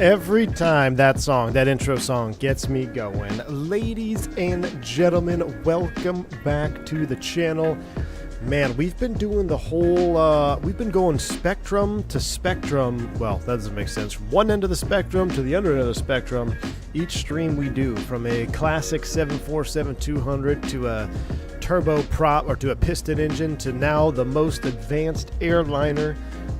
Every time that song, that intro song gets me going. Ladies and gentlemen, welcome back to the channel. Man, we've been doing the whole, we've been going spectrum to spectrum. Well, that doesn't make sense. From one end of the spectrum to the other end of the spectrum. Each stream we do, from a classic 747-200 to a turbo prop, or to a piston engine, to now the most advanced airliner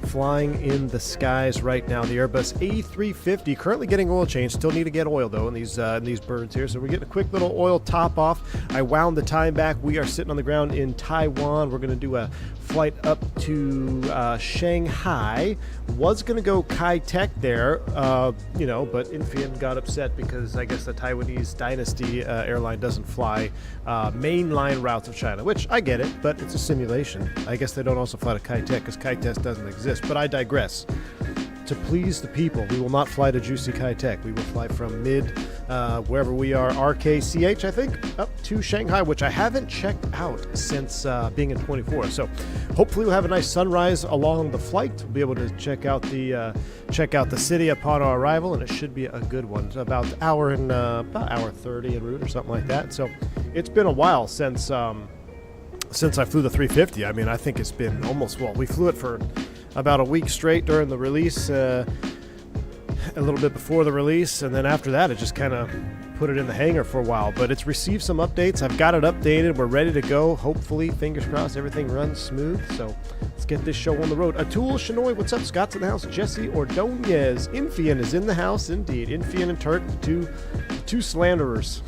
flying in the skies right now, the Airbus A350, currently getting oil changed. Still need to get oil though in these birds here, so we're getting a quick little oil top off. I wound the time back. We are sitting on the ground in Taiwan. We're going to do a flight up to Shanghai. Was going to go Kai-Tak there, you know, but Infian got upset because I guess the Taiwanese Dynasty airline doesn't fly mainline routes of China, which I get it, but it's a simulation. I guess they don't also fly to Kai-Tak because Kai-Tak doesn't exist, but I digress. To please the people, we will not fly to juicy Kai-Tak. We will fly from wherever we are, RCKH, I think, up to Shanghai, which I haven't checked out since being in 24. So hopefully we'll have a nice sunrise along the flight. We'll be able to check out the city upon our arrival, and it should be a good one. It's about hour 30 en route or something like that. So it's been a while since I flew the 350. I mean, I think it's been almost, well, we flew it for about a week straight during the release, a little bit before the release, and then after that it just kind of put it in the hangar for a while. But it's received some updates. I've got it updated. We're ready to go. Hopefully, fingers crossed, everything runs smooth. So let's get this show on the road. Atul Shinoy, what's up? Scott's in the house. Jesse Ordonez. Infian is in the house indeed. Infian and Turk, the two slanderers.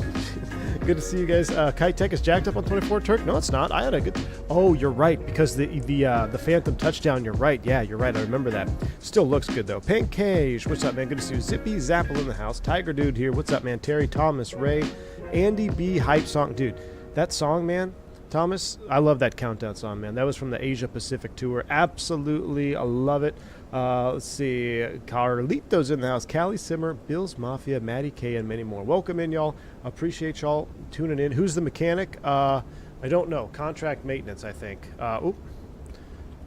Good to see you guys. Kai-Tak is jacked up on 24, Turk. No, it's not. I had a good. Oh, you're right, because the Phantom touchdown. You're right. Yeah, you're right. I remember that. Still looks good though. Pancage, what's up, man? Good to see you. Zippy Zapple in the house. Tiger Dude here. What's up, man? Terry Thomas, Ray, Andy B. Hype song, dude. That song, man. Thomas, I love that countdown song, man. That was from the Asia Pacific tour. Absolutely, I love it. Let's see, Carlito's in the house, Callie Simmer, Bill's Mafia, Maddie K, and many more. Welcome in, y'all. Appreciate y'all tuning in. Who's the mechanic? I don't know. Contract maintenance, I think. Oop,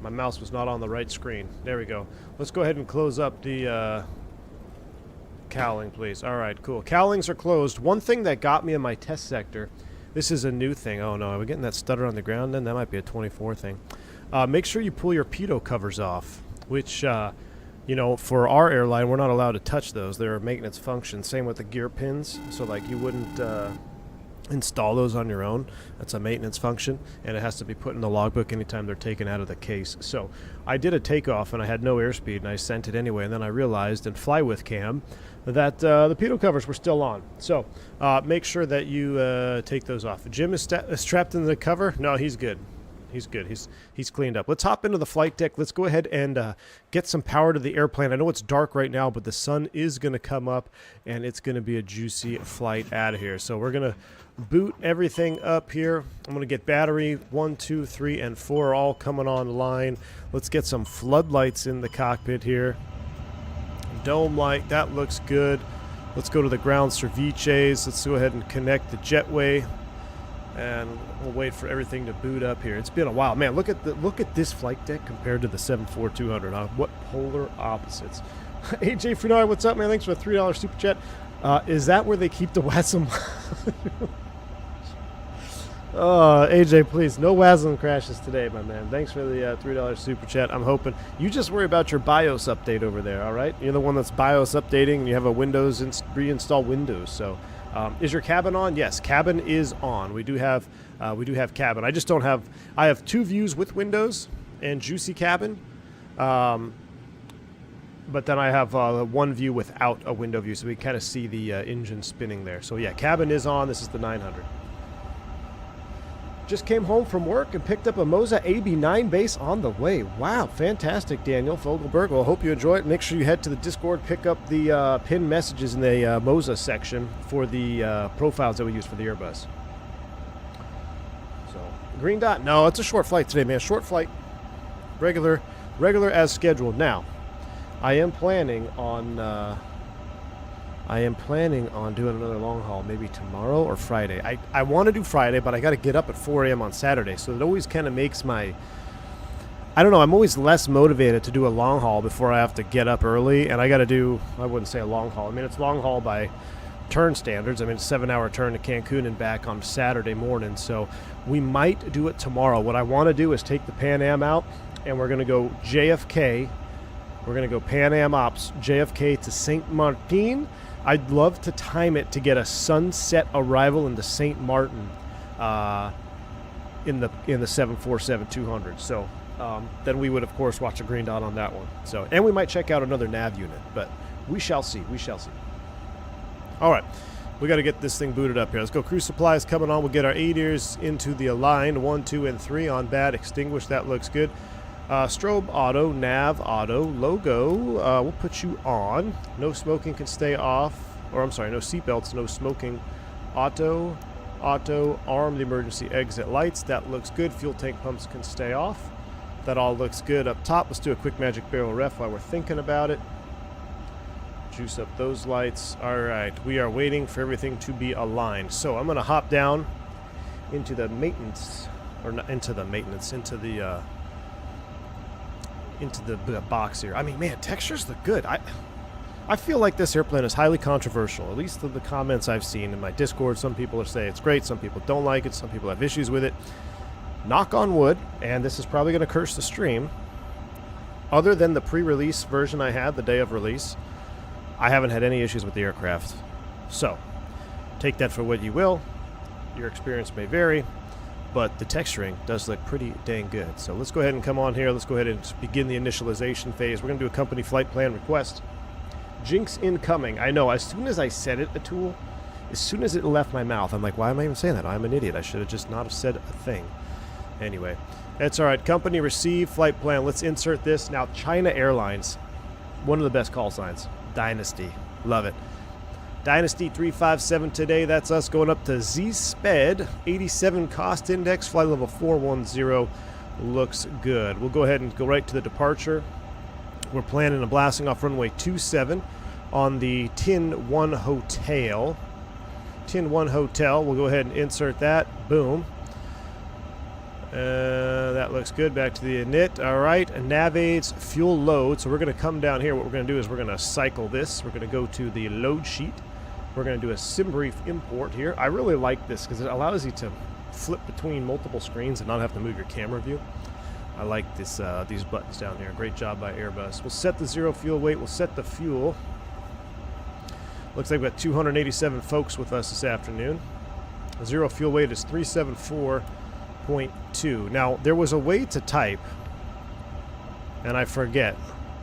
my mouse was not on the right screen. There we go. Let's go ahead and close up the cowling, please. All right, cool. Cowlings are closed. One thing that got me in my test sector, this is a new thing. Oh no, are we getting that stutter on the ground then? That might be a 24 thing. Make sure you pull your pitot covers off, which, you know, for our airline, we're not allowed to touch those. They're a maintenance function. Same with the gear pins. So, like, you wouldn't install those on your own. That's a maintenance function, and it has to be put in the logbook anytime they're taken out of the case. So, I did a takeoff, and I had no airspeed, and I sent it anyway. And then I realized in fly with cam that the pitot covers were still on. So, make sure that you take those off. Jim is strapped into the cover. No, he's good. He's good. He's cleaned up. Let's hop into the flight deck. Let's go ahead and get some power to the airplane. I know it's dark right now, but the sun is going to come up, and it's going to be a juicy flight out of here. So we're going to boot everything up here. I'm going to get battery 1, 2, 3, and 4 all coming online. Let's get some floodlights in the cockpit here. Dome light, that looks good. Let's go to the ground cervices. Let's go ahead and connect the jetway. And we'll wait for everything to boot up here. It's been a while, man. Look at this flight deck compared to the 747-200. Huh? What polar opposites! AJ Funari, what's up, man? Thanks for the $3 super chat. Is that where they keep the WASM? AJ, please, no WASM crashes today, my man. Thanks for the $3 super chat. I'm hoping you just worry about your BIOS update over there. All right, you're the one that's BIOS updating, and you have a Windows reinstall Windows. So. Is your cabin on? Yes, cabin is on. We do have cabin. I just don't have. I have 2 views with windows and juicy cabin, but then I have 1 view without a window view, so we kind of see the engine spinning there. So yeah, cabin is on. This is the 900. Just came home from work and picked up a Moza AB9 base on the way. Wow, fantastic, Daniel Fogelberg. Well, hope you enjoy it. Make sure you head to the Discord, pick up the pinned messages in the Moza section for the profiles that we use for the Airbus. So, green dot. No, it's a short flight today, man. Short flight, regular as scheduled. Now, I am planning on doing another long haul, maybe tomorrow or Friday. I want to do Friday, but I got to get up at 4 a.m. on Saturday, so it always kind of makes my I don't know, I'm always less motivated to do a long haul before I have to get up early, and I got to do, I wouldn't say a long haul. I mean, it's long haul by turn standards. I mean, it's a 7-hour turn to Cancun and back on Saturday morning, so we might do it tomorrow. What I want to do is take the Pan Am out, and we're going to go JFK. We're going to go Pan Am Ops, JFK to St. Martin. I'd love to time it to get a sunset arrival into St. Martin in the 747-200. So then we would, of course, watch a green dot on that one. So, and we might check out another nav unit, but we shall see. We shall see. All right, we got to get this thing booted up here. Let's go. Crew supplies coming on. We'll get our ADIRs into the aligned 1, 2, and 3 on bad. Extinguish. That looks good. Strobe auto, nav auto, logo. We'll put you on. No smoking can stay off. Or I'm sorry, no seatbelts, no smoking. Auto, arm the emergency exit lights. That looks good. Fuel tank pumps can stay off. That all looks good up top. Let's do a quick magic barrel ref while we're thinking about it. Juice up those lights. All right, we are waiting for everything to be aligned. So I'm going to hop down into the maintenance, or not into the maintenance, into the box here. I mean, man, textures look good. I feel like this airplane is highly controversial, at least the comments I've seen in my Discord. Some people are saying it's great, some people don't like it, some people have issues with it. Knock on wood, and this is probably going to curse the stream. Other than the pre-release version I had the day of release, I haven't had any issues with the aircraft. So, take that for what you will. Your experience may vary, but the texturing does look pretty dang good. So let's go ahead and come on here. Let's go ahead and begin the initialization phase. We're going to do a company flight plan request. Jinx incoming. I know, as soon as I said it, Atul, as soon as it left my mouth, I'm like, why am I even saying that? I'm an idiot. I should have just not have said a thing. Anyway, that's all right. Company receive flight plan. Let's insert this. Now, China Airlines, one of the best call signs. Dynasty. Love it. Dynasty 357 today. That's us going up to Z-Sped. 87 cost index. Flight level 410. Looks good. We'll go ahead and go right to the departure. We're planning on blasting off runway 27 on the Tin 1 Hotel. Tin 1 Hotel. We'll go ahead and insert that. Boom. That looks good. Back to the init. All right. Nav aids, fuel load. So we're going to come down here. What we're going to do is we're going to cycle this. We're going to go to the load sheet. We're going to do a sim brief import here. I really like this because it allows you to flip between multiple screens and not have to move your camera view. I like this these buttons down here. Great job by Airbus. We'll set the zero fuel weight. We'll set the fuel. Looks like we've got 287 folks with us this afternoon. The zero fuel weight is 374.2. Now, there was a way to type, and I forget.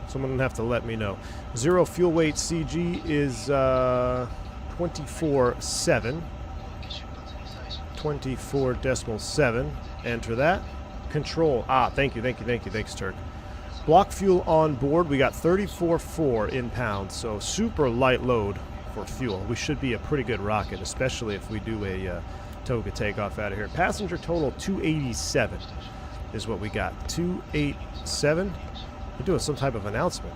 Someone will have to let me know. Zero fuel weight CG is 24.7. 24.7. Enter that. Control. Thank you. Thanks, Turk. Block fuel on board. We got 34.4 in pounds, so super light load for fuel. We should be a pretty good rocket, especially if we do a Toga takeoff out of here. Passenger total 287 is what we got. 287. We're doing some type of announcement.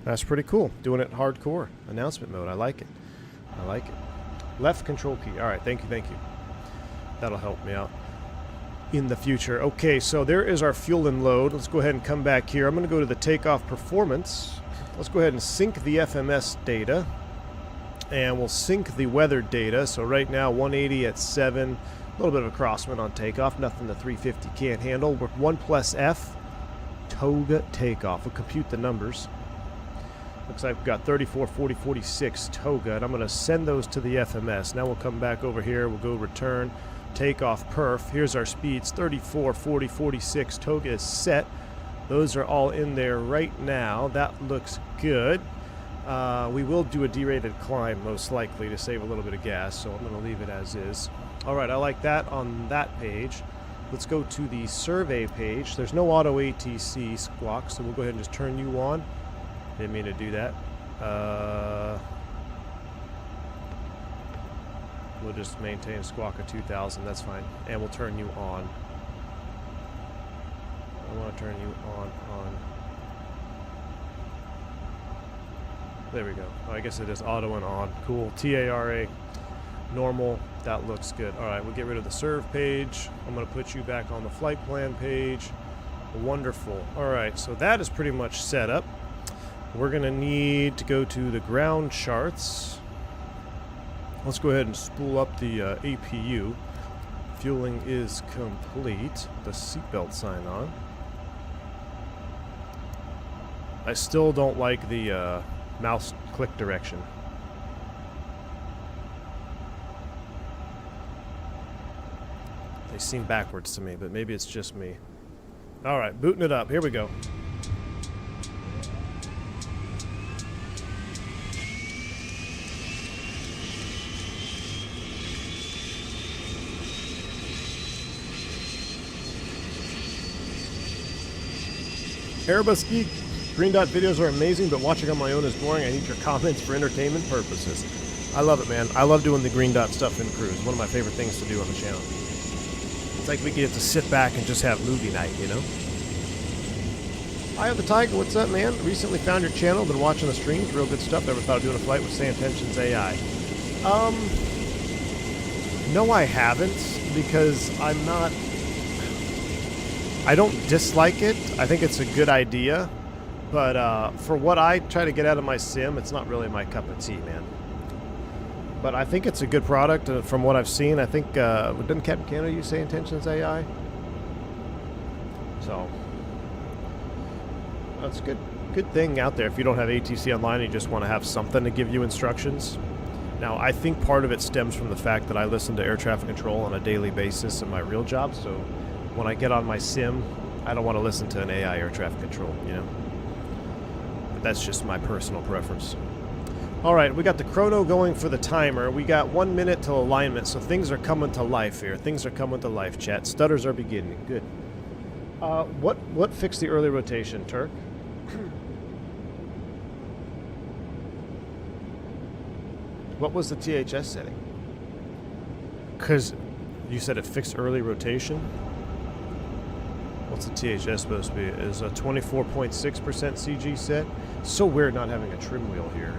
That's pretty cool. Doing it hardcore announcement mode. I like it. Left control key. All right. Thank you. That'll help me out in the future. Okay, so there is our fuel and load. Let's go ahead and come back here. I'm going to go to the takeoff performance. Let's go ahead and sync the FMS data. And we'll sync the weather data. So right now, 180 at 7. A little bit of a crosswind on takeoff. Nothing the 350 can't handle. We're 1+F. Toga takeoff. We'll compute the numbers. Looks like we've got 34, 40, 46 Toga. And I'm going to send those to the FMS. Now we'll come back over here. We'll go return. Takeoff perf. Here's our speeds. 34, 40, 46. Toga is set. Those are all in there right now. That looks good. We will do a derated climb most likely to save a little bit of gas, so I'm going to leave it as is. All right, I like that on that page. Let's go to the survey page. There's no auto ATC squawk, so we'll go ahead and just turn you on. Didn't mean to do that. We'll just maintain squawk of 2000. That's fine, and we'll turn you on. I want to turn you on. There we go. Oh, I guess it is auto and on. Cool. TARA. Normal, that looks good. All right, we'll get rid of the serve page. I'm going to put you back on the flight plan page. Wonderful. All right, so that is pretty much set up. We're going to need to go to the ground charts. Let's go ahead and spool up the APU. Fueling is complete. The seatbelt sign on. I still don't like the mouse click direction. They seem backwards to me, but maybe it's just me. All right, booting it up. Here we go. Airbus Geek, Green Dot videos are amazing, but watching on my own is boring. I need your comments for entertainment purposes. I love it, man. I love doing the Green Dot stuff in cruise. One of my favorite things to do on the channel. It's like we get to sit back and just have movie night, you know? Hi, the Tiger. What's up, man? Recently found your channel. Been watching the streams. Real good stuff. Never thought of doing a flight with Say Intentions AI. No, I haven't, because I'm not... I don't dislike it. I think it's a good idea. But for what I try to get out of my sim, it's not really my cup of tea, man. But I think it's a good product. From what I've seen, I think... didn't Captain Canada use Say Intentions AI? So... that's a good thing out there if you don't have ATC online and you just want to have something to give you instructions. Now, I think part of it stems from the fact that I listen to air traffic control on a daily basis in my real job, so when I get on my sim, I don't want to listen to an AI air traffic control, you know? But that's just my personal preference. Alright, we got the chrono going for the timer. We got 1 minute till alignment, so things are coming to life here. Things are coming to life, chat. Stutters are beginning. Good. What fixed the early rotation, Turk? What was the THS setting? Because you said it fixed early rotation. What's the THS supposed to be? Is a 24.6% CG set? So weird not having a trim wheel here.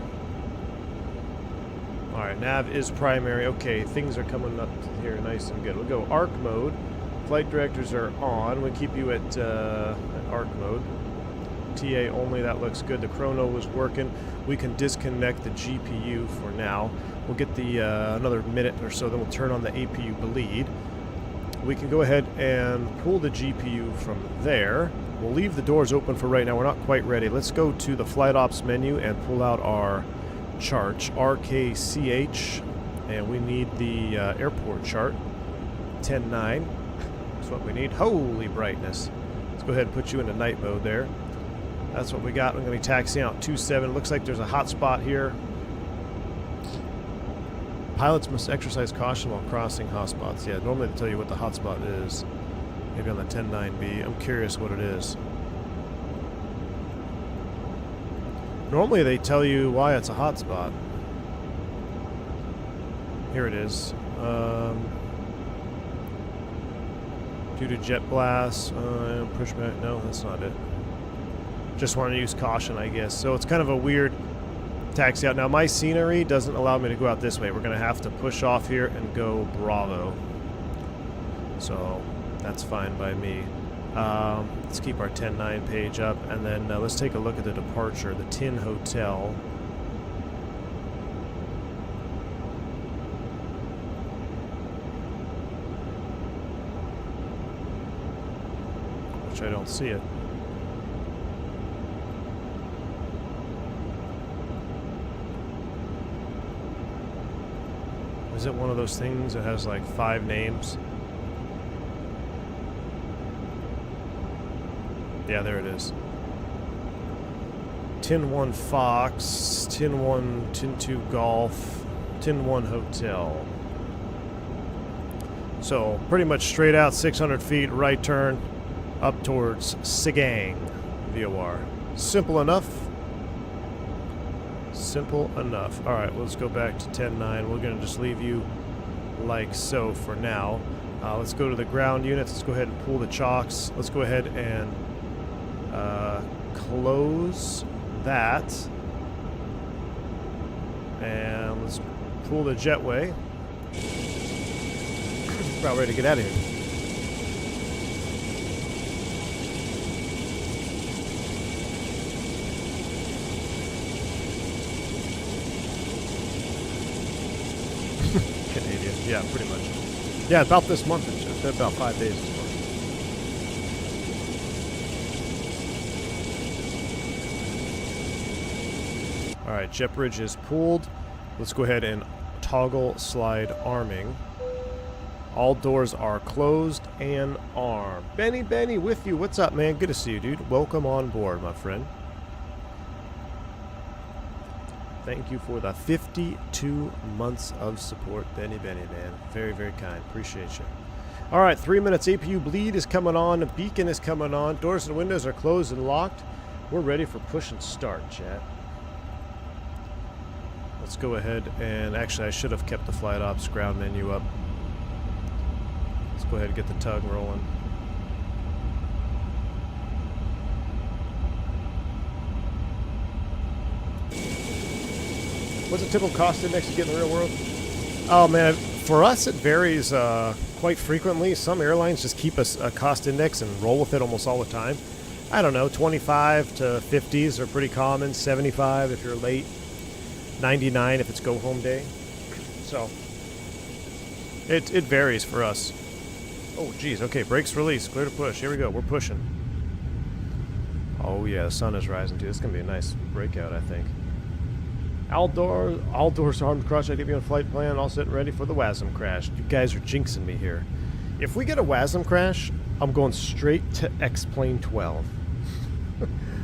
Alright, nav is primary. Okay, things are coming up here nice and good. We'll go arc mode. Flight directors are on. We'll keep you at arc mode. TA only, that looks good. The chrono was working. We can disconnect the GPU for now. We'll get the another minute or so, then we'll turn on the APU bleed. We can go ahead and pull the GPU from there. We'll leave the doors open for right now. We're not quite ready. Let's go to the flight ops menu and pull out our chart, RCKH, and we need the airport chart, 10.9. That's what we need. Holy brightness. Let's go ahead and put you into night mode there. That's what we got. We're going to be taxiing out 27. Looks like there's a hot spot here. Pilots must exercise caution while crossing hotspots. Yeah, normally they tell you what the hotspot is. Maybe on the 10.9B. I'm curious what it is. Normally they tell you why it's a hotspot. Here it is. Due to jet blast, pushback. No, that's not it. Just want to use caution, I guess. So it's kind of a weird taxi out. Now, my scenery doesn't allow me to go out this way. We're going to have to push off here and go Bravo. So that's fine by me. Let's keep our 10.9 page up, and then let's take a look at the departure, the Tin Hotel. Which I don't see it. Is it one of those things that has like 5 names? Yeah, there it is. Tin 1 Fox, Tin 1, Tin 2 Golf, Tin 1 Hotel. So pretty much straight out 600 feet, right turn, up towards Sigang, VOR. Simple enough. Simple enough. Alright, let's go back to 10.9. We're going to just leave you like so for now. Let's go to the ground units. Let's go ahead and pull the chocks. Let's go ahead and close that. And let's pull the jetway. About ready to get out of here. Canadian. Yeah, pretty much. Yeah, about this month. It's been about 5 days this month. Alright, jet bridge is pulled. Let's go ahead and toggle slide arming. All doors are closed and armed. Benny with you. What's up, man? Good to see you, dude. Welcome on board, my friend. Thank you for the 52 months of support, Benny, man. Very, very kind. Appreciate you. All right, 3 minutes. APU bleed is coming on. The beacon is coming on. Doors and windows are closed and locked. We're ready for push and start, chat. Let's go ahead and actually I should have kept the flight ops ground menu up. Let's go ahead and get the tug rolling. What's a typical cost index you get in the real world? Oh man, for us it varies quite frequently. Some airlines just keep a cost index and roll with it almost all the time. I don't know, 25 to 50s are pretty common, 75 if you're late, 99 if it's go home day. So it varies for us. Oh geez, okay, brakes release, clear to push. Here we go, we're pushing. Oh yeah, the sun is rising too. This is gonna be a nice breakout, I think. All doors armed, crush. I give you a flight plan, all set and ready for the WASM crash. You guys are jinxing me here. If we get a WASM crash, I'm going straight to X-Plane 12.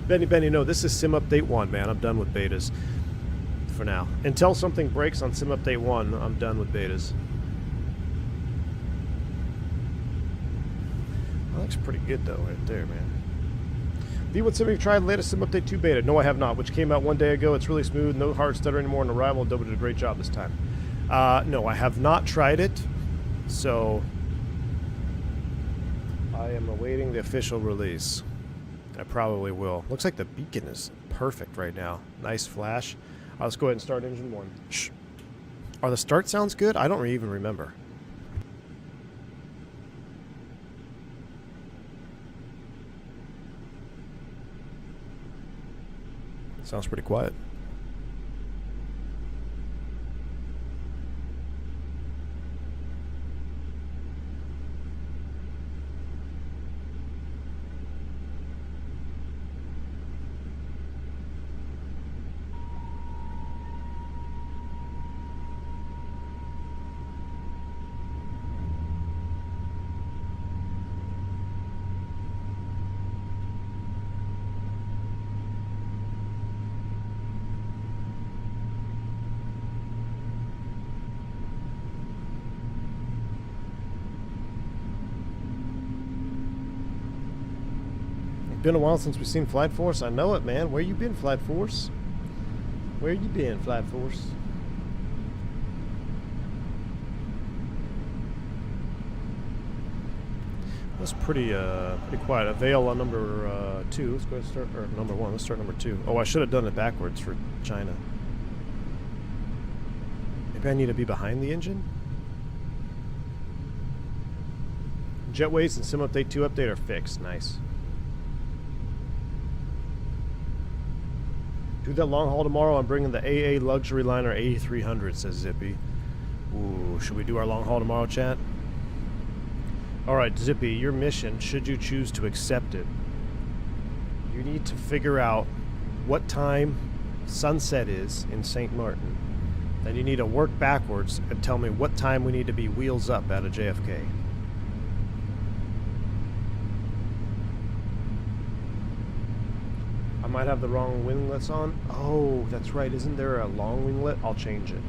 Benny, no, this is Sim Update 1, man. I'm done with betas for now. Until something breaks on Sim Update 1, I'm done with betas. That looks pretty good, though, right there, man. V, what's have you tried the latest Sim Update 2 beta? No, I have not, which came out 1 day ago. It's really smooth, no hard stutter anymore on arrival, and Adobe did a great job this time. No, I have not tried it, so I am awaiting the official release. I probably will. Looks like the beacon is perfect right now. Nice flash. Let's go ahead and start engine 1. Shh. Are the start sounds good? I don't even remember. Sounds pretty quiet. Been a while since we've seen Flight Force. I know it, man. Where you been, Flight Force? Where you been, Flight Force? That's pretty quiet. Avail on number 2. Let's go ahead and start, or number 1. Let's start number 2. Oh, I should have done it backwards for China. Maybe I need to be behind the engine? Jetways and Sim Update 2 update are fixed. Nice. Do that long haul tomorrow. I'm bringing the AA luxury liner A300, says Zippy. Ooh, should we do our long haul tomorrow, chat? Alright, Zippy, your mission, should you choose to accept it, you need to figure out what time sunset is in St. Martin. Then you need to work backwards and tell me what time we need to be wheels up out of JFK. I might have the wrong winglets on. Oh, that's right. Isn't there a long winglet? I'll change it.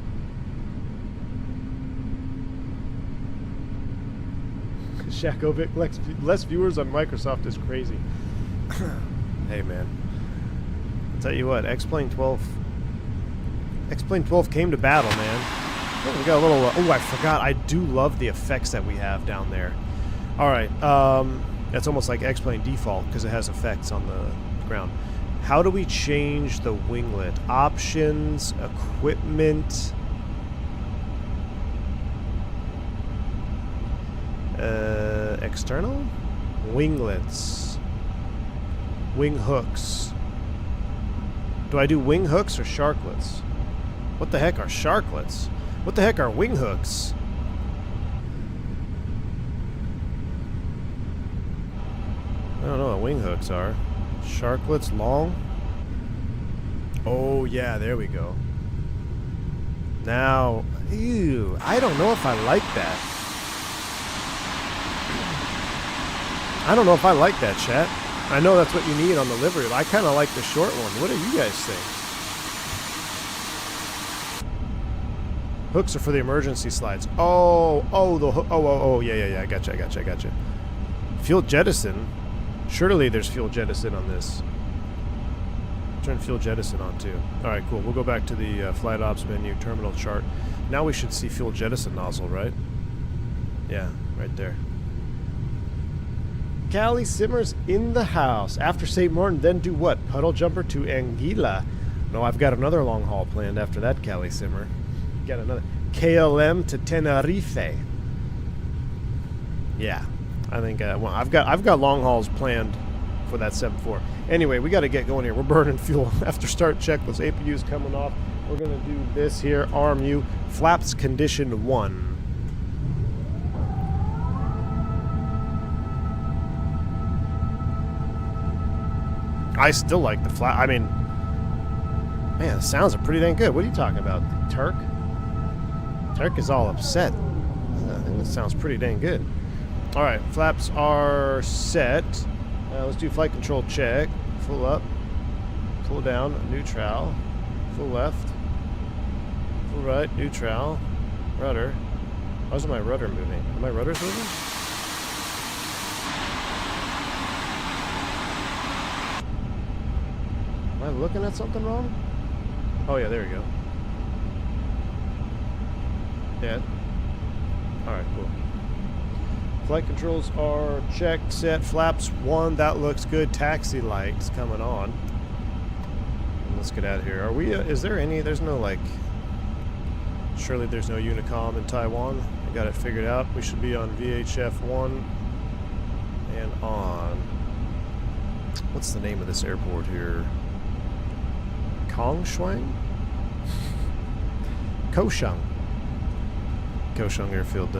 Shakovic, less viewers on Microsoft is crazy. Hey, man. I'll tell you what, X-Plane 12 came to battle, man. Oh, we got a little... oh, I forgot. I do love the effects that we have down there. All right. That's almost like X-Plane default because it has effects on the ground. How do we change the winglet? Options, equipment. External? Winglets. Wing hooks. Do I do wing hooks or sharklets? What the heck are sharklets? What the heck are wing hooks? I don't know what wing hooks are. Sharklets long? Oh yeah, there we go. Now, ew, I don't know if I like that. I don't know if I like that, chat. I know that's what you need on the livery, but I kind of like the short one. What do you guys think? Hooks are for the emergency slides. Yeah, I gotcha. Fuel jettison. Surely there's fuel jettison on this. Turn fuel jettison on too. Alright, cool. We'll go back to the flight ops menu, terminal chart. Now we should see fuel jettison nozzle, right? Yeah, right there. Callie Simmers in the house. After St. Martin, then do what? Puddle jumper to Anguilla. No, I've got another long haul planned after that, Callie Simmer. Got another. KLM to Tenerife. Yeah. I think well, I've got long hauls planned for that 7-4. Anyway, we got to get going here. We're burning fuel. After start checklist, APU's coming off. We're going to do this here. RMU flaps condition 1. I still like the flap. I mean, man, the sounds are pretty dang good. What are you talking about? The Turk? Turk is all upset. I think that sounds pretty dang good. All right, flaps are set. Let's do flight control check. Full up, full down, neutral, full left, full right, neutral, rudder. Why isn't my rudder moving? Are my rudders moving? Am I looking at something wrong? Oh yeah, there we go. Yeah. Alright, cool. Flight controls are checked, set, flaps 1, that looks good. Taxi lights coming on. Let's get out of here. Are we, is there any, there's no like, surely there's no Unicom in Taiwan. I got it figured out. We should be on VHF 1 and on, what's the name of this airport here? Kongshuang? Kaohsiung. Kaohsiung Airfield,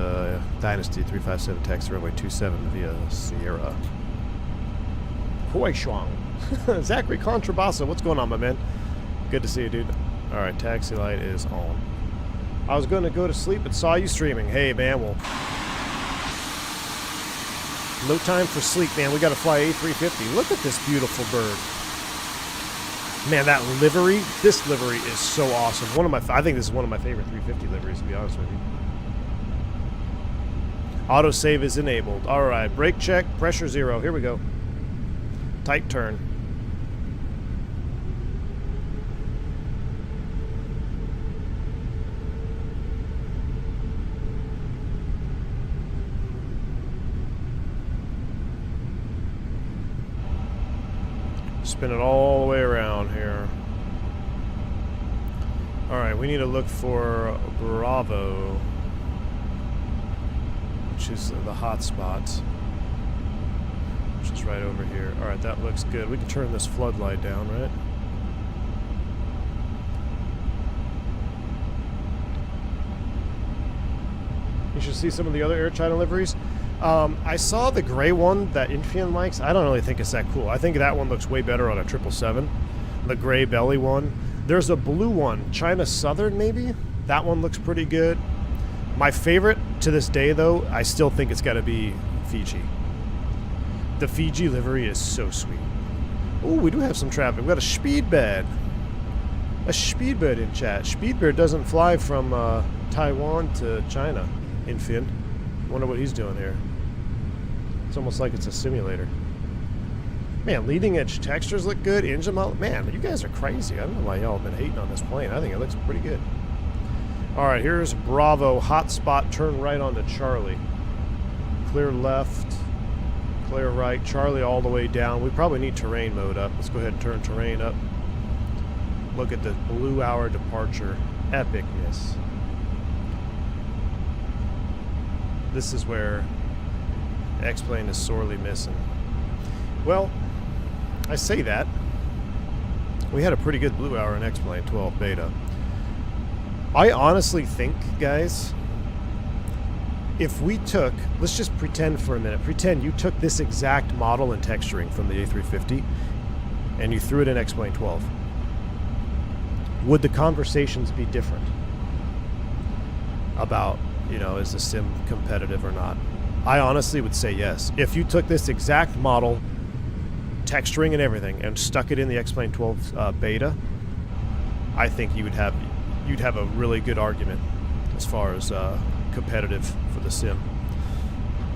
Dynasty 357 taxi runway 27 via Sierra. Kaohsiung. Zachary Contrabassa, what's going on, my man? Good to see you, dude. Alright, taxi light is on. I was going to go to sleep but saw you streaming. Hey, man, well, no time for sleep, man. We got to fly A350. Look at this beautiful bird. Man, that livery, this livery is so awesome. I think this is one of my favorite 350 liveries, to be honest with you. Autosave is enabled. All right, brake check, pressure 0. Here we go. Tight turn. Spin it all the way around here. All right, we need to look for Bravo, which is the hot spot, which is right over here. All right, that looks good. We can turn this floodlight down, right? You should see some of the other Air China liveries. I saw the gray one that Infineon likes. I don't really think it's that cool. I think that one looks way better on a 777. The gray belly one. There's a blue one, China Southern maybe? That one looks pretty good. My favorite to this day, though, I still think it's got to be Fiji. The Fiji livery is so sweet. Oh, we do have some traffic. We got a Speedbird. A Speedbird in chat. Speedbird doesn't fly from Taiwan to China. Infin. Wonder what he's doing here. It's almost like it's a simulator. Man, leading edge textures look good. Engine model. Man, you guys are crazy. I don't know why y'all have been hating on this plane. I think it looks pretty good. All right, here's Bravo. Hot spot. Turn right onto Charlie. Clear left. Clear right. Charlie all the way down. We probably need terrain mode up. Let's go ahead and turn terrain up. Look at the blue hour departure. Epicness. This is where X-plane is sorely missing. Well, I say that. We had a pretty good blue hour in X-plane 12 beta. I honestly think, guys, if we took, let's just pretend for a minute, pretend you took this exact model and texturing from the A350 and you threw it in X-plane 12. Would the conversations be different about, you know, is the sim competitive or not? I honestly would say yes. If you took this exact model, texturing and everything, and stuck it in the X-plane 12 beta, I think you'd have a really good argument as far as competitive for the sim.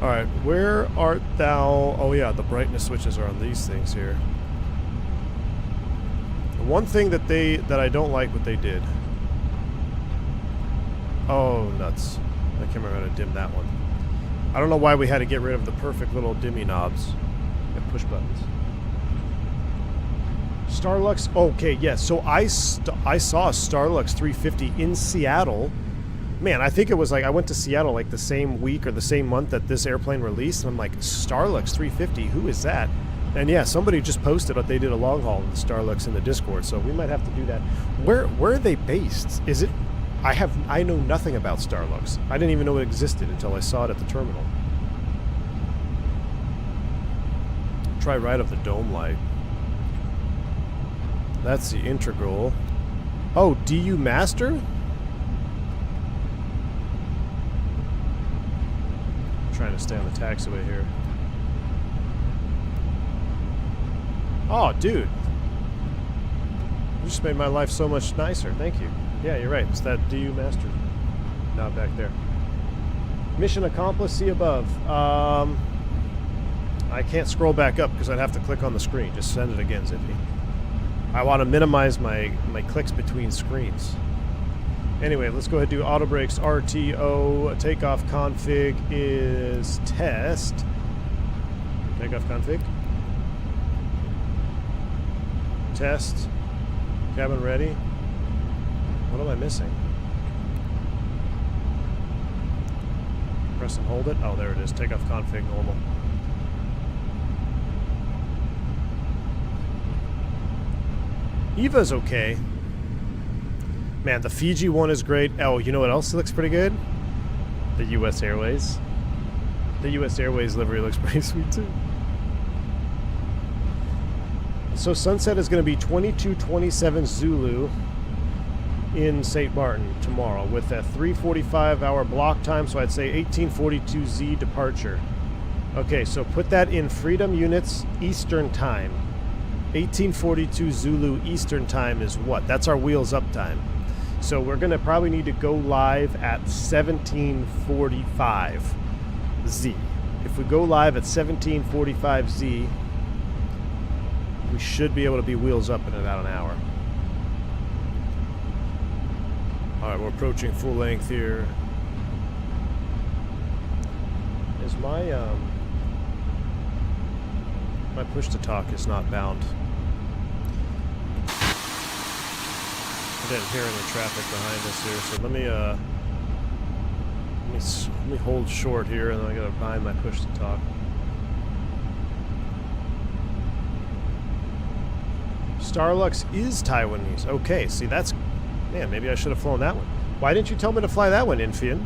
All right, where art thou? Oh yeah, the brightness switches are on these things here. One thing that I don't like what they did. Oh, nuts. I can't remember how to dim that one. I don't know why we had to get rid of the perfect little dimmy knobs and push buttons. Starlux, okay, yes. So I saw a Starlux 350 in Seattle. Man, I think it was like, I went to Seattle like the same week or the same month that this airplane released, and I'm like, Starlux 350, who is that? And yeah, somebody just posted that they did a long haul with the Starlux in the Discord, so we might have to do that. Where are they based? Is it? I know nothing about Starlux. I didn't even know it existed until I saw it at the terminal. Try right up the dome light. That's the integral. Oh, DU Master? I'm trying to stay on the taxiway here. Oh, dude. You just made my life so much nicer. Thank you. Yeah, you're right. It's that DU Master. Not back there. Mission accomplished. See above. I can't scroll back up because I'd have to click on the screen. Just send it again, Zippy. I want to minimize my clicks between screens. Anyway, let's go ahead and do auto brakes. RTO. Takeoff config is test. Takeoff config. Test. Cabin ready. What am I missing? Press and hold it. Oh, there it is. Takeoff config normal. Eva's okay. Man, the Fiji one is great. Oh, you know what else looks pretty good? The US Airways. The US Airways livery looks pretty sweet too. So sunset is going to be 22:27 Zulu in St. Martin tomorrow with a 3:45 hour block time, so I'd say 18:42 Z departure. Okay, so put that in Freedom Units Eastern Time. 18:42 Zulu Eastern Time is what? That's our wheels up time. So we're going to probably need to go live at 17:45 Z. If we go live at 17:45 Z, we should be able to be wheels up in about an hour. Alright, we're approaching full length here. Is my my push to talk is not bound. I didn't hear any traffic behind us here, so let me hold short here, and then I gotta bind my push to talk. Starlux is Taiwanese. Okay, see that's... Man, maybe I should have flown that one. Why didn't you tell me to fly that one, Infian?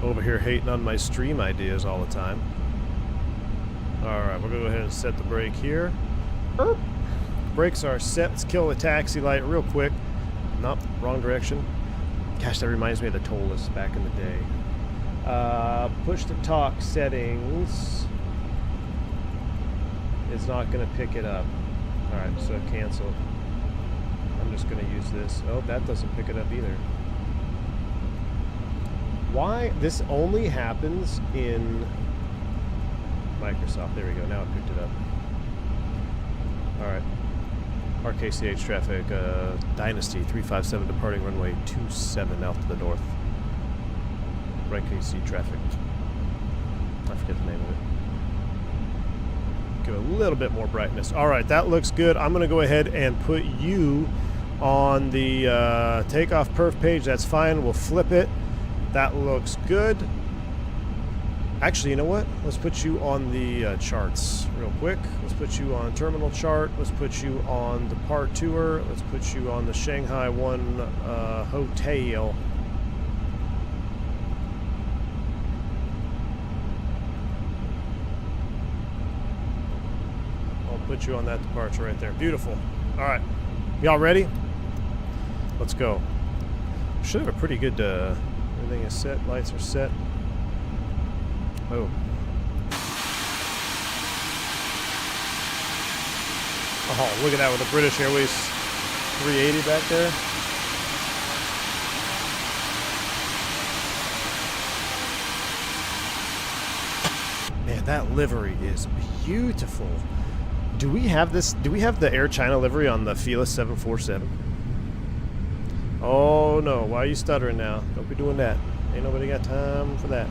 Over here hating on my stream ideas all the time. Alright, we're going to go ahead and set the brake here. Erp. Brakes are set. Let's kill the taxi light real quick. Nope, wrong direction. Gosh, that reminds me of the toll list back in the day. Push to talk settings is not going to pick it up. Alright, so cancel. I'm just going to use this. Oh, that doesn't pick it up either. Why? This only happens in Microsoft. There we go. Now it picked it up. Alright. RCKH traffic, Dynasty 357 departing runway 27 out to the north. Right KC traffic. I forget the name of it. Give it a little bit more brightness. Alright, that looks good. I'm going to go ahead and put you on the takeoff perf page. That's fine. We'll flip it. That looks good. Actually, you know what? Let's put you on the charts real quick. Let's put you on terminal chart. Let's put you on the part tour. Let's put you on the Shanghai 1 hotel. I'll put you on that departure right there. Beautiful. All right. Y'all ready? Let's go. Should have a pretty good, everything is set. Lights are set. Oh. Oh, look at that with the British Airways 380 back there. Man, that livery is beautiful. Do we have this? Do we have the Air China livery on the Fearless 747? Oh no, why are you stuttering now? Don't be doing that. Ain't nobody got time for that.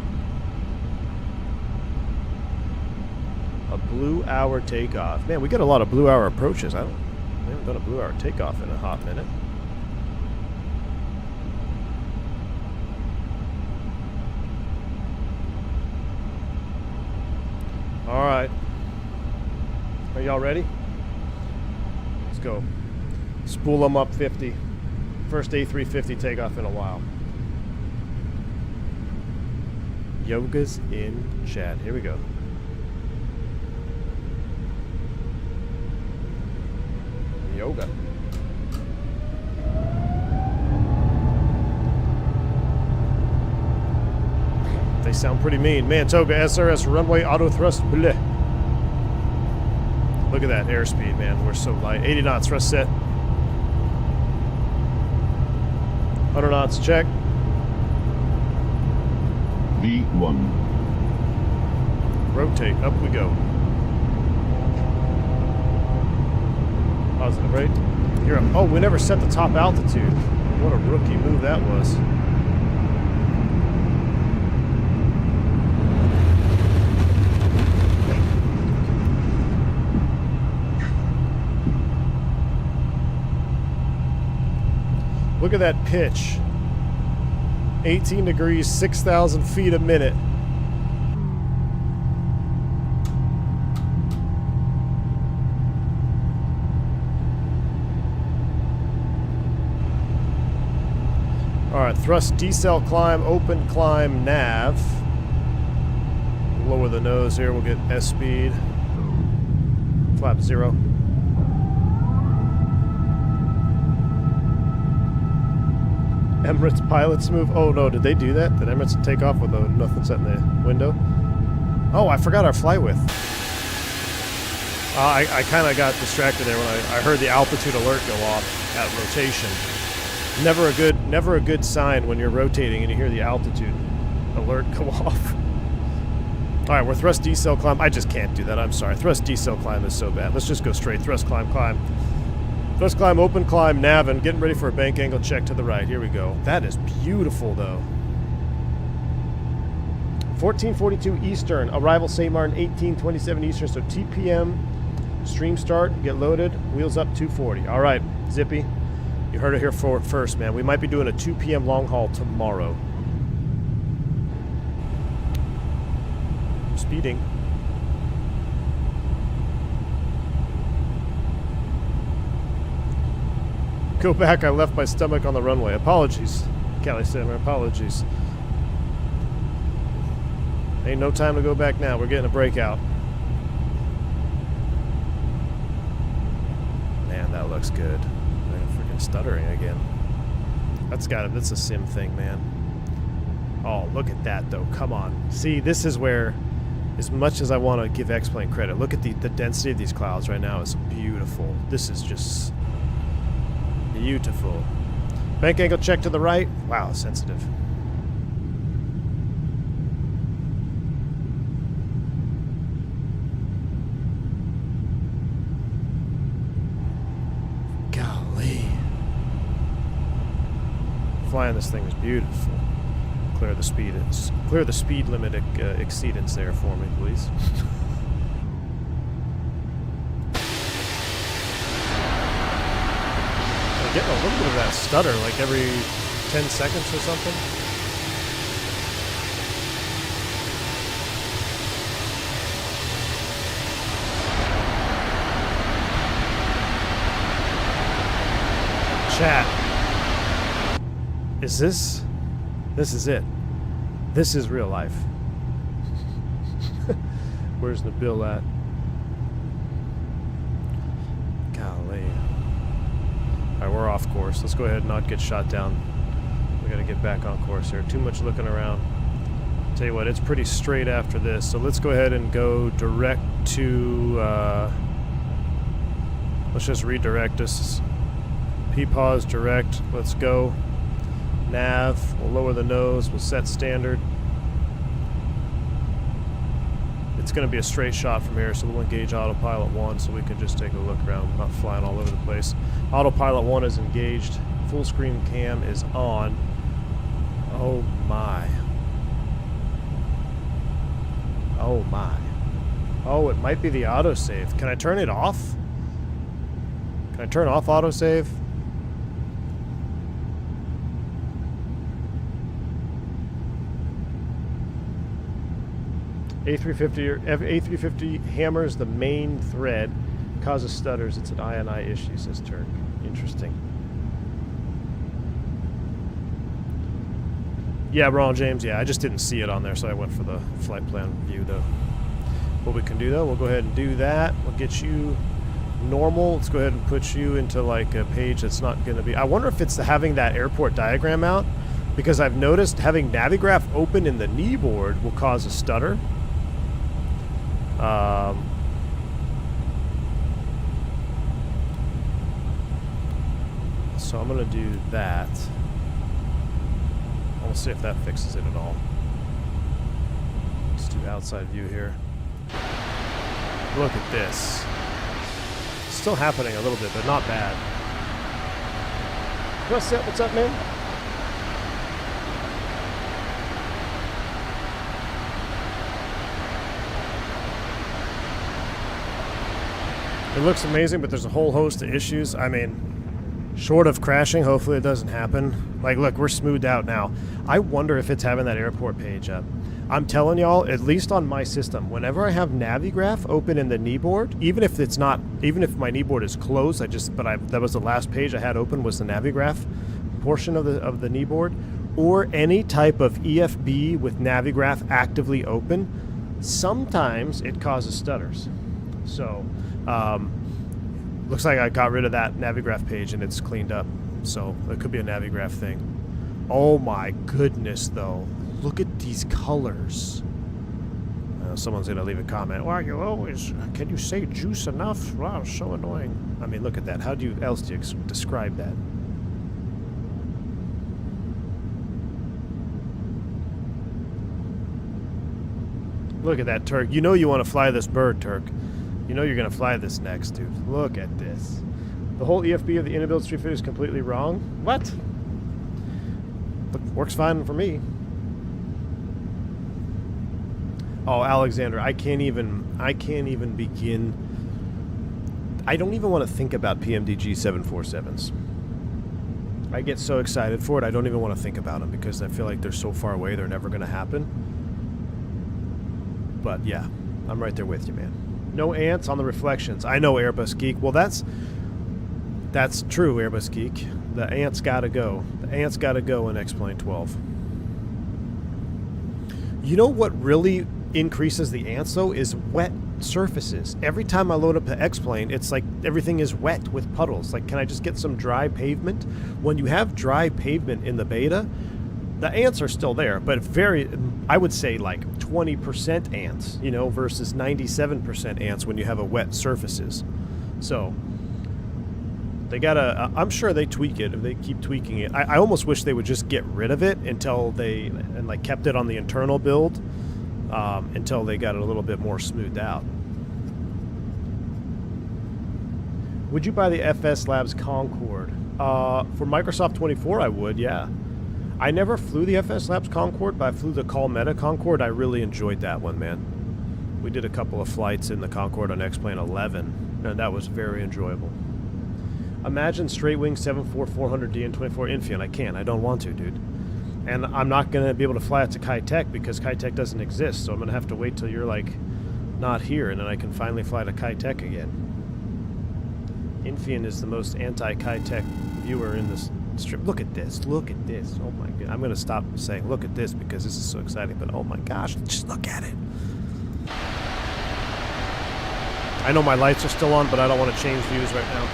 A blue hour takeoff. Man, we got a lot of blue hour approaches. We haven't done a blue hour takeoff in a hot minute. All right. Are y'all ready? Let's go. Spool them up 50. First A350 takeoff in a while. Yoga's in chat. Here we go. Yoga. They sound pretty mean. Man, Toga SRS runway auto thrust. Bleh. Look at that airspeed, man. We're so light. 80 knots, thrust set. 100 knots, check. V1. Rotate, up we go. Positive, right? Here, oh, we never set the top altitude. What a rookie move that was. Look at that pitch. 18 degrees, 6,000 feet a minute. Alright, thrust, decel, climb, open, climb, nav. Lower the nose here, we'll get S speed. Flap 0. Emirates pilots move. Oh no, did they do that? Did Emirates take off with nothing set in the window? Oh, I forgot our fly width. I kind of got distracted there when I heard the altitude alert go off at rotation. Never a good sign when you're rotating and you hear the altitude alert go off. All right, we're thrust decel climb. I just can't do that. I'm sorry. Thrust decel climb is so bad. Let's just go straight. Thrust climb, climb. Thrust climb, open climb, nav, and getting ready for a bank angle check to the right. Here we go. That is beautiful, though. 1442 Eastern. Arrival St. Martin, 1827 Eastern. So TPM, stream start, get loaded, wheels up 240. All right, Zippy. You heard it here first, man. We might be doing a 2 p.m. long haul tomorrow. Speeding. Go back, I left my stomach on the runway. Apologies, Kelly Simmer, apologies. Ain't no time to go back now. We're getting a breakout. Man, that looks good. I'm freaking stuttering again. That's a sim thing, man. Oh, look at that, though. Come on. See, this is where, as much as I want to give X-Plane credit, look at the density of these clouds right now. It's beautiful. This is just beautiful. Bank angle check to the right. Wow, sensitive. Golly. Flying this thing is beautiful. Clear the speed limit exceedance there for me, please. Getting a little bit of that stutter like every 10 seconds or something. Chat. Is this? This is it. This is real life. Where's Nabil at? Golly. Alright, we're off course. Let's go ahead and not get shot down. We gotta get back on course here. Too much looking around. Tell you what, it's pretty straight after this. So let's go ahead and go direct to... let's just redirect us. P-pause, direct. Let's go. Nav. We'll lower the nose. We'll set standard. It's going to be a straight shot from here, so we'll engage autopilot 1 so we can just take a look around. We're not flying all over the place. Autopilot 1 is engaged. Full screen cam is on. Oh my. Oh my. Oh, it might be the autosave. Can I turn it off? Can I turn off autosave? A350 hammers the main thread, causes stutters. It's an I&I issue, says Turk. Interesting. Yeah, Ronald James, yeah, I just didn't see it on there, so I went for the flight plan view, though. What we can do, though, we'll go ahead and do that. We'll get you normal. Let's go ahead and put you into, like, a page that's not going to be... I wonder if it's having that airport diagram out, because I've noticed having Navigraph open in the kneeboard will cause a stutter. So I'm going to do that. We'll see if that fixes it at all. Let's do outside view here. Look at this. Still happening a little bit, but not bad. What's up? What's up, man? It looks amazing, but there's a whole host of issues. I mean, short of crashing, hopefully it doesn't happen. Like, look, we're smoothed out now. I wonder if it's having that airport page up. I'm telling y'all, at least on my system, whenever I have Navigraph open in the kneeboard, even if it's not, even if my kneeboard is closed, that was the last page I had open was the Navigraph portion of the kneeboard, or any type of EFB with Navigraph actively open, sometimes it causes stutters. So, looks like I got rid of that Navigraph page and it's cleaned up. So it could be a Navigraph thing. Oh my goodness, though. Look at these colors. Someone's going to leave a comment. Well, you always... Can you say juice enough? Wow, so annoying. I mean, look at that. How else do you describe that? Look at that, Turk. You know you want to fly this bird, Turk. You know you're going to fly this next, dude. Look at this. The whole EFB of the iniBuilds 350 is completely wrong. What? Look, works fine for me. Oh, Alexander, I can't even begin. I don't even want to think about PMDG 747s. I get so excited for it, I don't even want to think about them because I feel like they're so far away, they're never going to happen. But yeah, I'm right there with you, man. No ants on the reflections. I know, Airbus Geek. Well, that's true, Airbus Geek. The ants gotta go. The ants gotta go in X-Plane 12. You know what really increases the ants, though, is wet surfaces. Every time I load up the X-Plane, it's like everything is wet with puddles. Like, can I just get some dry pavement? When you have dry pavement in the beta, the ants are still there, but I would say like 20% ants, you know, versus 97% ants when you have a wet surfaces. So they gotta, I'm sure they tweak it, if they keep tweaking it. I almost wish they would just get rid of it until like kept it on the internal build until they got it a little bit more smoothed out. Would you buy the FS Labs Concorde? For Microsoft 24, I would, yeah. I never flew the FS Labs Concorde, but I flew the Call Meta Concorde. I really enjoyed that one, man. We did a couple of flights in the Concorde on X-Plane 11, and that was very enjoyable. Imagine straight wing 747-400D and 24 Infian. I can't. I don't want to, dude. And I'm not going to be able to fly it to Kai-Tek because Kai-Tek doesn't exist, so I'm going to have to wait till you're, like, not here, and then I can finally fly to Kai-Tek again. Infian is the most anti-Kai-Tek viewer in this strip. Look at this. Look at this. Oh my god. I'm gonna stop saying look at this because this is so exciting. But oh my gosh, just look at it. I know my lights are still on, but I don't want to change views right now.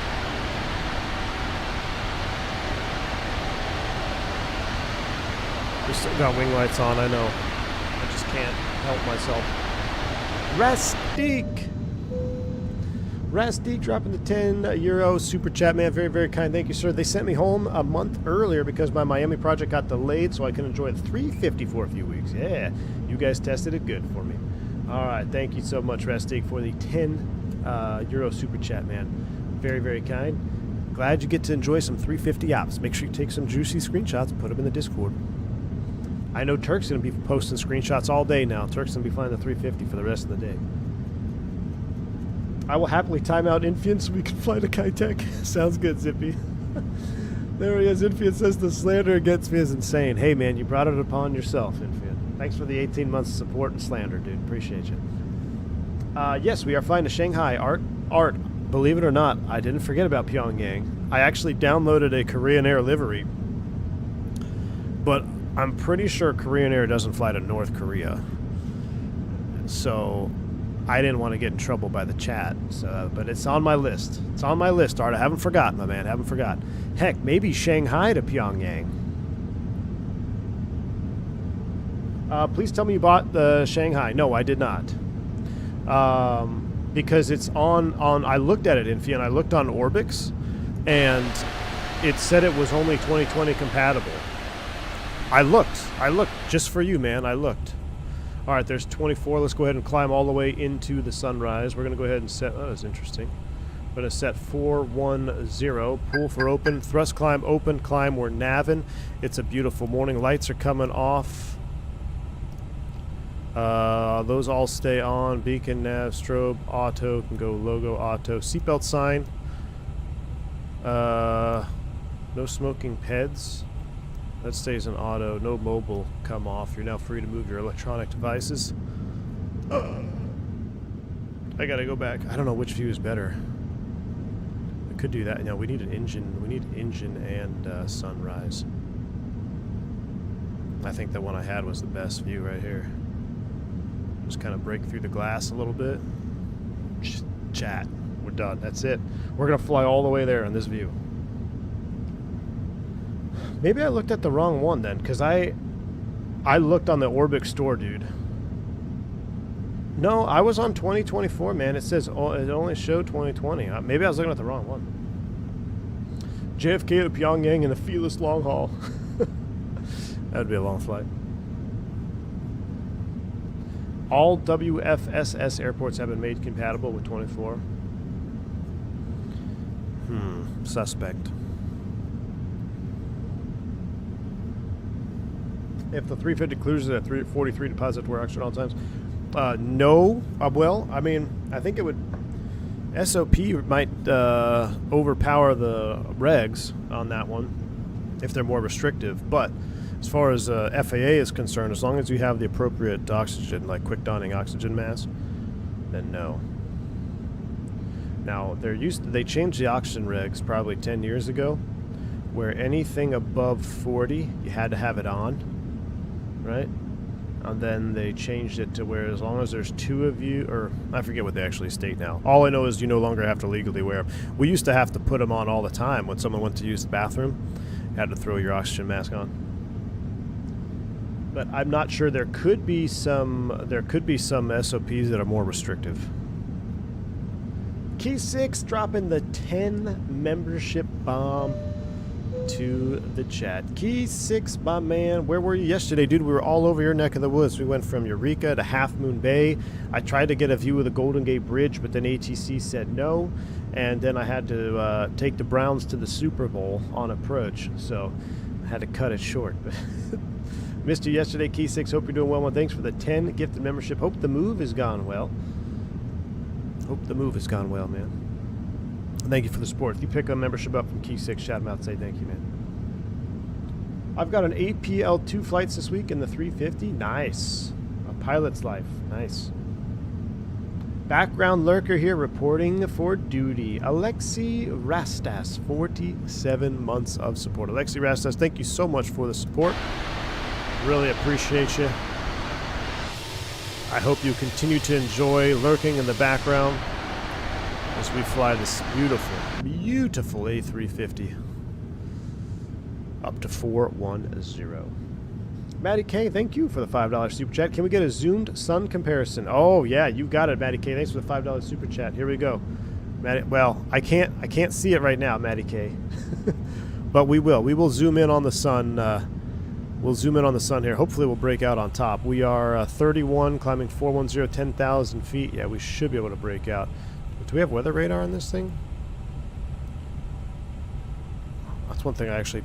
We still got wing lights on, I know. I just can't help myself. Rastik dropping the 10 euro super chat, man. Very, very kind. Thank you, sir. They sent me home a month earlier because my Miami project got delayed, so I can enjoy the 350 for a few weeks. Yeah, you guys tested it good for me. All right, thank you so much, Rastik, for the 10 euro super chat, man. Very, very kind. Glad you get to enjoy some 350 ops. Make sure you take some juicy screenshots, put them in the Discord. I know Turk's going to be posting screenshots all day now. Turk's going to be flying the 350 for the rest of the day. I will happily time out Infian so we can fly to Kitech. Sounds good, Zippy. There he is. Infian says the slander against me is insane. Hey, man, you brought it upon yourself, Infian. Thanks for the 18 months of support and slander, dude. Appreciate you. Yes, we are flying to Shanghai. Art, believe it or not, I didn't forget about Pyongyang. I actually downloaded a Korean Air livery. But I'm pretty sure Korean Air doesn't fly to North Korea. So I didn't want to get in trouble by the chat. So, but it's on my list. It's on my list, Art. I haven't forgotten, my man. I haven't forgotten. Heck, maybe Shanghai to Pyongyang. Please tell me you bought the Shanghai. No, I did not. Because it's on I looked at it, Infi, and I looked on Orbix, and it said it was only 2020 compatible. I looked just for you, man. I looked. All right, there's 24. Let's go ahead and climb all the way into the sunrise. We're going to go ahead and set, oh, that's interesting. We're going to set 410, pull for open, thrust climb, open climb. We're navin'. It's a beautiful morning. Lights are coming off. Those all stay on. Beacon, nav, strobe, auto, can go logo, auto. Seatbelt sign. No smoking peds. That stays in auto. No mobile come off. You're now free to move your electronic devices. I gotta go back. I don't know which view is better. I could do that. No, we need an engine. We need engine and sunrise. I think the one I had was the best view right here. Just kind of break through the glass a little bit. Just chat. We're done. That's it. We're gonna fly all the way there in this view. Maybe I looked at the wrong one then, because I looked on the Orbix store, dude. No, I was on 2024, man. It says it only showed 2020. Maybe I was looking at the wrong one. JFK to Pyongyang in the feeless long haul. That would be a long flight. All WFSS airports have been made compatible with 24. Suspect. If the 350 cruises at 343 deposit to wear extra at all times. No. Well, I mean, I think it would... SOP might overpower the regs on that one if they're more restrictive. But as far as FAA is concerned, as long as you have the appropriate oxygen, like quick dawning oxygen mask, then no. Now, they changed the oxygen regs probably 10 years ago, where anything above 40, you had to have it on, right? And then they changed it to where as long as there's two of you, or I forget what they actually state now. All I know is you no longer have to legally wear them. We used to have to put them on all the time when someone went to use the bathroom. You had to throw your oxygen mask on. But I'm not sure. There could be some SOPs that are more restrictive. Key 6 dropping the 10 membership bomb to the chat. Key 6, my man. Where were you yesterday, dude? We were all over your neck of the woods. We went from Eureka to Half Moon Bay. I tried to get a view of the Golden Gate Bridge, but then ATC said no. And then I had to take the Browns to the Super Bowl on approach. So I had to cut it short. Missed you yesterday, Key 6. Hope you're doing well, man. Thanks for the 10 gifted membership. Hope the move has gone well. Hope the move has gone well, man. Thank you for the support. If you pick a membership up from Key 6, shout them out and say thank you, man. I've got an APL2 flights this week in the 350. Nice. A pilot's life. Nice. Background lurker here reporting for duty. Alexi Rastas, 47 months of support. Alexi Rastas, thank you so much for the support. Really appreciate you. I hope you continue to enjoy lurking in the background as we fly this beautiful, beautiful A350 up to 410. Matty K, thank you for the $5 super chat. Can we get a zoomed sun comparison? Oh yeah, you got it, Matty K. Thanks for the $5 super chat. Here we go. Matty, well, I can't see it right now, Matty K. But we will. We will zoom in on the sun. We'll zoom in on the sun here. Hopefully we'll break out on top. We are 31, climbing 410, 10,000 feet. Yeah, we should be able to break out. Do we have weather radar on this thing? That's one thing I actually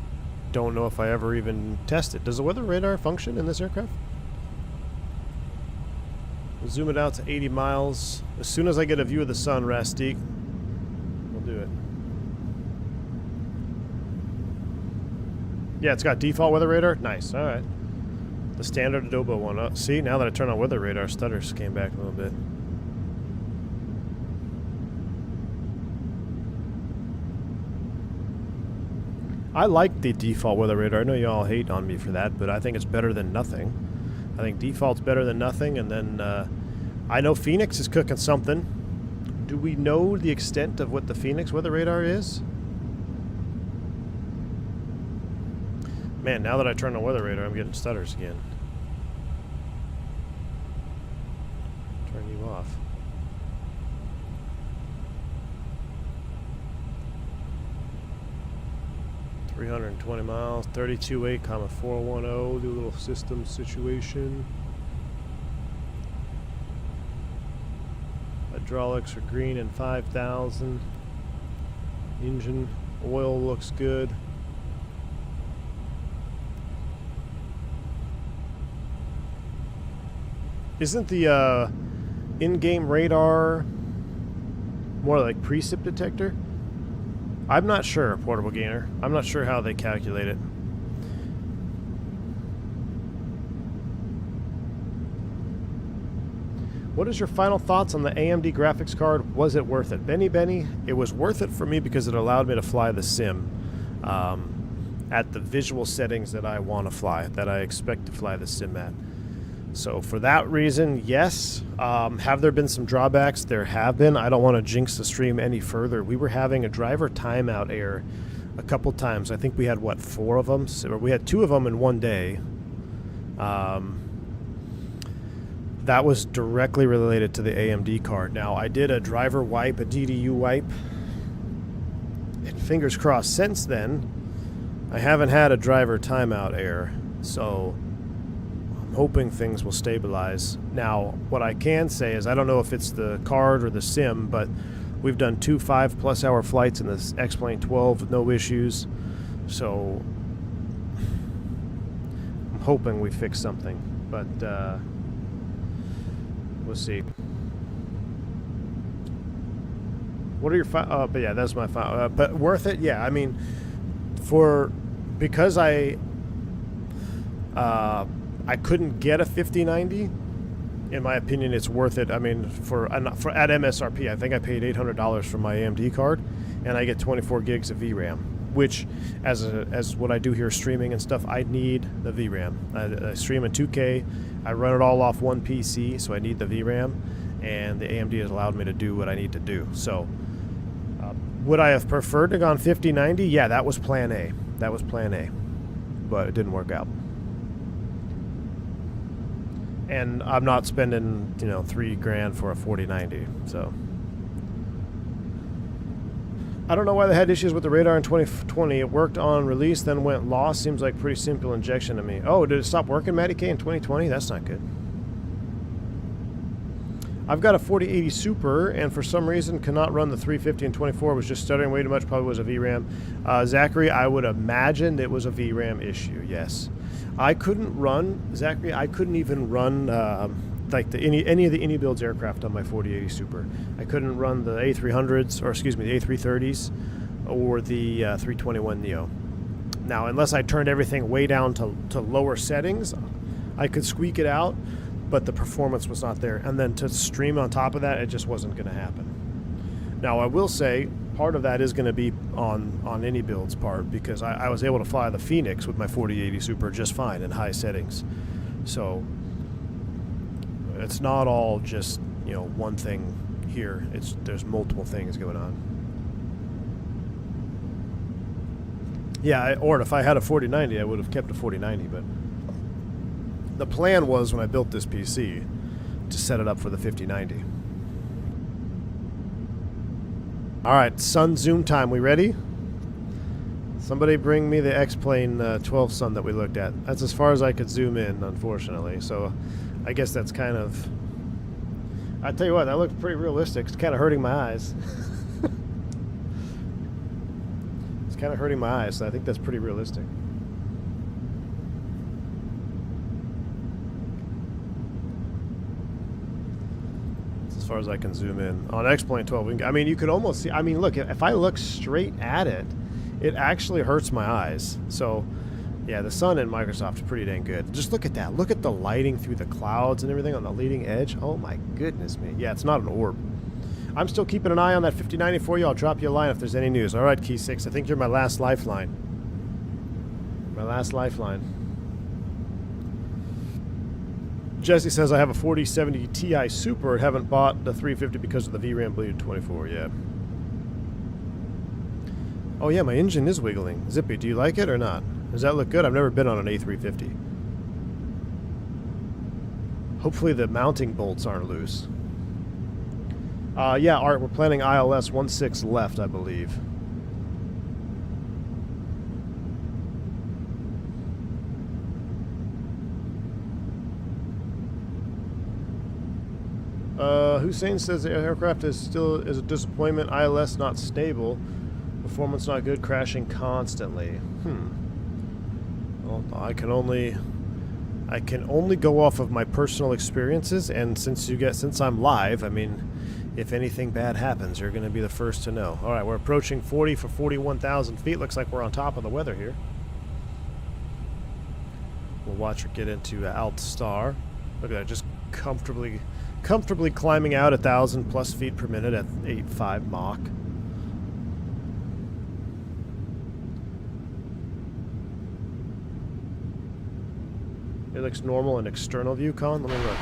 don't know if I ever even tested. Does the weather radar function in this aircraft? We'll zoom it out to 80 miles. As soon as I get a view of the sun, Rastik, we'll do it. Yeah, it's got default weather radar. Nice. All right. The standard Adobe one. Oh, see, now that I turn on weather radar, stutters came back a little bit. I like the default weather radar. I know you all hate on me for that, but I think it's better than nothing. I think default's better than nothing, and then I know Fenix is cooking something. Do we know the extent of what the Fenix weather radar is? Man, now that I turn on weather radar, I'm getting stutters again. Turn you off. $320 miles, 32.8, 410. Do a little system situation. Hydraulics are green and 5,000. Engine oil looks good. Isn't the in-game radar more like precip detector? I'm not sure, Portable Gainer. I'm not sure how they calculate it. What is your final thoughts on the AMD graphics card? Was it worth it? Benny, it was worth it for me because it allowed me to fly the sim at the visual settings that I want to fly, that I expect to fly the sim at. So for that reason, yes. Have there been some drawbacks? There have been. I don't want to jinx the stream any further. We were having a driver timeout error a couple times. I think we had, what, 4 of them? So we had 2 of them in one day. That was directly related to the AMD card. Now, I did a driver wipe, a DDU wipe. And fingers crossed, since then, I haven't had a driver timeout error. So hoping things will stabilize. Now, what I can say is I don't know if it's the card or the sim, but we've done 2 5+ hour flights in this X-Plane 12 with no issues. So I'm hoping we fix something, but we'll see. What are your but yeah, that's my final. But worth it? Yeah, I mean, because I couldn't get a 5090. In my opinion, it's worth it. I mean, for at MSRP, I think I paid $800 for my AMD card, and I get 24 gigs of VRAM. Which, as what I do here streaming and stuff, I need the VRAM. I stream in 2K. I run it all off one PC, so I need the VRAM, and the AMD has allowed me to do what I need to do. So, would I have preferred to have gone 5090? Yeah, that was Plan A. That was Plan A, but it didn't work out. And I'm not spending, $3,000 for a 4090. So I don't know why they had issues with the radar in 2020. It worked on release, then went lost. Seems like pretty simple injection to me. Oh, did it stop working, Matty K, in 2020? That's not good. I've got a 4080 Super, and for some reason cannot run the 350 and 24. Was just stuttering way too much. Probably was a VRAM. Zachary, I would imagine it was a VRAM issue. Yes. I couldn't run, Zachary, I couldn't even run like any of the iniBuilds aircraft on my 4080 Super. I couldn't run the A300s, or excuse me, the A330s, or the 321 Neo. Now, unless I turned everything way down to lower settings, I could squeak it out. but the performance was not there. And then to stream on top of that, it just wasn't going to happen. Now, I will say part of that is going to be on iniBuilds' part, because I was able to fly the Fenix with my 4080 Super just fine in high settings. So it's not all just, you know, one thing here. There's multiple things going on. Yeah, or if I had a 4090, I would have kept a 4090, but the plan was when I built this PC to set it up for the 5090. All right, sun zoom time. We ready? Somebody bring me the X-Plane 12 sun that we looked at. That's as far as I could zoom in, unfortunately. So I guess that's kind of... I tell you what, that looked pretty realistic. It's kind of hurting my eyes. It's kind of hurting my eyes, so I think that's pretty realistic. As far as I can zoom in. On X-Plane 12, I mean, you could almost see... I mean, look, if I look straight at it, it actually hurts my eyes. So, yeah, the sun in Microsoft is pretty dang good. Just look at that. Look at the lighting through the clouds and everything on the leading edge. Oh, my goodness me. Yeah, it's not an orb. I'm still keeping an eye on that 5090 for you. I'll drop you a line if there's any news. All right, Key 6, I think you're my last lifeline. My last lifeline. Jesse says, I have a 4070 Ti Super. Haven't bought the 350 because of the VRAM bleeded 24. Yeah. Oh, yeah, my engine is wiggling. Zippy, do you like it or not? Does that look good? I've never been on an A350. Hopefully the mounting bolts aren't loose. Yeah, Art, we're planning ILS 16 left, I believe. Hussein says the aircraft is still a disappointment. ILS not stable. Performance not good. Crashing constantly. Well, I can only go off of my personal experiences, and since I'm live, I mean, if anything bad happens, you're going to be the first to know. All right, we're approaching 40 for 41,000 feet. Looks like we're on top of the weather here. We'll watch her get into Alt Star. Look at that, just comfortably climbing out 1,000 plus feet per minute at 8.5 Mach. It looks normal in external view, Colin. Let me look.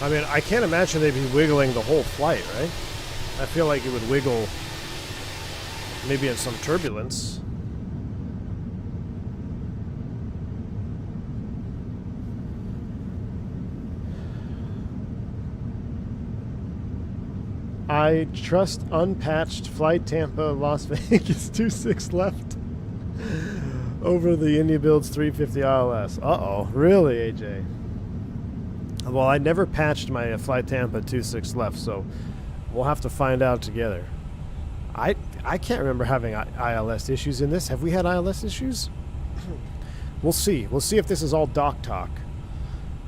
I mean, I can't imagine they'd be wiggling the whole flight, right? I feel like it would wiggle maybe in some turbulence. I trust unpatched Flight Tampa Las Vegas 26 left over the iniBuilds 350 ILS. Uh-oh, really, AJ? Well, I never patched my Flight Tampa 26 left, so we'll have to find out together. I can't remember having ILS issues in this. Have we had ILS issues? We'll see. We'll see if this is all dock talk.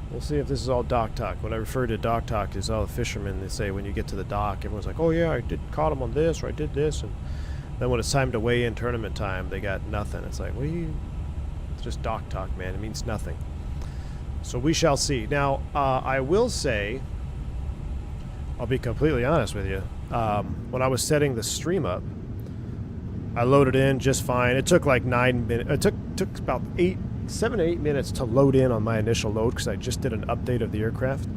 We'll see if this is all dock talk. When I refer to dock talk, is all the fishermen, they say when you get to the dock, everyone's like, oh yeah, I caught him on this, or I did this, and then when it's time to weigh in tournament time, they got nothing. It's like, it's just dock talk, man. It means nothing. So we shall see. Now, I will say, I'll be completely honest with you. When I was setting the stream up, I loaded in just fine. It took like 9 minutes. It took about 7 to 8 minutes to load in on my initial load because I just did an update of the aircraft.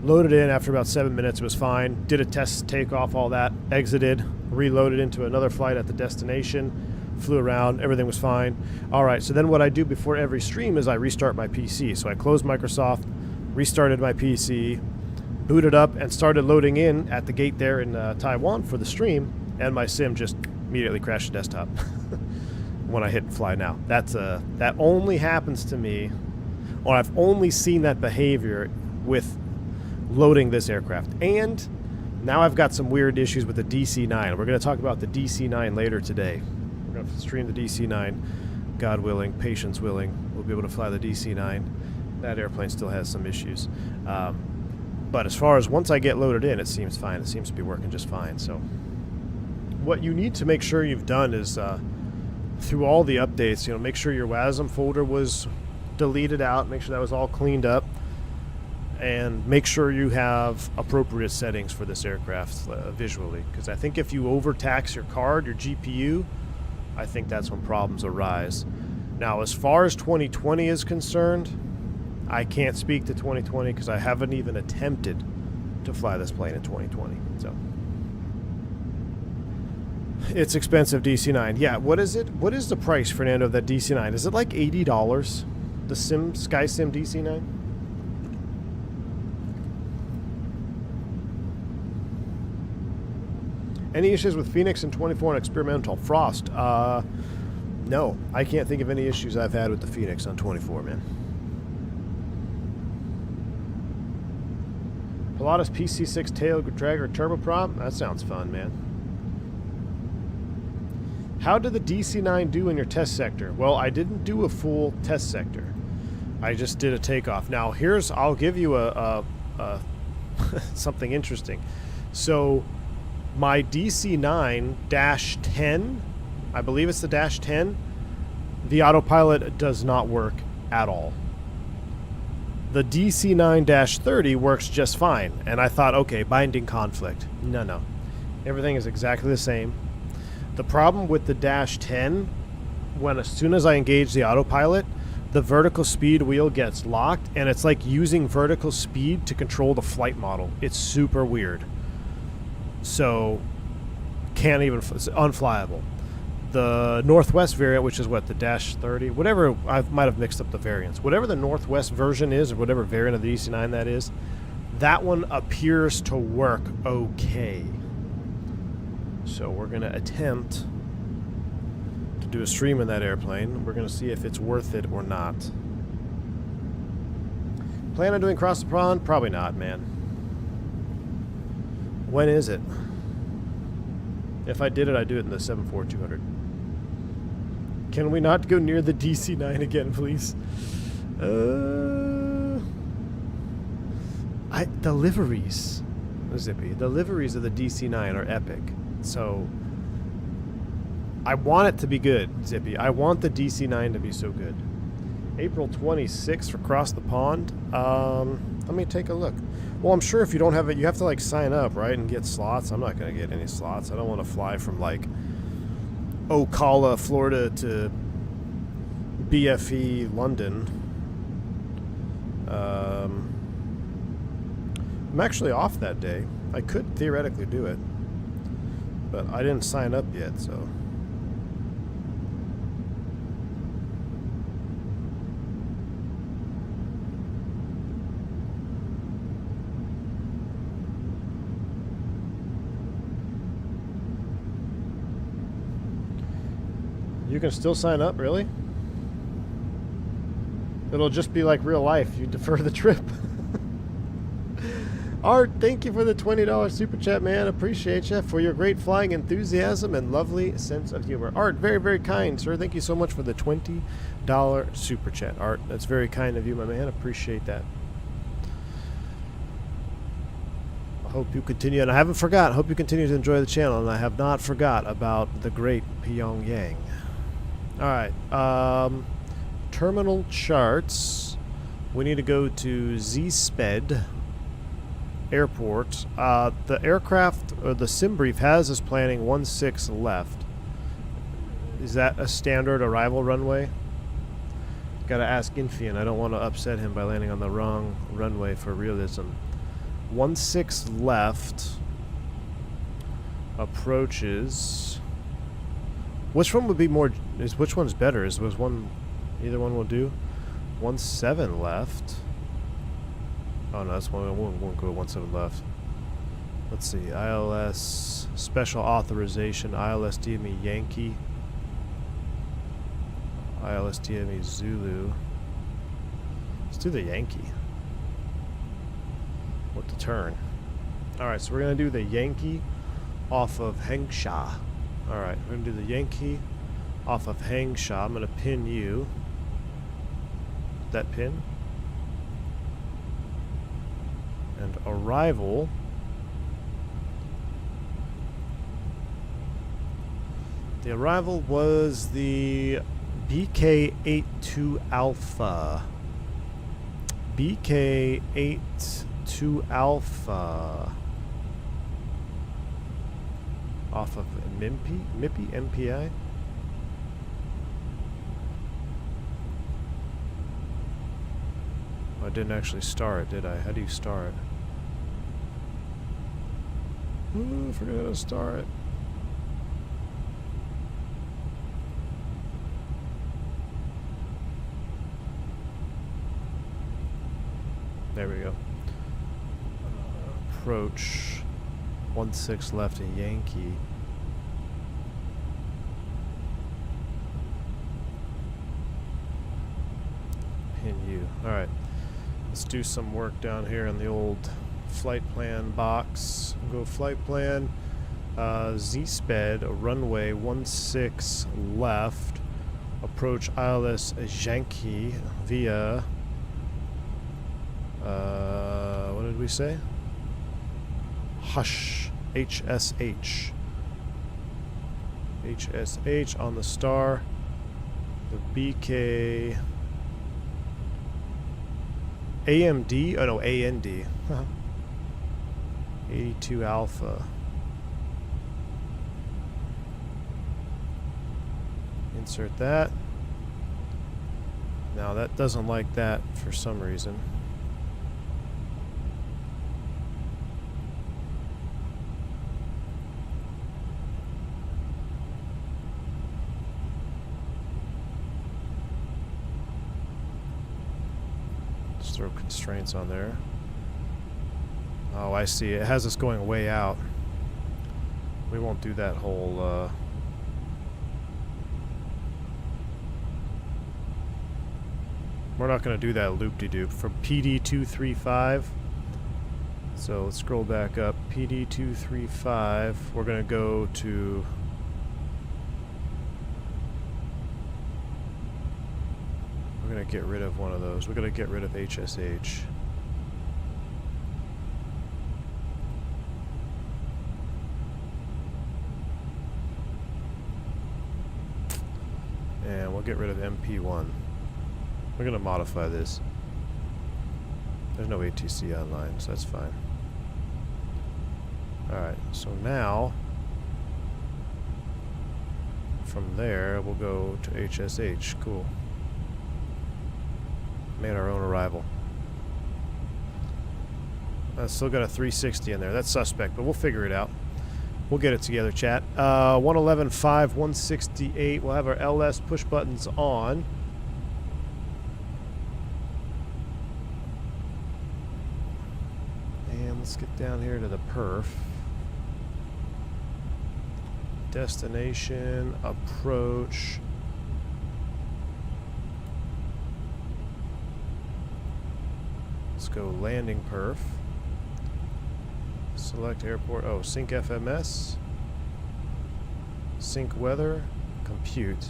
Loaded in after about 7 minutes, it was fine. Did a test takeoff, all that. Exited, reloaded into another flight at the destination. Flew around, everything was fine. All right, so then what I do before every stream is I restart my PC. So I closed Microsoft, restarted my PC, booted up, and started loading in at the gate there in Taiwan for the stream, and my sim just immediately crashed the desktop when I hit fly now. That only happens to me, or I've only seen that behavior with loading this aircraft. And now I've got some weird issues with the DC-9. We're going to talk about the DC-9 later today. We're going to stream the DC-9, God willing, patience willing. We'll be able to fly the DC-9. That airplane still has some issues. But as far as once I get loaded in, it seems fine. It seems to be working just fine. So what you need to make sure you've done is through all the updates, you know, make sure your WASM folder was deleted out, make sure that was all cleaned up, and make sure you have appropriate settings for this aircraft visually, because I think if you overtax your card, your GPU, I think that's when problems arise. Now, as far as 2020 is concerned, I can't speak to 2020 because I haven't even attempted to fly this plane in 2020. So it's expensive, DC-9. Yeah, what is it? What is the price, Fernando, of that DC-9? Is it like $80? The SkySim DC-9? Any issues with Fenix and 24 on experimental? Frost? No. I can't think of any issues I've had with the Fenix on 24, man. Pilatus PC6 tail dragger turboprop? That sounds fun, man. How did the DC-9 do in your test sector? Well, I didn't do a full test sector. I just did a takeoff. Now, I'll give you a something interesting. So, my DC-9-10, I believe it's the -10, the autopilot does not work at all. The DC-9-30 works just fine, and I thought, okay, binding conflict. No. Everything is exactly the same. The problem with the -10, as soon as I engage the autopilot, the vertical speed wheel gets locked, and it's like using vertical speed to control the flight model. It's super weird. So, it's unflyable. The Northwest variant, which is what, the -30, whatever, I might have mixed up the variants. Whatever the Northwest version is, or whatever variant of the DC-9 that is, that one appears to work okay. So we're going to attempt to do a stream in that airplane. We're going to see if it's worth it or not. Plan on doing cross the pond? Probably not, man. When is it? If I did it, I'd do it in the 74200. Can we not go near the DC-9 again, please? The liveries, Zippy, the liveries of the DC-9 are epic. So, I want it to be good, Zippy. I want the DC-9 to be so good. April 26th for Cross the Pond. Let me take a look. Well, I'm sure if you don't have it, you have to like sign up, right, and get slots. I'm not going to get any slots. I don't want to fly from like Ocala, Florida to BFE, London. I'm actually off that day. I could theoretically do it, but I didn't sign up yet, so. You can still sign up, really? It'll just be like real life. You defer the trip. Art, thank you for the $20 super chat, man. Appreciate you for your great flying enthusiasm and lovely sense of humor. Art, very, very kind, sir. Thank you so much for the $20 super chat. Art, that's very kind of you, my man. Appreciate that. I hope you continue, and I haven't forgot. I hope you continue to enjoy the channel, and I have not forgot about the great Pyongyang. All right, terminal charts. We need to go to ZSped Airport. The aircraft, or the sim brief, has us planning 16 left. Is that a standard arrival runway? Gotta ask Infian. I don't want to upset him by landing on the wrong runway for realism. 16 left. Approaches. Which one would be more? Which one's better? Was one? Either one will do. 17 left. Oh no, that's one. I won't go 17 left. Let's see. ILS special authorization. ILS DME Yankee. ILS DME Zulu. Let's do the Yankee. What to turn? All right, so we're gonna do the Yankee off of Hengsha. All right, we're gonna do the Yankee off of Hengsha. I'm gonna pin you. That pin. And arrival. The arrival was the BK82 Alpha. BK82 Alpha. Off of MPI? Oh, I didn't actually star it, did I? How do you star it? Ooh, I forgot how to star it. There we go. Approach 16 left a Yankee. Pin U. Alright. Let's do some work down here in the old flight plan box. Go flight plan. Z-Sped, runway 16 left. Approach ILS Yankee via... what did we say? Hush. HSH. HSH on the star. The BK... AMD? Oh no, AND. 82 Alpha. Insert that. Now that doesn't like that for some reason. Throw constraints on there. Oh, I see. It has us going way out. We won't do that whole... We're not going to do that loop-de-doop. From PD235. So let's scroll back up. PD235. We're going to go to... We're going to get rid of one of those. We're going to get rid of HSH. And we'll get rid of MP1. We're going to modify this. There's no ATC online, so that's fine. Alright, so now from there we'll go to HSH. Cool. Made our own arrival. Still got a 360 in there. That's suspect, but we'll figure it out. We'll get it together, chat. 111.5, 168. We'll have our LS push buttons on. And let's get down here to the perf. Destination, approach. Let's go landing perf. Select airport. Oh, sync FMS. Sync weather. Compute.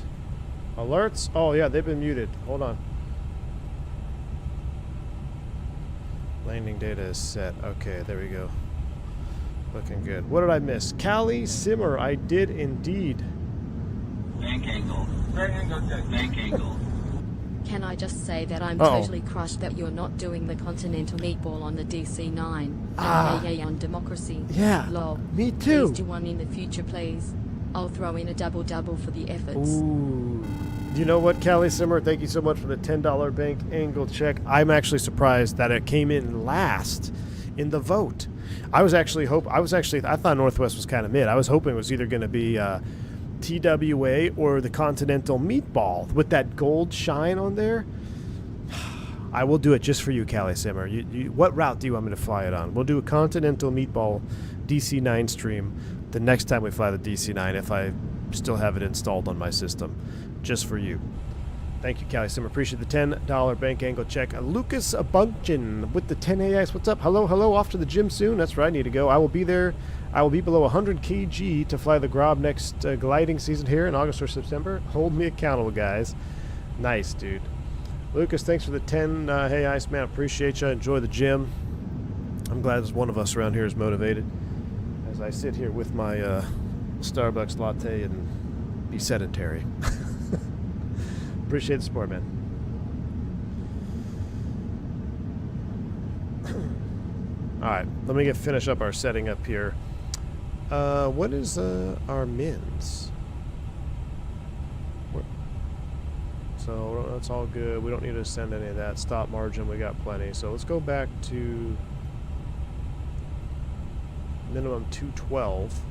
Alerts? Oh, yeah, they've been muted. Hold on. Landing data is set. Okay, there we go. Looking good. What did I miss? Callie Simmer. I did indeed. Bank angle. Right angle check. Bank angle. Can I just say that I'm totally crushed that you're not doing the Continental Meatball on the DC-9. Yay on democracy. Yeah, lol. me too. Please do one in the future, please. I'll throw in a double-double for the efforts. Ooh. You know what, Callie Simmer? Thank you so much for the $10 bank angle check. I'm actually surprised that it came in last in the vote. I thought Northwest was kind of mid. I was hoping it was either going to be TWA or the Continental Meatball with that gold shine on there. I will do it just for you, Callie Simmer. What route do you want me to fly it on? We'll do a Continental Meatball DC-9 stream the next time we fly the DC-9 if I still have it installed on my system. Just for you. Thank you, Callie Simmer. Appreciate the $10 bank angle check. Lucas Bunchen with the 10 AX. What's up? Hello, hello. Off to the gym soon. That's where I need to go. I will be there. I will be below 100 kg to fly the Grob next gliding season here in August or September. Hold me accountable, guys. Nice, dude. Lucas, thanks for the 10. Hey, Iceman. Appreciate you. Enjoy the gym. I'm glad one of us around here is motivated as I sit here with my Starbucks latte and be sedentary. Appreciate the support, man. Alright, let me finish up our setting up here. What is our mins? So that's all good. We don't need to send any of that. Stop margin, we got plenty. So let's go back to minimum 212.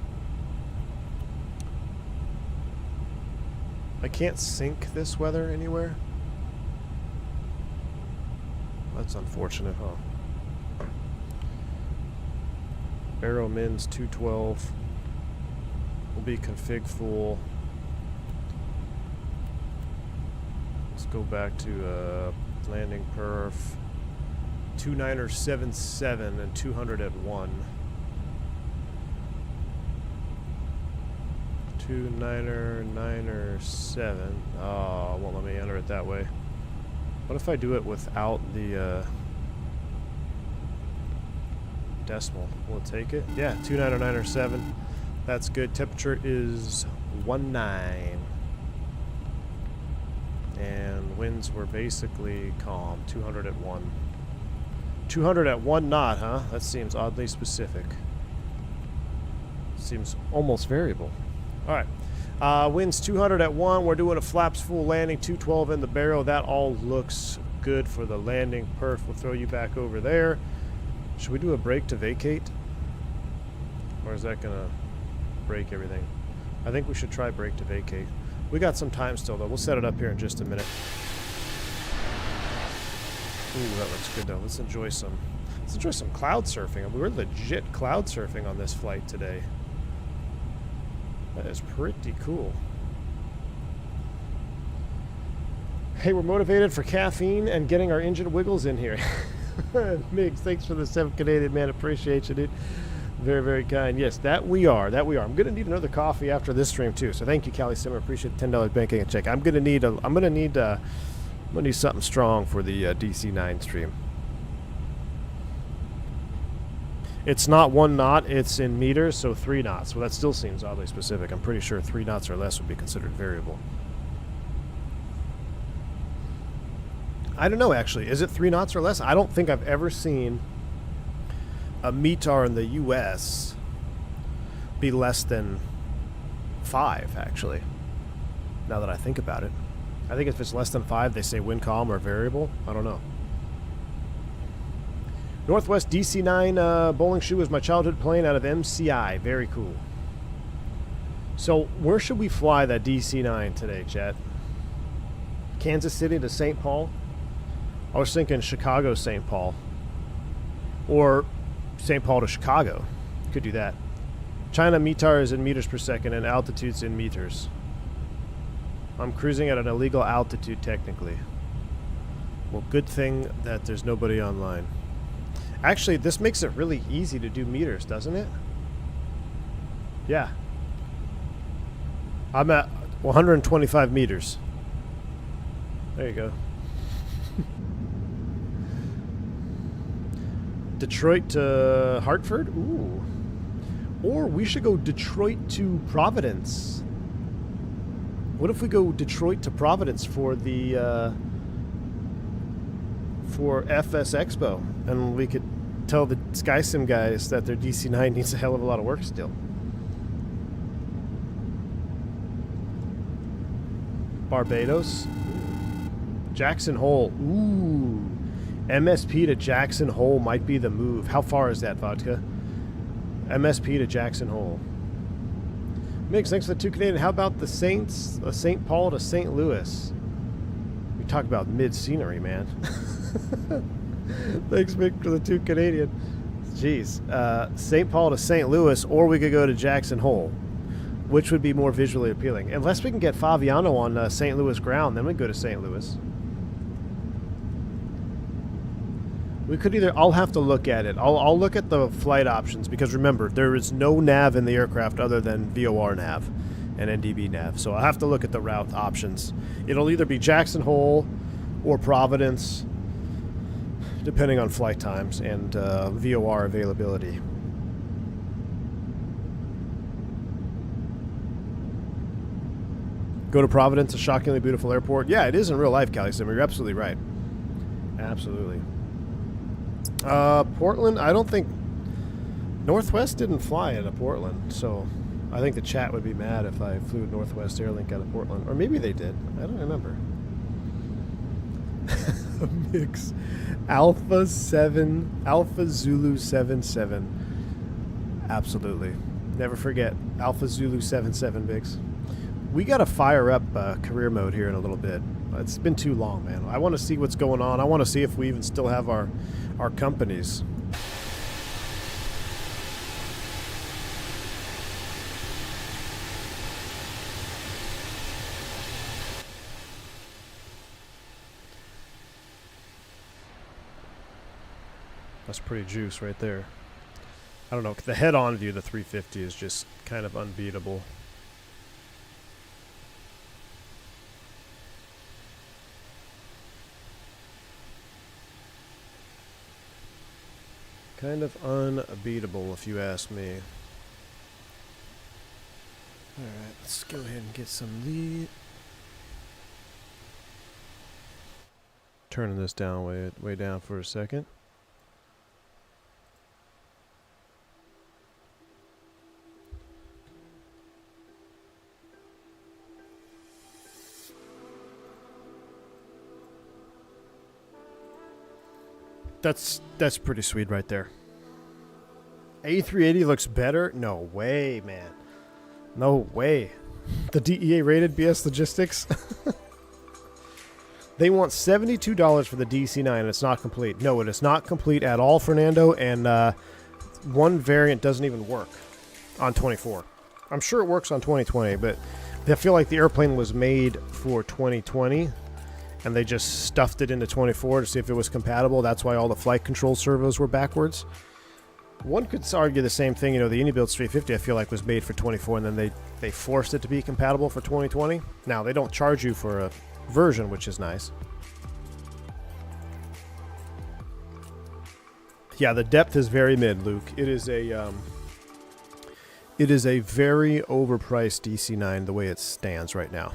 I can't sync this weather anywhere. That's unfortunate, huh? Aero mins 212 will be config full. Let's go back to landing perf 2977 and 200 at 1. 2997. Oh, won't let me enter it that way. What if I do it without the decimal? Will it take it? Yeah, 2997. That's good. Temperature is 19. And winds were basically calm. 200 at 1. 200 at 1 knot, huh? That seems oddly specific. Seems almost variable. Alright. Winds 200 at 1. We're doing a flaps full landing. 212 in the barrel. That all looks good for the landing. Perf. We'll throw you back over there. Should we do a brake to vacate? Or is that going to break everything? I think we should try brake to vacate. We got some time still, though. We'll set it up here in just a minute. Ooh, that looks good, though. Let's enjoy some cloud surfing. I mean, we're legit cloud surfing on this flight today. That is pretty cool. Hey, we're motivated for caffeine and getting our engine wiggles in here. Migs, thanks for the 7 Canadian, man. Appreciate you, dude. Very, very kind. Yes, that we are. I'm going to need another coffee after this stream too. So thank you, Callie Simmer. Appreciate the $10 banking check. I'm going to need something strong for the DC9 stream. It's not 1 knot, it's in meters, so 3 knots. Well, that still seems oddly specific. I'm pretty sure 3 knots or less would be considered variable. I don't know, actually. Is it 3 knots or less? I don't think I've ever seen a METAR in the U.S. be less than 5, actually, now that I think about it. I think if it's less than 5, they say wind calm or variable. I don't know. Northwest DC9 bowling shoe was my childhood plane out of MCI. Very cool. So where should we fly that DC9 today, chat? Kansas City to St. Paul? I was thinking Chicago, St. Paul. Or St. Paul to Chicago. Could do that. China METAR is in meters per second and altitude's in meters. I'm cruising at an illegal altitude technically. Well, good thing that there's nobody online. Actually, this makes it really easy to do meters, doesn't it? Yeah. I'm at 125 meters. There you go. Detroit to Hartford? Ooh. Or we should go Detroit to Providence. What if we go Detroit to Providence for the for FS Expo, and we could tell the SkySim guys that their DC9 needs a hell of a lot of work still. Barbados. Jackson Hole. Ooh. MSP to Jackson Hole might be the move. How far is that, Vodka? MSP to Jackson Hole. Migs, thanks for the 2 Canadian. How about the Saints, St. Paul to St. Louis? We talk about mid-scenery, man. Thanks, Mick, for the 2 Canadian. Jeez. St. Paul to St. Louis, or we could go to Jackson Hole. Which would be more visually appealing? Unless we can get Faviano on St. Louis ground, then we go to St. Louis. We could either... I'll have to look at it. I'll look at the flight options, because remember, there is no nav in the aircraft other than VOR nav and NDB nav. So I'll have to look at the route options. It'll either be Jackson Hole or Providence. depending on flight times and VOR availability. Go to Providence, a shockingly beautiful airport. Yeah, it is in real life, Cali Simmer. You're absolutely right. Absolutely. Portland, I don't think... Northwest didn't fly out of Portland, so I think the chat would be mad if I flew Northwest Airlink out of Portland. Or maybe they did. I don't remember. Mix. Alpha Zulu 77. Absolutely. Never forget. Alpha Zulu 77, Biggs. We got to fire up career mode here in a little bit. It's been too long, man. I want to see what's going on. I want to see if we even still have our companies. That's pretty juice right there. I don't know. The head-on view of the 350 is just kind of unbeatable. Kind of unbeatable, if you ask me. Alright, let's go ahead and get some lead. Turning this down way down for a second. That's pretty sweet right there. A380 looks better? No way, man. No way. The DEA rated BS Logistics? They want $72 for the DC-9 and it's not complete. No, it is not complete at all, Fernando, and one variant doesn't even work on 24. I'm sure it works on 2020, but I feel like the airplane was made for 2020 and they just stuffed it into 24 to see if it was compatible. That's why all the flight control servos were backwards. One could argue the same thing. You know, the iniBuilds 350 I feel like was made for 24 and then they forced it to be compatible for 2020. Now, they don't charge you for a version, which is nice. Yeah, the depth is very mid, Luke. It is a very overpriced DC-9 the way it stands right now.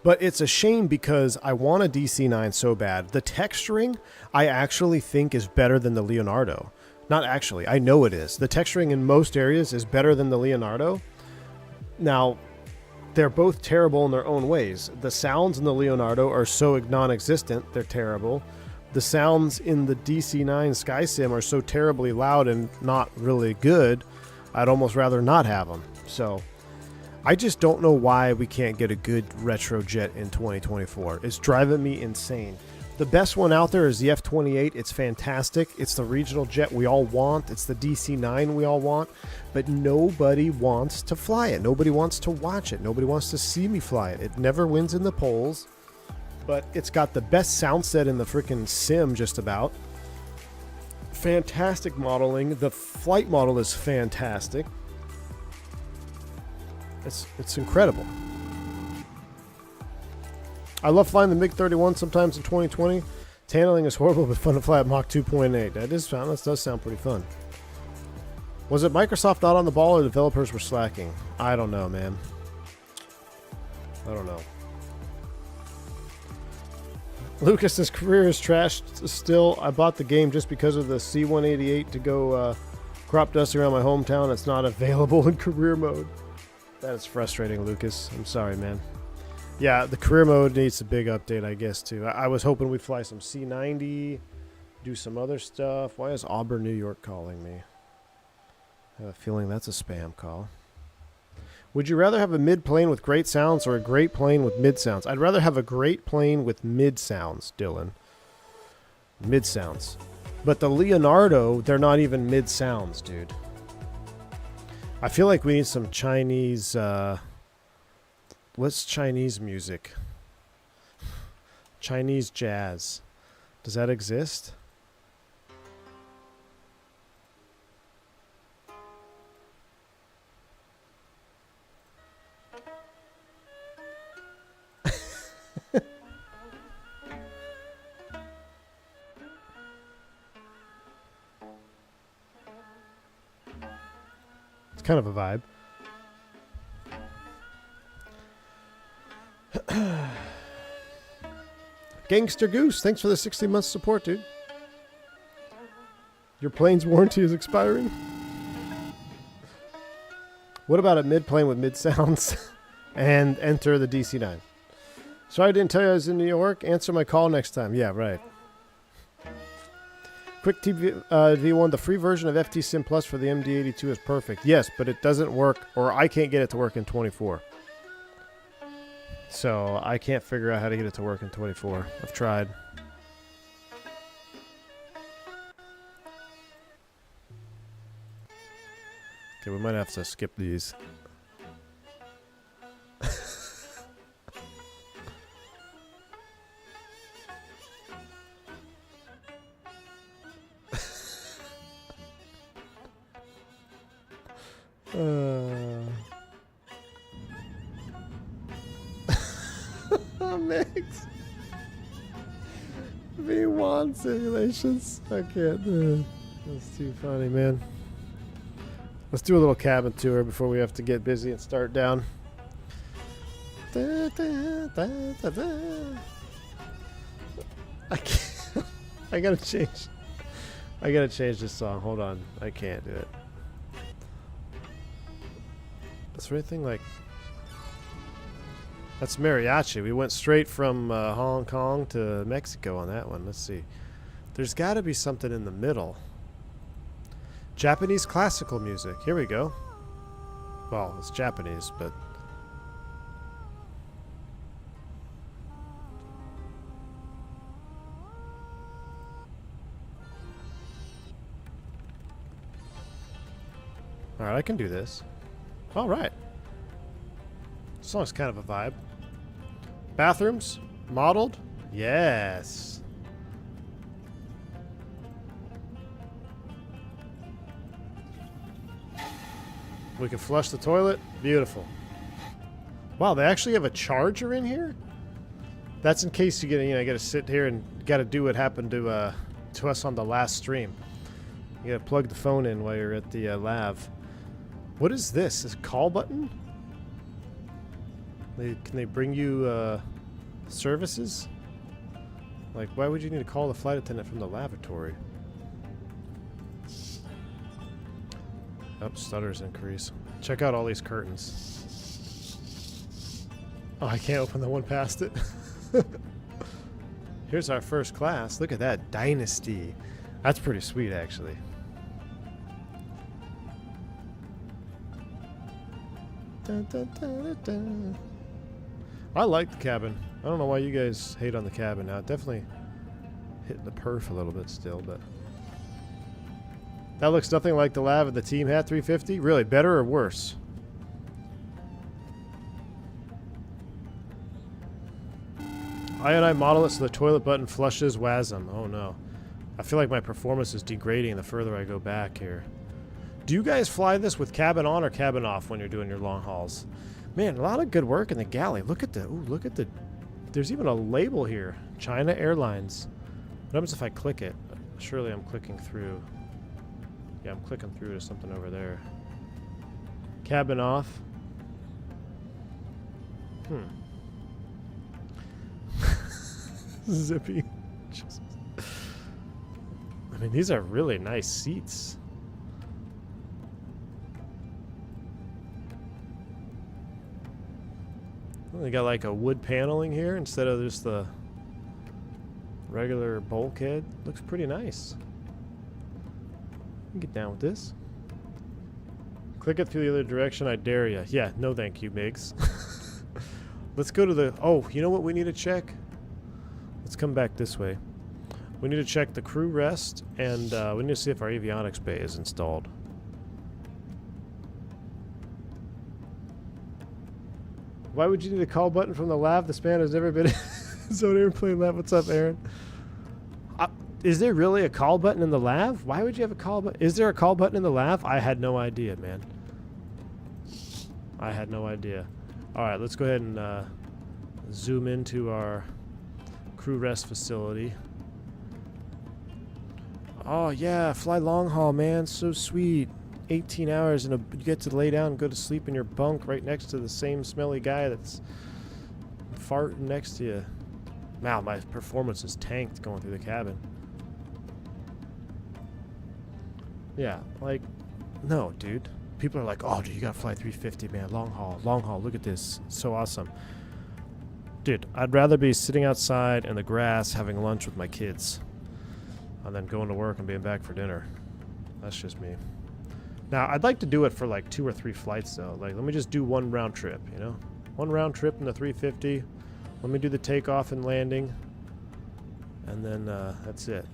But it's a shame because I want a DC-9 so bad. The texturing, I actually think, is better than the Leonardo. Not actually, I know it is. The texturing in most areas is better than the Leonardo. Now, they're both terrible in their own ways. The sounds in the Leonardo are so non-existent, they're terrible. The sounds in the DC-9 SkySim are so terribly loud and not really good, I'd almost rather not have them. So I just don't know why we can't get a good retro jet in 2024. It's driving me insane. The best one out there is the F-28. It's fantastic. It's the regional jet we all want. It's the DC-9 we all want. But nobody wants to fly it. Nobody wants to watch it. Nobody wants to see me fly it. It never wins in the polls. But it's got the best sound set in the freaking sim just about. Fantastic modeling. The flight model is fantastic. It's incredible. I love flying the MiG-31 sometimes in 2020. Handling is horrible, but fun to fly at Mach 2.8. That does sound pretty fun. Was it Microsoft not on the ball or developers were slacking? I don't know, man. I don't know. Lucas's career is trashed still. I bought the game just because of the C-188 to go crop dust around my hometown. It's not available in career mode. That is frustrating, Lucas. I'm sorry, man. Yeah, the career mode needs a big update, I guess, too. I was hoping we'd fly some C-90, do some other stuff. Why is Auburn, New York calling me? I have a feeling that's a spam call. Would you rather have a mid plane with great sounds or a great plane with mid sounds? I'd rather have a great plane with mid sounds, Dylan. Mid sounds. But the Leonardo, they're not even mid sounds, dude. I feel like we need some Chinese, what's Chinese music? Chinese jazz. Does that exist? It's kind of a vibe. Gangster Goose, thanks for the 60 months support, dude. Your plane's warranty is expiring. What about a mid-plane with mid-sounds and enter the DC-9? Sorry I didn't tell you I was in New York. Answer my call next time. Yeah, right. Quick TV V1, the free version of FT Sim Plus for the MD82 is perfect. Yes, but it doesn't work, or I can't get it to work in 24. So I can't figure out how to get it to work in 24. I've tried. Okay, we might have to skip these. Mix. V1 simulations. I can't. That's too funny, man. Let's do a little cabin tour before we have to get busy and start down. I can't. I gotta change this song. Hold on. I can't do it. Is there anything like... That's mariachi. We went straight from Hong Kong to Mexico on that one. Let's see. There's got to be something in the middle. Japanese classical music. Here we go. Well, it's Japanese, but... Alright, I can do this. Alright. This song's kind of a vibe. Bathrooms? Modeled? Yes. We can flush the toilet. Beautiful. Wow, they actually have a charger in here? That's in case you get, you got to sit here and got to do what happened to us on the last stream. You got to plug the phone in while you're at the lav. What is this? Is a call button? Can they bring you services? Like, why would you need to call the flight attendant from the lavatory? Oh, stutters increase. Check out all these curtains. Oh, I can't open the one past it. Here's our first class. Look at that. Dynasty. That's pretty sweet, actually. Dun, dun, dun, dun, dun. I like the cabin. I don't know why you guys hate on the cabin now. It definitely hitting the perf a little bit still, but that looks nothing like the lav of the Team Hat 350. Really, better or worse? I model it so the toilet button flushes WASM. Oh no. I feel like my performance is degrading the further I go back here. Do you guys fly this with cabin on or cabin off when you're doing your long hauls? Man, a lot of good work in the galley. Look at the, there's even a label here. China Airlines. What happens if I click it? Surely I'm clicking through. Yeah, I'm clicking through to something over there. Cabin off. Zippy. Jesus. I mean, these are really nice seats. They got like a wood paneling here instead of just the regular bulkhead. Looks pretty nice. Get down with this. Click it through the other direction, I dare ya. Yeah, no thank you, Migs. Let's go to the... Oh, you know what we need to check? Let's come back this way. We need to check the crew rest, and we need to see if our avionics bay is installed. Why would you need a call button from the lav? This man has never been in his own airplane lav. What's up, Aaron? Is there really a call button in the lav? Why would you have a call button? Is there a call button in the lav? I had no idea, man. I had no idea. All right, let's go ahead and zoom into our crew rest facility. Oh, yeah, fly long haul, man. So sweet. 18 hours and you get to lay down and go to sleep in your bunk right next to the same smelly guy that's farting next to you. Wow, my performance is tanked going through the cabin. Yeah, like, no, dude. People are like, oh, dude, you gotta fly 350, man. Long haul, look at this. It's so awesome. Dude, I'd rather be sitting outside in the grass having lunch with my kids and then going to work and being back for dinner. That's just me. Now, I'd like to do it for like 2 or 3 flights, though. Like, let me just do one round trip, you know? One round trip in the 350. Let me do the takeoff and landing. And then that's it.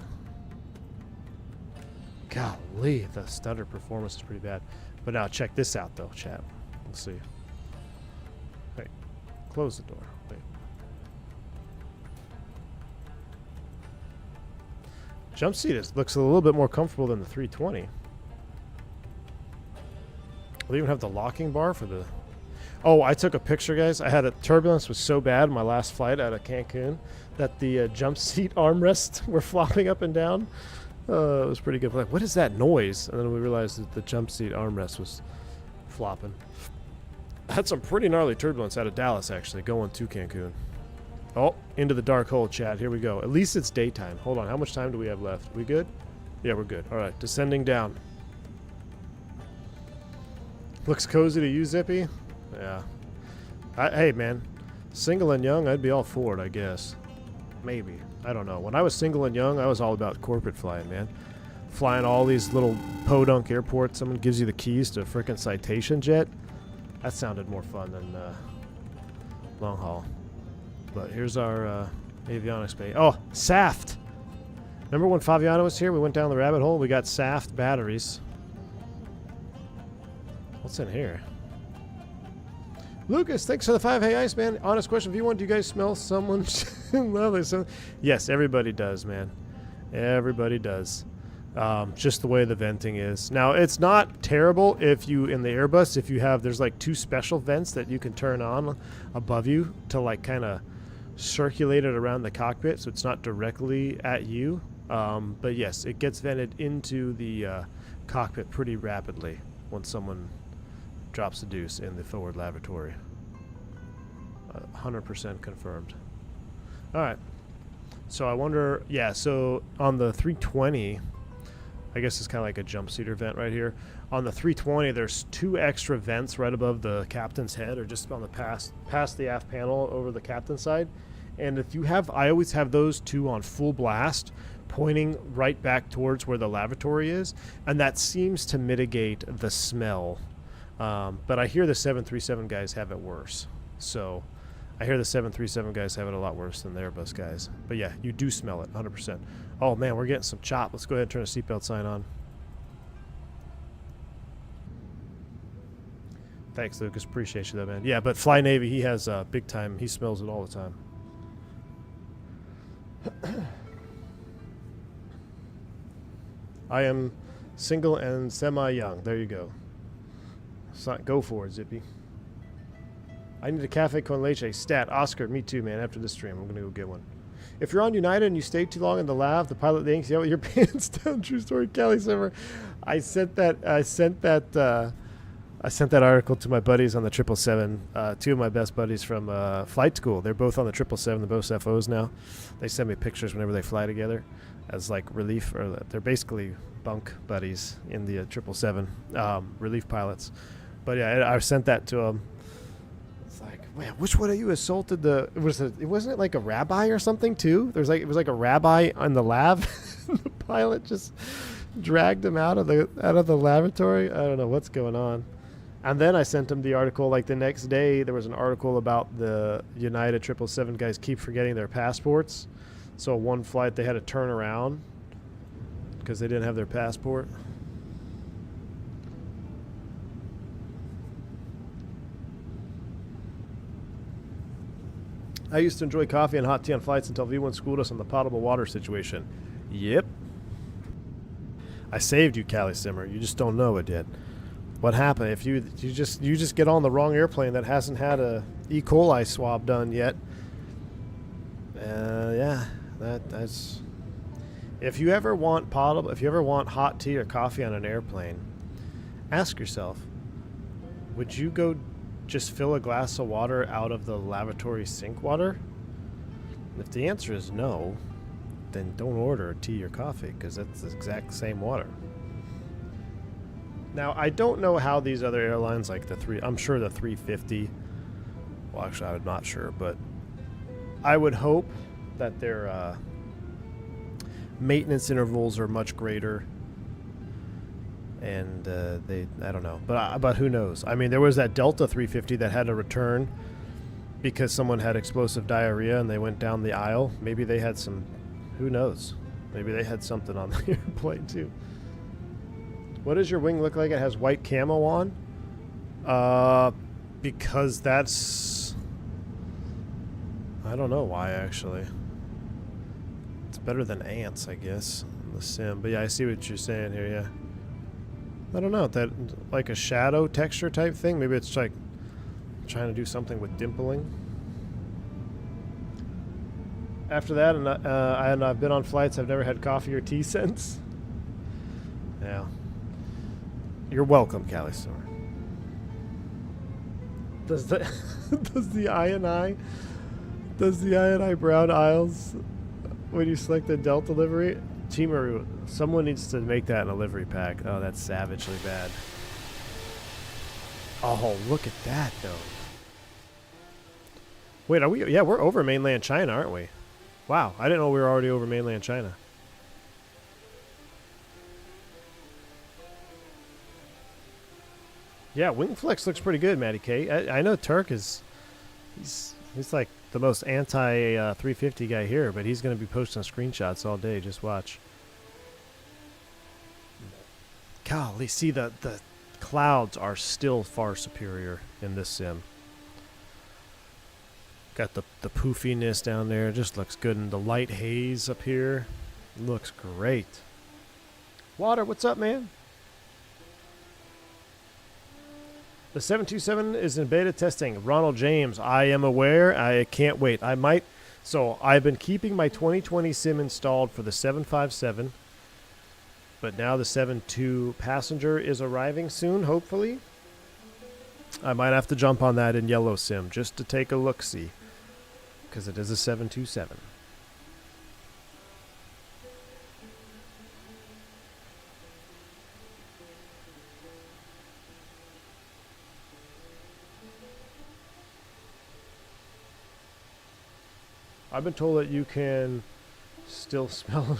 Golly, the stutter performance is pretty bad. But now check this out, though, chat. Let's see. Hey, close the door. Wait. Jump seat looks a little bit more comfortable than the 320. We'll even have the locking bar for the... Oh, I took a picture, guys. I had a turbulence was so bad my last flight out of Cancun that the jump seat armrests were flopping up and down. It was pretty good. Like, what is that noise? And then we realized that the jump seat armrest was flopping. I had some pretty gnarly turbulence out of Dallas, actually, going to Cancun. Oh, into the dark hole, chat. Here we go. At least it's daytime. Hold on. How much time do we have left? We good? Yeah, we're good. All right. Descending down. Looks cozy to you, Zippy? Yeah. Hey, man. Single and young, I'd be all for it, I guess. Maybe. I don't know. When I was single and young, I was all about corporate flying, man. Flying all these little podunk airports. Someone gives you the keys to a frickin' Citation jet. That sounded more fun than long haul. But here's our avionics bay. Oh, SAFT! Remember when Fabiano was here? We went down the rabbit hole. We got SAFT batteries. What's in here? Lucas, thanks for the 5. Hey, Iceman. Honest question, V1, do you guys smell someone lovely? So, yes, everybody does, man. Everybody does. Just the way the venting is. Now, it's not terrible if you, in the Airbus, if you have, there's like 2 special vents that you can turn on above you to like kind of circulate it around the cockpit so it's not directly at you. But yes, it gets vented into the cockpit pretty rapidly when someone drops the deuce in the forward lavatory. 100% confirmed. All right. So I wonder, yeah, so on the 320, I guess it's kind of like a jump seater vent right here. On the 320, there's 2 extra vents right above the captain's head, or just on the past the aft panel over the captain's side. And if you have, I always have those 2 on full blast, pointing right back towards where the lavatory is, and that seems to mitigate the smell. But I hear the 737 guys have it worse. So I hear the 737 guys have it a lot worse than the Airbus guys. But yeah, you do smell it, 100%. Oh man, we're getting some chop. Let's go ahead and turn the seatbelt sign on. Thanks, Lucas. Appreciate you, though, man. Yeah, but Fly Navy, he has big time. He smells it all the time. I am single and semi-young. There you go. Go for it, Zippy. I need a cafe con leche. Stat. Oscar, me too, man. After this stream, I'm going to go get one. If you're on United and you stay too long in the lav, the pilot thinks, yo, your pants down. True story. Kelly Simmer. I sent that article to my buddies on the 777. 2 of my best buddies from flight school. They're both on the 777. They're both FOs now. They send me pictures whenever they fly together as like relief, or they're basically bunk buddies in the 777, relief pilots. But yeah, I sent that to them. It's like, man, which one of you assaulted the? Wasn't it like a rabbi or something too? It was like a rabbi on the lav. The pilot just dragged him out of the lavatory. I don't know what's going on. And then I sent him the article. Like the next day, there was an article about the United 777 guys keep forgetting their passports. So one flight they had to turn around because they didn't have their passport. I used to enjoy coffee and hot tea on flights until V1 schooled us on the potable water situation. Yep. I saved you, Callie Simmer. You just don't know it yet. What happened if you just get on the wrong airplane that hasn't had a E. coli swab done yet? Yeah, that's. If you ever want hot tea or coffee on an airplane, Ask yourself, would you go just fill a glass of water out of the lavatory sink water? If the answer is no, then don't order tea or coffee, because that's the exact same water. Now, I don't know how these other airlines, like I'm sure the 350, well, actually, I'm not sure, but I would hope that their maintenance intervals are much greater, and I don't know, but who knows? I mean, there was that Delta 350 that had to return because someone had explosive diarrhea and they went down the aisle. Maybe they had some, who knows? Maybe they had something on the airplane too. What does your wing look like? It has white camo on? Because that's, I don't know why actually. It's better than ants, I guess, in the sim. But yeah, I see what you're saying here, yeah. I don't know, that like a shadow texture type thing? Maybe it's like trying to do something with dimpling. After that, and I've been on flights, I've never had coffee or tea since. Yeah. You're welcome, Calisor. Does the does the INI brown aisles when you select the Delta livery? Teamer, someone needs to make that in a livery pack. Oh, that's savagely bad. Oh, look at that though. Wait, are we? Yeah, we're over mainland China, aren't we? Wow, I didn't know we were already over mainland China. Yeah, wing flex looks pretty good, Matty K. I know Turk is, he's like the most anti 350 guy here, but he's going to be posting screenshots all day. Just watch. Golly, see the clouds are still far superior in this sim. Got the poofiness down there, just looks good, and the light haze up here looks great. Water, what's up, man? The 727 is in beta testing. Ronald James, I am aware. I can't wait. So I've been keeping my 2020 sim installed for the 757, but now the 72 passenger is arriving soon, hopefully. I might have to jump on that in yellow sim just to take a look-see, because it is a 727. I've been told that you can still smell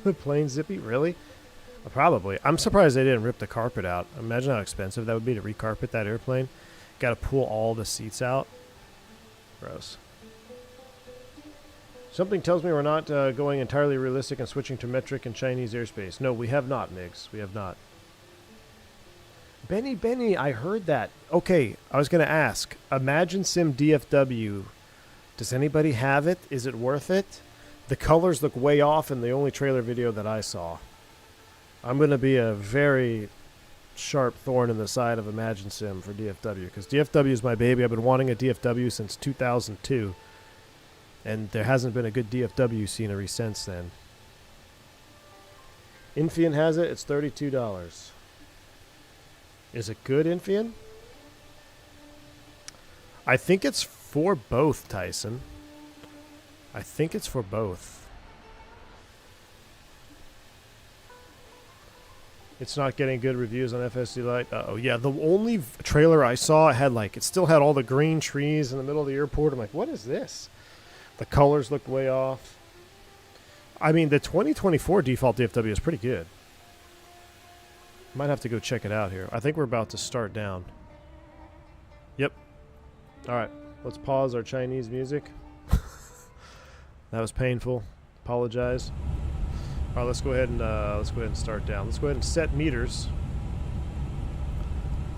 the plane zippy. Really? Probably. I'm surprised they didn't rip the carpet out. Imagine how expensive that would be to recarpet that airplane. Got to pull all the seats out. Gross. Something tells me we're not going entirely realistic and switching to metric and Chinese airspace. No, we have not, Migs. We have not. Benny, I heard that. Okay, I was going to ask. Imagine Sim DFW. Does anybody have it? Is it worth it? The colors look way off in the only trailer video that I saw. I'm going to be a very sharp thorn in the side of Imagine Sim for DFW, because DFW is my baby. I've been wanting a DFW since 2002, and there hasn't been a good DFW scenery since then. Infian has it. It's $32. Is it good, Infian? I think it's for both, Tyson. I think it's for both. It's not getting good reviews on FSD Lite. Uh-oh. Yeah, the only trailer I saw had it still had all the green trees in the middle of the airport. I'm like, what is this? The colors looked way off. I mean, the 2024 default DFW is pretty good. Might have to go check it out here. I think we're about to start down. Yep. All right. Let's pause our Chinese music. That was painful. Apologize. All right, let's go ahead and start down. Let's go ahead and set meters.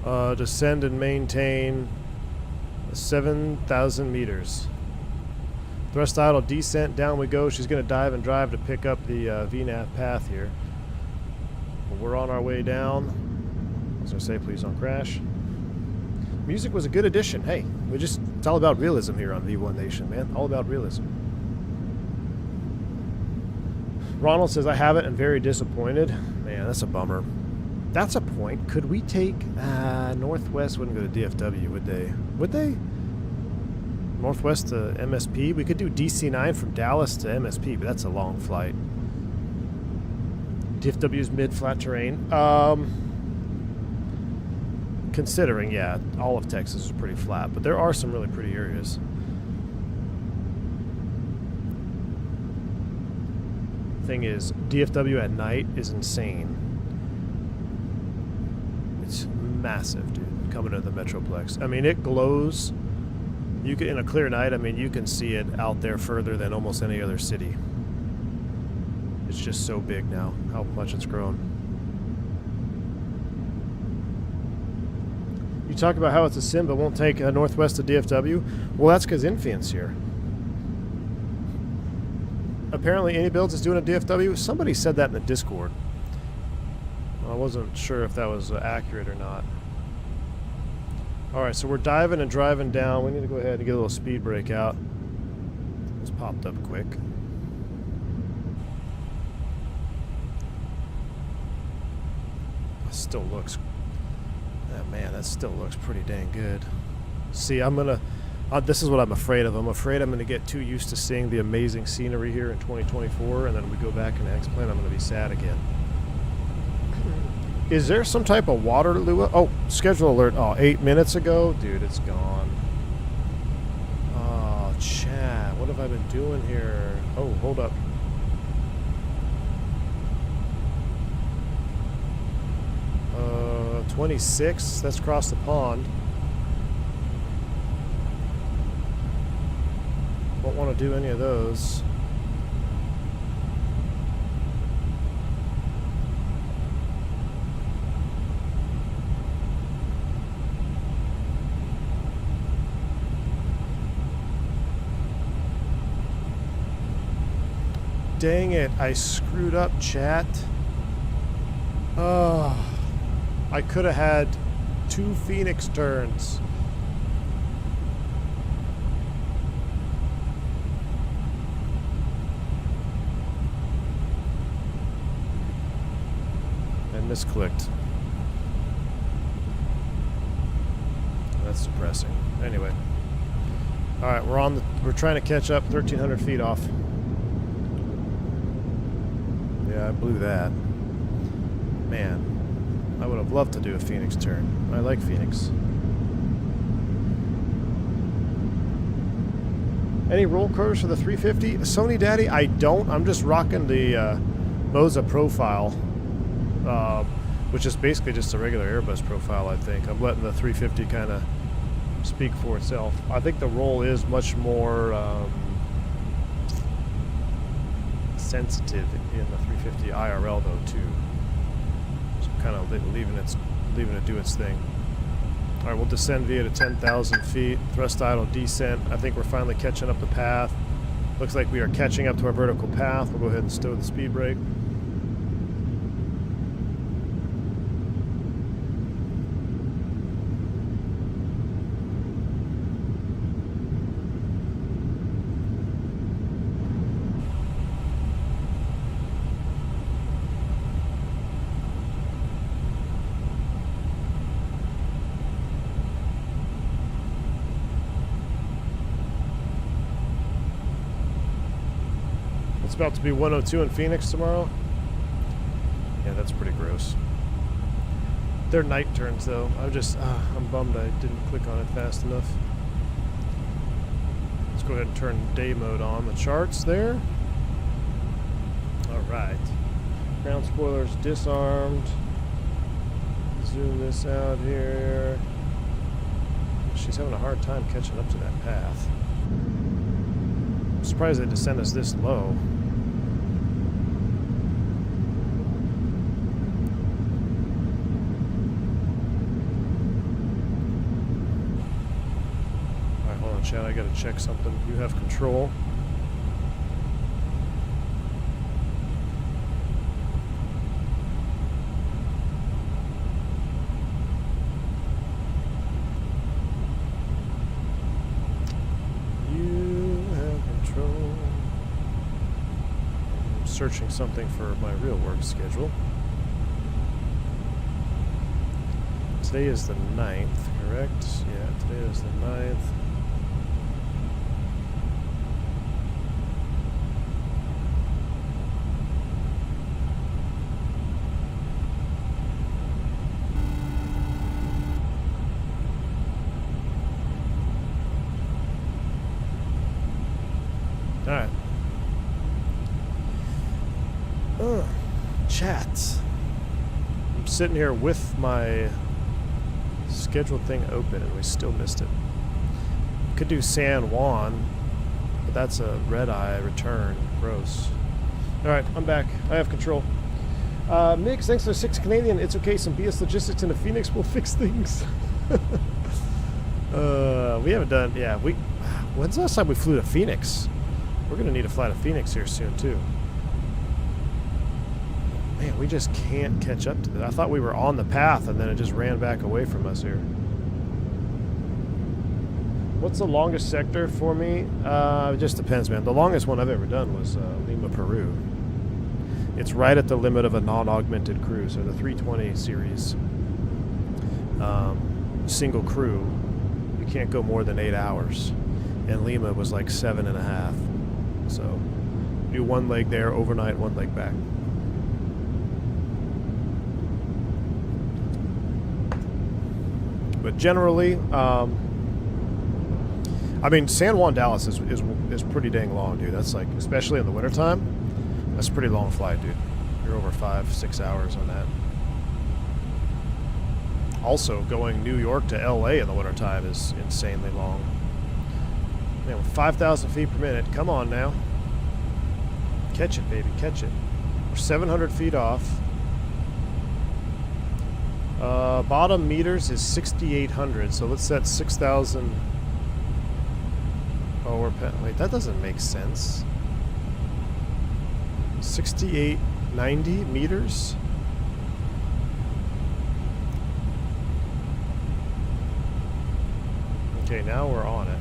Descend and maintain 7,000 meters. Thrust idle descent. Down we go. She's going to dive and drive to pick up the VNAV path here. We're on our way down. I was going to say, please don't crash. Music was a good addition. Hey, it's all about realism here on V1 Nation, man. All about realism. Ronald says, I have it and very disappointed. Man, that's a bummer. That's a point. Could we take Northwest? Wouldn't go to DFW, would they? Would they? Northwest to MSP? We could do DC-9 from Dallas to MSP, but that's a long flight. DFW is mid-flat terrain. Considering, yeah, all of Texas is pretty flat, but there are some really pretty areas. Thing is, DFW at night is insane. It's massive, dude, coming into the Metroplex. I mean, it glows. You can, in a clear night, I mean, you can see it out there further than almost any other city. It's just so big now, how much it's grown. You talk about how it's a sim, but won't take Northwest to DFW. Well, that's because Infian's here. Apparently, iniBuilds is doing a DFW. Somebody said that in the Discord. I wasn't sure if that was accurate or not. All right, so we're diving and driving down. We need to go ahead and get a little speed brake out. It's popped up quick. It still looks... Oh, man, that still looks pretty dang good. See, I'm going to... this is what I'm afraid of. I'm afraid I'm going to get too used to seeing the amazing scenery here in 2024, and then we go back in X-Plane, I'm going to be sad again. Is there some type of water lure? Oh, schedule alert. Oh, 8 minutes ago? Dude, it's gone. Oh, chat. What have I been doing here? Oh, hold up. Uh, 26. That's across the pond. Won't want to do any of those. Dang it, I screwed up, chat. Oh, I could have had 2 Fenix turns. And misclicked. That's depressing. Anyway. Alright, we're trying to catch up 1,300 feet off. Yeah, I blew that. Man, I would have loved to do a Fenix turn. I like Fenix. Any roll curves for the 350? Sony Daddy, I don't. I'm just rocking the Moza profile, which is basically just a regular Airbus profile, I think. I'm letting the 350 kind of speak for itself. I think the roll is much more sensitive in the 350 IRL though too. So kind of leaving it do its thing. All right, we'll descend via to 10,000 feet. Thrust idle descent. I think we're finally catching up the path. Looks like we are catching up to our vertical path. We'll go ahead and stow the speed brake. It's about to be 102 in Phoenix tomorrow. Yeah, that's pretty gross. They're night turns though. I'm bummed I didn't click on it fast enough. Let's go ahead and turn day mode on the charts there. Alright. Ground spoilers disarmed. Zoom this out here. She's having a hard time catching up to that path. I'm surprised they descend us this low. Chad, I gotta check something. You have control. You have control. I'm searching something for my real work schedule. Today is the 9th, correct? Yeah, today is the 9th. Alright. Chat. I'm sitting here with my scheduled thing open and we still missed it. Could do San Juan, but that's a red-eye return. Gross. Alright, I'm back. I have control. Migs, thanks for 6 Canadian. It's okay, some BS logistics in the Phoenix will fix things. We haven't done... Yeah, when's the last time we flew to Phoenix? We're going to need to fly to Phoenix here soon, too. Man, we just can't catch up to that. I thought we were on the path, and then it just ran back away from us here. What's the longest sector for me? It just depends, man. The longest one I've ever done was Lima, Peru. It's right at the limit of a non-augmented crew, so the 320 series. Single crew, you can't go more than 8 hours. And Lima was like 7.5. So, do one leg there, overnight, one leg back. But generally, I mean, San Juan, Dallas is pretty dang long, dude. That's like, especially in the wintertime, that's a pretty long flight, dude. You're over 5-6 hours on that. Also, going New York to LA in the wintertime is insanely long. Man, with 5,000 feet per minute, come on now. Catch it, baby, catch it. We're 700 feet off. Bottom meters is 6,800, so let's set 6,000. Oh, wait, that doesn't make sense. 6,890 meters? Okay, now we're on it.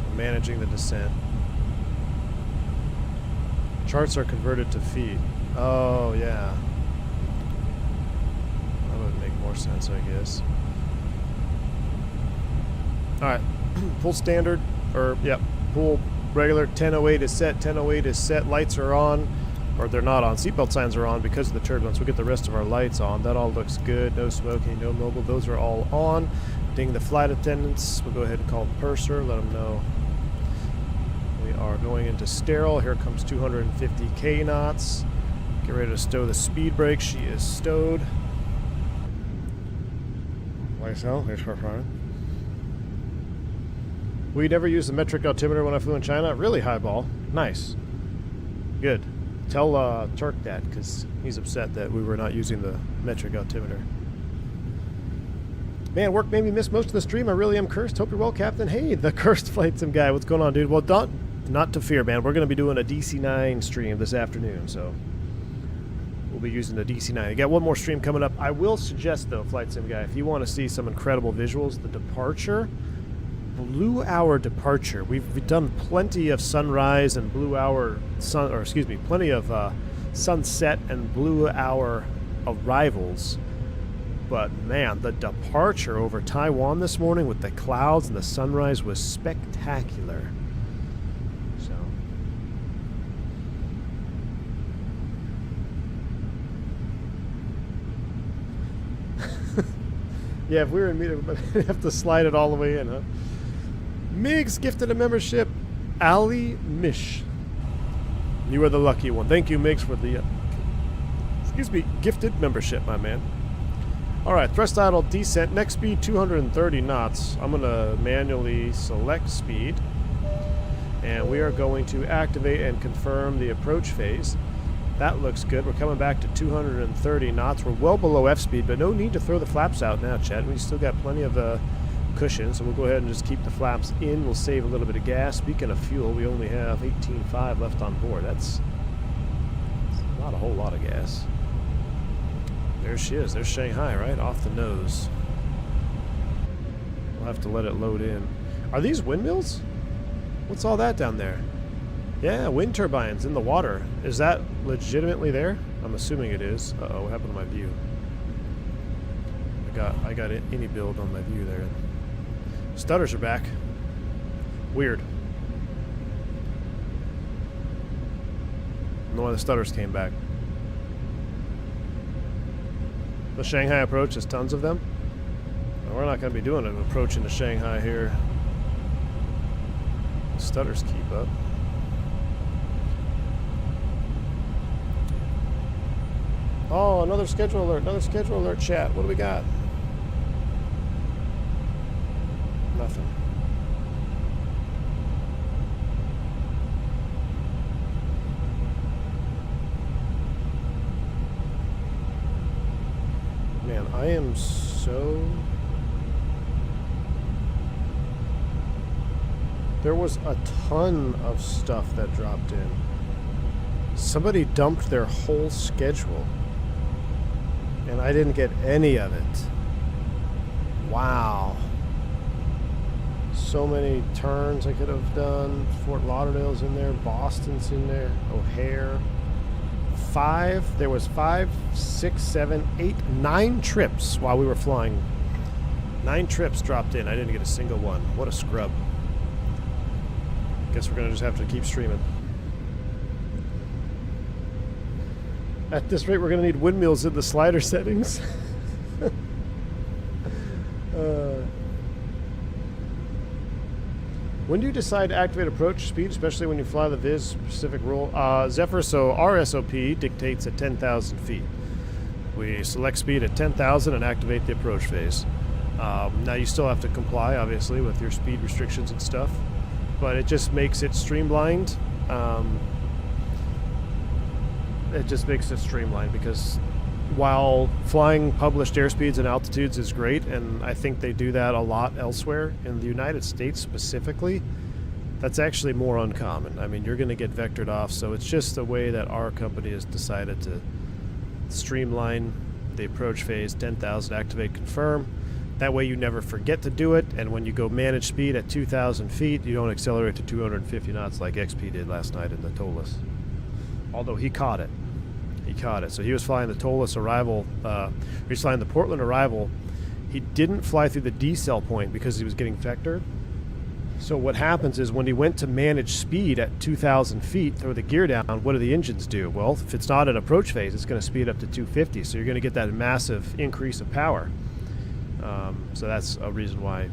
We're managing the descent. Charts are converted to feet. Oh, yeah. That would make more sense, I guess. Alright. Full standard, or, yep, full regular. 1008 is set, 1008 is set. Lights are on, or they're not on. Seatbelt signs are on because of the turbulence. We get the rest of our lights on. That all looks good. No smoking, no mobile. Those are all on. Ding the flight attendants. We'll go ahead and call the purser, let them know we are going into sterile. Here comes 250 knots. Get ready to stow the speed brake. She is stowed. YSL, thanks for flying. We never used the metric altimeter when I flew in China. Really, highball. Nice. Good. Tell Turk that, because he's upset that we were not using the metric altimeter. Man, work made me miss most of the stream. I really am cursed. Hope you're well, Captain. Hey, the cursed flight sim guy. What's going on, dude? Well, not to fear, man. We're going to be doing a DC9 stream this afternoon, so we'll be using the DC9. I got one more stream coming up. I will suggest, though, flight sim guy, if you want to see some incredible visuals, the departure, blue hour departure. We've done plenty of sunrise and blue hour plenty of sunset and blue hour arrivals. But man, the departure over Taiwan this morning with the clouds and the sunrise was spectacular. So, yeah, if we were in meeting, we'd have to slide it all the way in, huh? Migs gifted a membership. Ali Mish, you are the lucky one. Thank you, Migs, for the gifted membership, my man. Alright, thrust idle descent, next speed 230 knots. I'm going to manually select speed. And we are going to activate and confirm the approach phase. That looks good. We're coming back to 230 knots. We're well below F-speed, but no need to throw the flaps out now, Chad. We still got plenty of cushion, so we'll go ahead and just keep the flaps in. We'll save a little bit of gas. Speaking of fuel, we only have 18.5 left on board. That's not a whole lot of gas. There she is. There's Shanghai, right? Off the nose. We'll have to let it load in. Are these windmills? What's all that down there? Yeah, wind turbines in the water. Is that legitimately there? I'm assuming it is. Uh-oh, what happened to my view? I got iniBuild on my view there. Stutters are back. Weird. I don't know why the stutters came back. The Shanghai approach, there's tons of them. We're not going to be doing an approach into Shanghai here. The stutters keep up. Oh, another schedule alert, chat. What do we got? Nothing. Man, I am so... There was a ton of stuff that dropped in. Somebody dumped their whole schedule. And I didn't get any of it. Wow. So many turns I could have done. Fort Lauderdale's in there. Boston's in there. O'Hare. There was 5, 6, 7, 8, 9 trips while we were flying. 9 trips dropped in. I didn't get a single one. What a scrub. Guess we're going to just have to keep streaming. At this rate, we're going to need windmills in the slider settings. When do you decide to activate approach speed, especially when you fly the Viz specific rule? Zephyr, so our SOP dictates at 10,000 feet. We select speed at 10,000 and activate the approach phase. Now you still have to comply, obviously, with your speed restrictions and stuff, but it just makes it streamlined. It just makes it streamlined because while flying published airspeeds and altitudes is great, and I think they do that a lot elsewhere, in the United States specifically, that's actually more uncommon. I mean, you're going to get vectored off, so it's just the way that our company has decided to streamline the approach phase. 10,000, activate, confirm. That way you never forget to do it, and when you go manage speed at 2,000 feet, you don't accelerate to 250 knots like XP did last night in the Tolless. Although he caught it. He caught it. So he was flying the Tolless arrival, he was flying the Portland arrival. He didn't fly through the decel point because he was getting vectored. So what happens is when he went to manage speed at 2,000 feet, throw the gear down, what do the engines do? Well, if it's not an approach phase, it's going to speed up to 250. So you're going to get that massive increase of power. So that's a reason why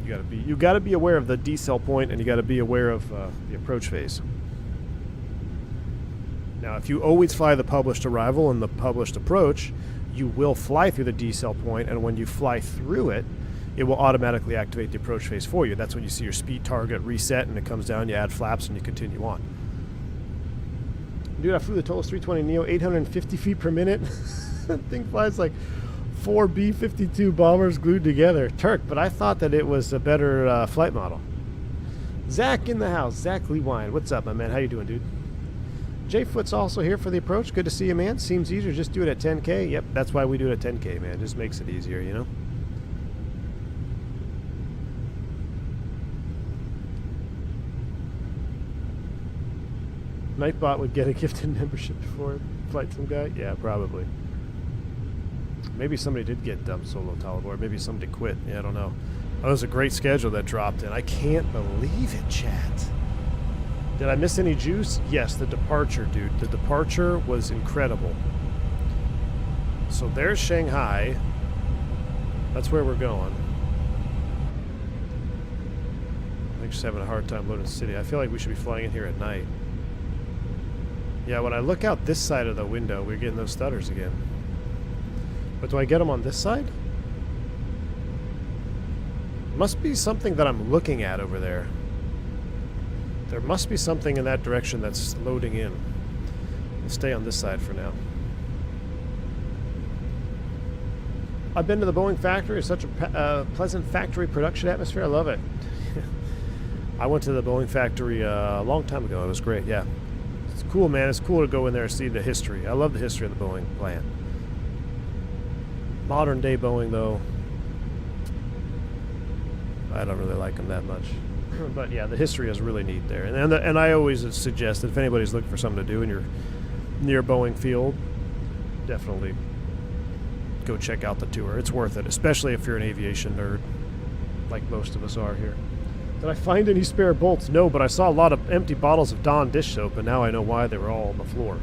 you got to be aware of the decel point, and you got to be aware of the approach phase. Now, if you always fly the published arrival and the published approach, you will fly through the decel point, and when you fly through it, it will automatically activate the approach phase for you. That's when you see your speed target reset, and it comes down, you add flaps, and you continue on. Dude, I flew the Tolless 320 Neo 850 feet per minute. That thing flies like 4 B-52 bombers glued together. Turk, but I thought that it was a better flight model. Zach in the house. Zach Lewine. What's up, my man? How you doing, dude? J-Foot's also here for the approach. Good to see you, man. Seems easier. Just do it at 10K. Yep, that's why we do it at 10K, man. It just makes it easier, you know? Nightbot would get a gifted membership before Flight Sim guy? Yeah, probably. Maybe somebody did get dumped solo Talibor. Maybe somebody quit. Yeah, I don't know. Oh, it was a great schedule that dropped in. I can't believe it, chat. Did I miss any juice? Yes, the departure, dude. The departure was incredible. So there's Shanghai. That's where we're going. I'm just having a hard time loading the city. I feel like we should be flying in here at night. Yeah, when I look out this side of the window, we're getting those stutters again. But do I get them on this side? Must be something that I'm looking at over there. There must be something in that direction that's loading in. We'll stay on this side for now. I've been to the Boeing factory. It's such a pleasant factory production atmosphere. I love it. I went to the Boeing factory a long time ago. It was great, yeah. It's cool, man. It's cool to go in there and see the history. I love the history of the Boeing plant. Modern day Boeing, though, I don't really like them that much. But yeah, the history is really neat there. And I always suggest that if anybody's looking for something to do and you're near Boeing Field, definitely go check out the tour. It's worth it, especially if you're an aviation nerd, like most of us are here. Did I find any spare bolts? No, but I saw a lot of empty bottles of Dawn dish soap, and now I know why they were all on the floor.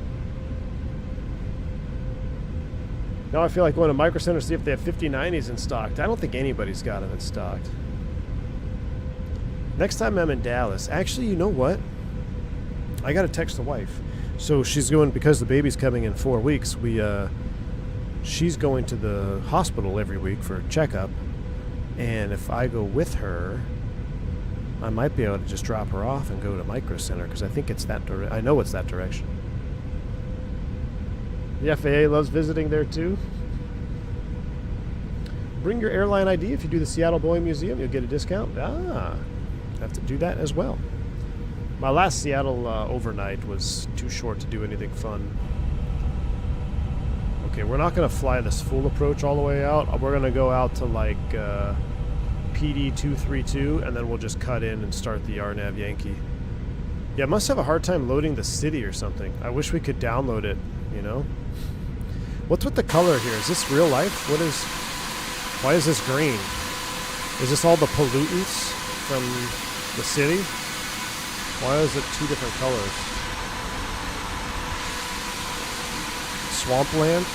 Now I feel like going to Micro Center to see if they have 5090s in stock. I don't think anybody's got them in stock. Next time I'm in Dallas, actually, you know what? I got to text the wife. So she's going, because the baby's coming in 4 weeks, she's going to the hospital every week for a checkup. And if I go with her, I might be able to just drop her off and go to Micro Center, because I think it's that I know it's that direction. The FAA loves visiting there too. Bring your airline ID. If you do the Seattle Boeing Museum, you'll get a discount. Have to do that as well. My last Seattle overnight was too short to do anything fun. Okay, we're not going to fly this full approach all the way out. We're going to go out to like PD 232, and then we'll just cut in and start the RNAV Yankee. Yeah, it must have a hard time loading the city or something. I wish we could download it, you know? What's with the color here? Is this real life? Why is this green? Is this all the pollutants from the city? Why is it two different colors? Swampland?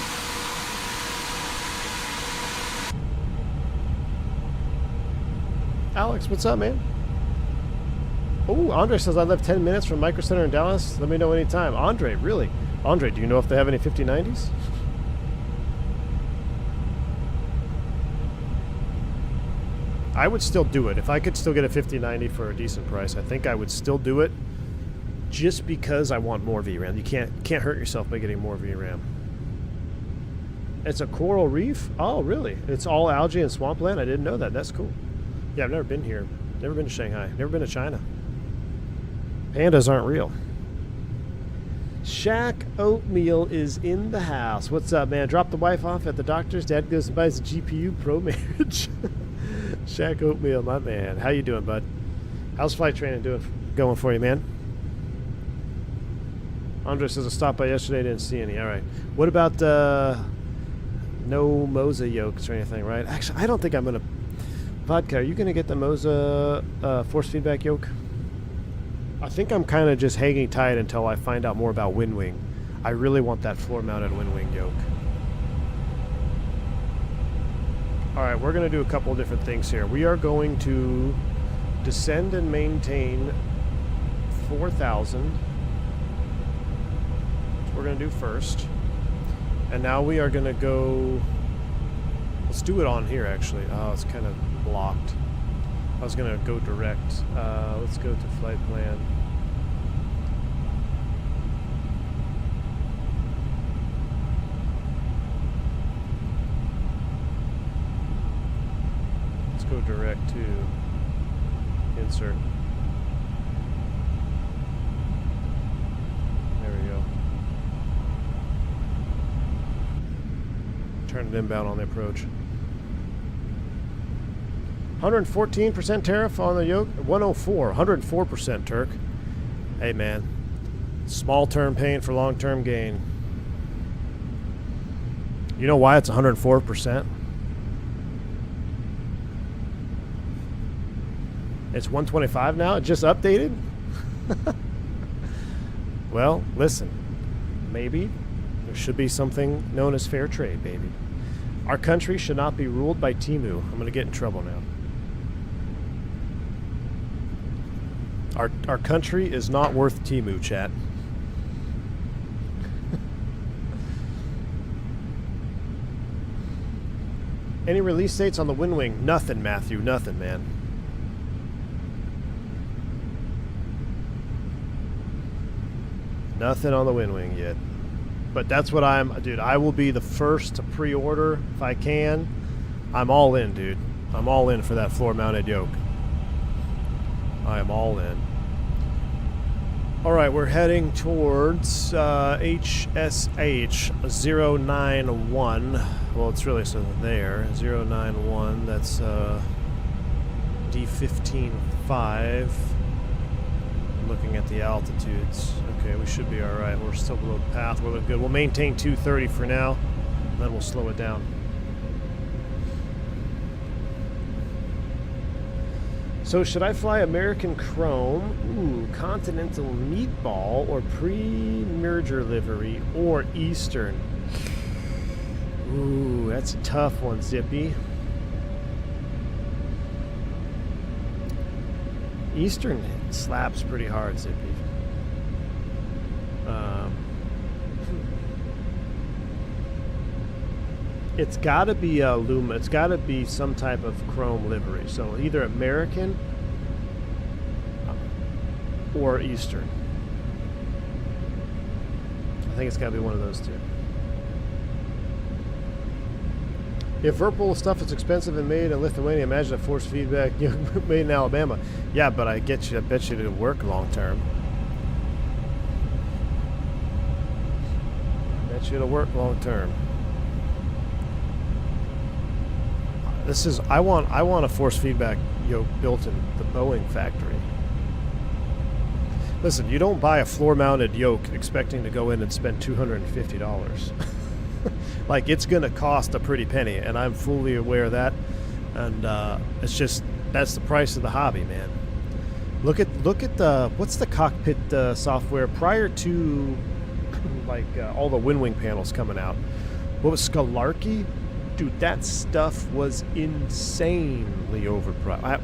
Alex, what's up, man? Oh, Andre says I live 10 minutes from Micro Center in Dallas. Let me know anytime. Andre, really? Andre, do you know if they have any 5090s? I would still do it. If I could still get a 5090 for a decent price, I think I would still do it, just because I want more VRAM. You can't hurt yourself by getting more VRAM. It's a coral reef? Oh, really? It's all algae and swampland? I didn't know that. That's cool. Yeah, I've never been here. Never been to Shanghai. Never been to China. Pandas aren't real. Shaq Oatmeal is in the house. What's up, man? Drop the wife off at the doctor's. Dad goes and buys a GPU pro marriage. Shaq Oatmeal, my man. How you doing, bud? How's flight training going for you, man? Andre says I stopped by yesterday, didn't see any. All right. What about no Moza yokes or anything, right? Actually, I don't think I'm going to... Vodka, are you going to get the Moza force feedback yoke? I think I'm kind of just hanging tight until I find out more about wind wing. I really want that floor-mounted wind wing yoke. Alright, we're going to do a couple of different things here. We are going to descend and maintain 4,000. That's what we're going to do first. And now we are going to go... Let's do it on here, actually. Oh, it's kind of blocked. I was going to go direct. Let's go to flight plan. Let's go direct to insert. There we go. Turn it inbound on the approach. 114% tariff on the yoke. 104. 104% Turk. Hey, man. Small term pain for long term gain. You know why it's 104%? It's 125 now? It just updated? Well, listen. Maybe there should be something known as fair trade, baby. Our country should not be ruled by Temu. I'm going to get in trouble now. Our country is not worth Temu, chat. Any release dates on the wind wing? Nothing, Matthew. Nothing, man. Nothing on the wind wing yet. But that's what dude, I will be the first to pre-order if I can. I'm all in, dude. I'm all in for that floor-mounted yoke. I am all in. All right, we're heading towards HSH 091. Well, it's really something there. 091, that's D15.5. Looking at the altitudes. Okay, we should be all right. We're still below the path. We're looking good. We'll maintain 230 for now, and then we'll slow it down. So should I fly American Chrome, ooh, Continental Meatball, or pre-merger livery, or Eastern? Ooh, that's a tough one, Zippy. Eastern slaps pretty hard, Zippy. It's got to be a Luma. It's got to be some type of chrome livery. So either American or Eastern. I think it's got to be one of those two. If Whirlpool stuff is expensive and made in Lithuania, imagine a force feedback made in Alabama. Yeah, but I bet you it'll work long term. I bet you it'll work long term. This is I want a force feedback yoke built in the Boeing factory. Listen, you don't buy a floor-mounted yoke expecting to go in and spend $250. Like, it's going to cost a pretty penny, and I'm fully aware of that. And it's just, that's the price of the hobby, man. Look at the, what's the cockpit software prior to like all the WinWing panels coming out? What was Scalarchy? Dude, that stuff was insanely overpriced.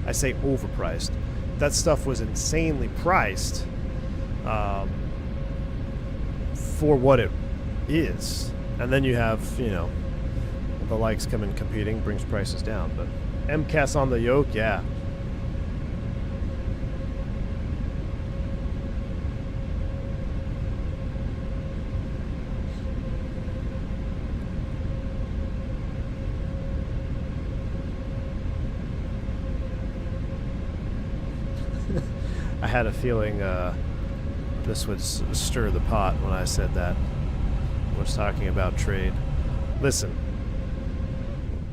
I say overpriced. That stuff was insanely priced for what it is. And then you have, you know, the likes coming competing, brings prices down. But MCAS on the yoke, yeah. I had a feeling this would stir the pot when I said that. I was talking about trade. Listen,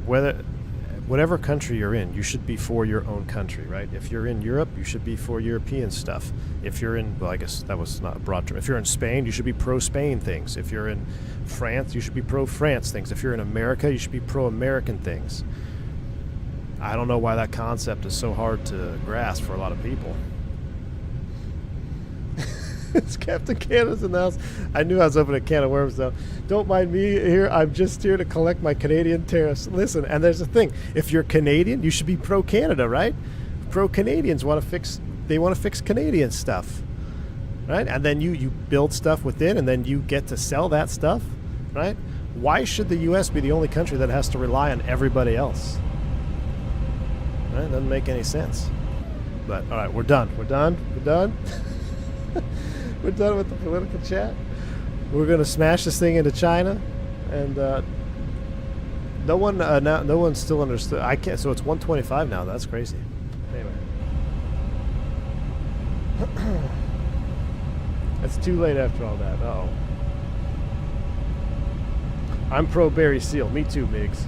whatever country you're in, you should be for your own country, right? If you're in Europe, you should be for European stuff. If you're in, well, I guess that was not a broad term. If you're in Spain, you should be pro-Spain things. If you're in France, you should be pro-France things. If you're in America, you should be pro-American things. I don't know why that concept is so hard to grasp for a lot of people. It's Captain Canada's in the house. I knew I was opening a can of worms, though. Don't mind me here. I'm just here to collect my Canadian tariffs. Listen, and there's a thing. If you're Canadian, you should be pro-Canada, right? Pro-Canadians want to fix. They want to fix Canadian stuff, right? And then you build stuff within, and then you get to sell that stuff, right? Why should the U.S. be the only country that has to rely on everybody else? Right? Doesn't make any sense. But all right, we're done. We're done. We're done. We're done with the political chat. We're gonna smash this thing into China, and no one still understood. I can't. So it's 125 now. That's crazy. Anyway, it's too late after all that. Uh-oh. I'm pro Barry Seal. Me too, Migs.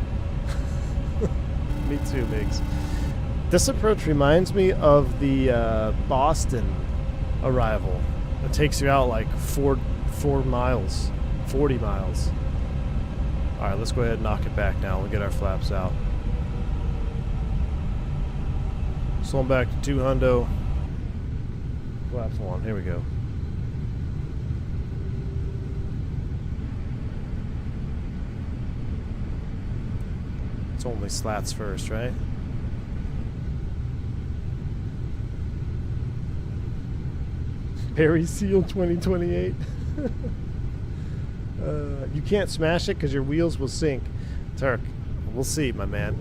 Me too, Migs. This approach reminds me of the Boston arrival. It takes you out like 4 miles, 40 miles. All right, let's go ahead and knock it back now. We'll get our flaps out. Slow them back to 2 hundo. Flaps 1. Here we go. It's only slats first, right? Barry Seal 2028. You can't smash it because your wheels will sink. Turk, we'll see, my man.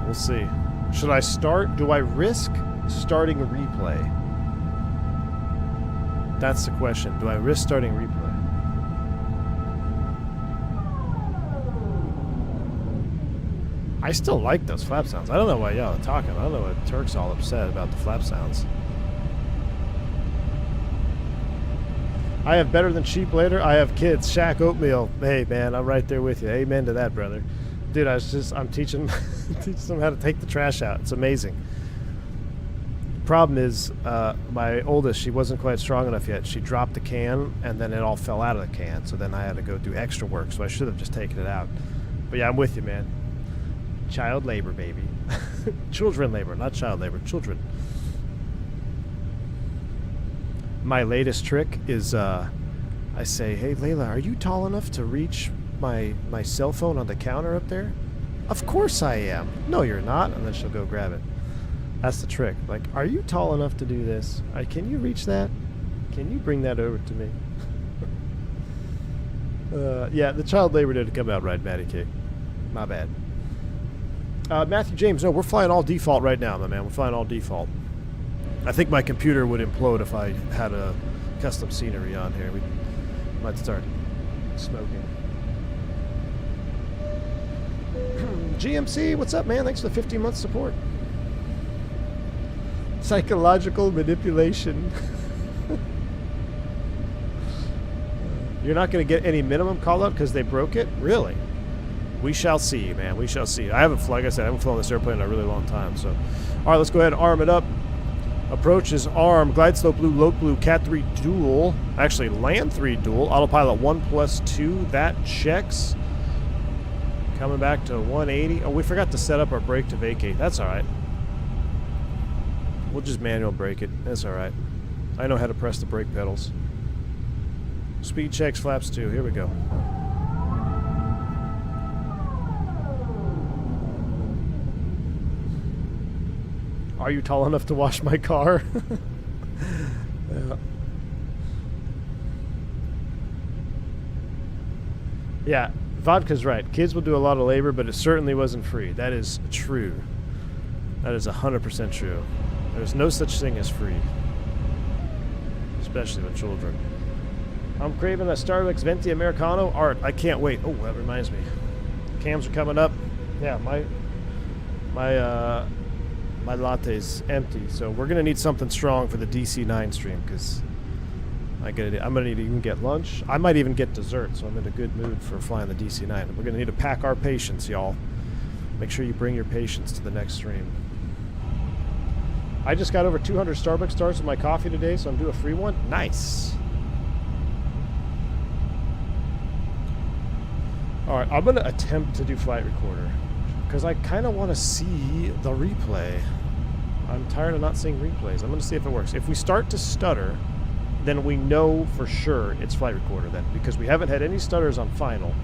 We'll see. Should I start? Do I risk starting a replay? That's the question. Do I risk starting a replay? I still like those flap sounds. I don't know why y'all are talking. I don't know why Turk's all upset about the flap sounds. I have better than cheap later. I have kids. Shack oatmeal. Hey, man, I'm right there with you. Amen to that, brother. Dude, I'm teaching them how to take the trash out. It's amazing. Problem is, my oldest, she wasn't quite strong enough yet. She dropped the can, and then it all fell out of the can. So then I had to go do extra work. So I should have just taken it out. But yeah, I'm with you, man. Child labor, baby. Children labor, not child labor. Children. My latest trick is I say, hey, Layla, are you tall enough to reach my cell phone on the counter up there? Of course I am. No, you're not. And then she'll go grab it. That's the trick. Like, are you tall enough to do this? Can you reach that? Can you bring that over to me? Yeah, the child labor didn't come out right, Matty K. My bad. Matthew James, no, we're flying all default right now, my man. We're flying all default. I think my computer would implode if I had a custom scenery on here. We might start smoking. GMC, what's up, man? Thanks for the 15-month support. Psychological manipulation. You're not going to get any minimum call-out because they broke it? Really? We shall see, man. We shall see. Like I said, I haven't flown this airplane in a really long time. So, all right, let's go ahead and arm it up. Approach is arm. Glide slope blue, load blue, cat 3 dual. Actually, land 3 dual. Autopilot 1+2. That checks. Coming back to 180. Oh, we forgot to set up our brake to vacate. That's all right. We'll just manual brake it. That's all right. I know how to press the brake pedals. Speed checks, flaps 2. Here we go. Are you tall enough to wash my car? Yeah. Yeah, Vodka's right. Kids will do a lot of labor, but it certainly wasn't free. That is true. That is 100% true. There's no such thing as free. Especially with children. I'm craving a Starbucks Venti Americano. Art, I can't wait. Oh, that reminds me. Cams are coming up. Yeah, my latte's empty, so we're gonna need something strong for the DC9 stream because I'm gonna need to even get lunch. I might even get dessert, so I'm in a good mood for flying the DC9. We're gonna need to pack our patience, y'all. Make sure you bring your patience to the next stream. I just got over 200 Starbucks stars with my coffee today, so I'm due a free one. Nice. All right, I'm gonna attempt to do flight recorder because I kind of want to see the replay. I'm tired of not seeing replays. I'm going to see if it works. If we start to stutter, then we know for sure it's flight recorder then, because we haven't had any stutters on final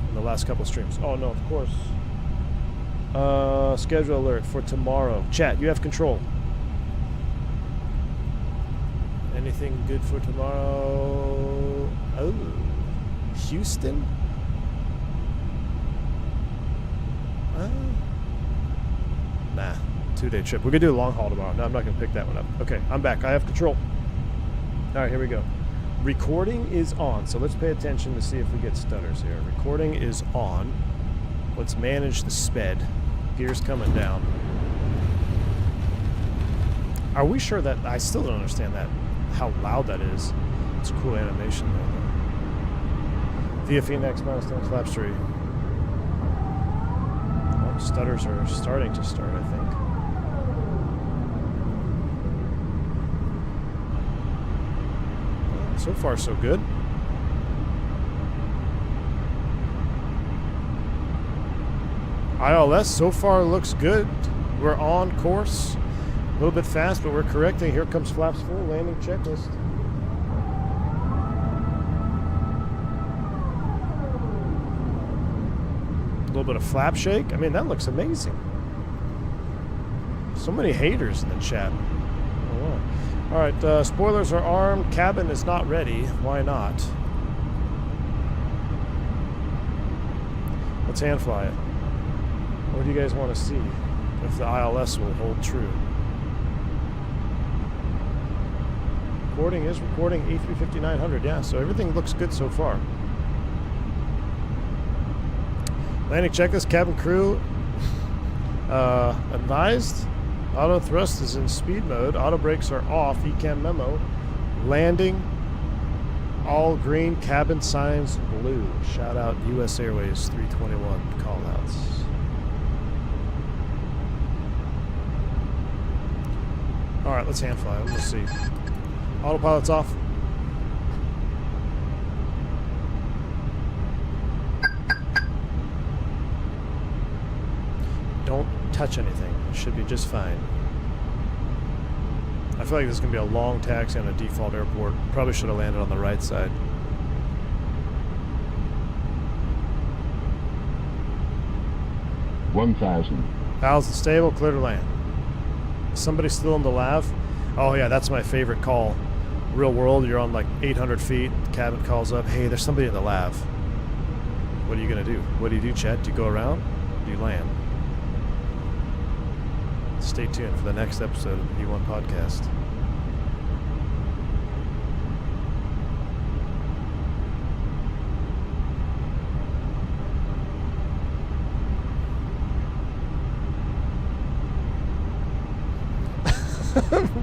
in the last couple streams. Oh no, of course. Schedule alert for tomorrow. Chat, you have control. Anything good for tomorrow? Oh, Houston? Nah, 2-day trip. We're going to do a long haul tomorrow. No, I'm not going to pick that one up. Okay, I'm back. I have control. All right, here we go. Recording is on, so let's pay attention to see if we get stutters here. Recording is on. Let's manage the sped. Gears coming down. Are we sure that... I still don't understand that, how loud that is. It's a cool animation, though. Via Phoenix, minus 10 flaps 3. Oh, stutters are starting to start, I think. So far, so good. ILS so far looks good. We're on course. A little bit fast, but we're correcting. Here comes flaps full, landing checklist. A little bit of flap shake. I mean, that looks amazing. So many haters in the chat. Oh, wow. All right, spoilers are armed. Cabin is not ready. Why not? Let's hand fly it. What do you guys want to see? If the ILS will hold true. Recording is recording A350 900. Yeah, so everything looks good so far. Landing checklist, cabin crew advised. Auto thrust is in speed mode. Auto brakes are off. ECAM memo. Landing. All green. Cabin signs blue. Shout out US Airways 321 callouts. All right, let's hand fly. Let's see. Autopilot's off. Don't touch anything. It should be just fine. I feel like this is going to be a long taxi on a default airport. Probably should have landed on the right side. $1,000. 1,000 stable, clear to land. Somebody still in the lav? Oh yeah, that's my favorite call. Real world, you're on like 800 feet, the cabin calls up, hey, there's somebody in the lav. What are you going to do? What do you do, Chet? Do you go around? Or do you land? Stay tuned for the next episode of the E1 podcast.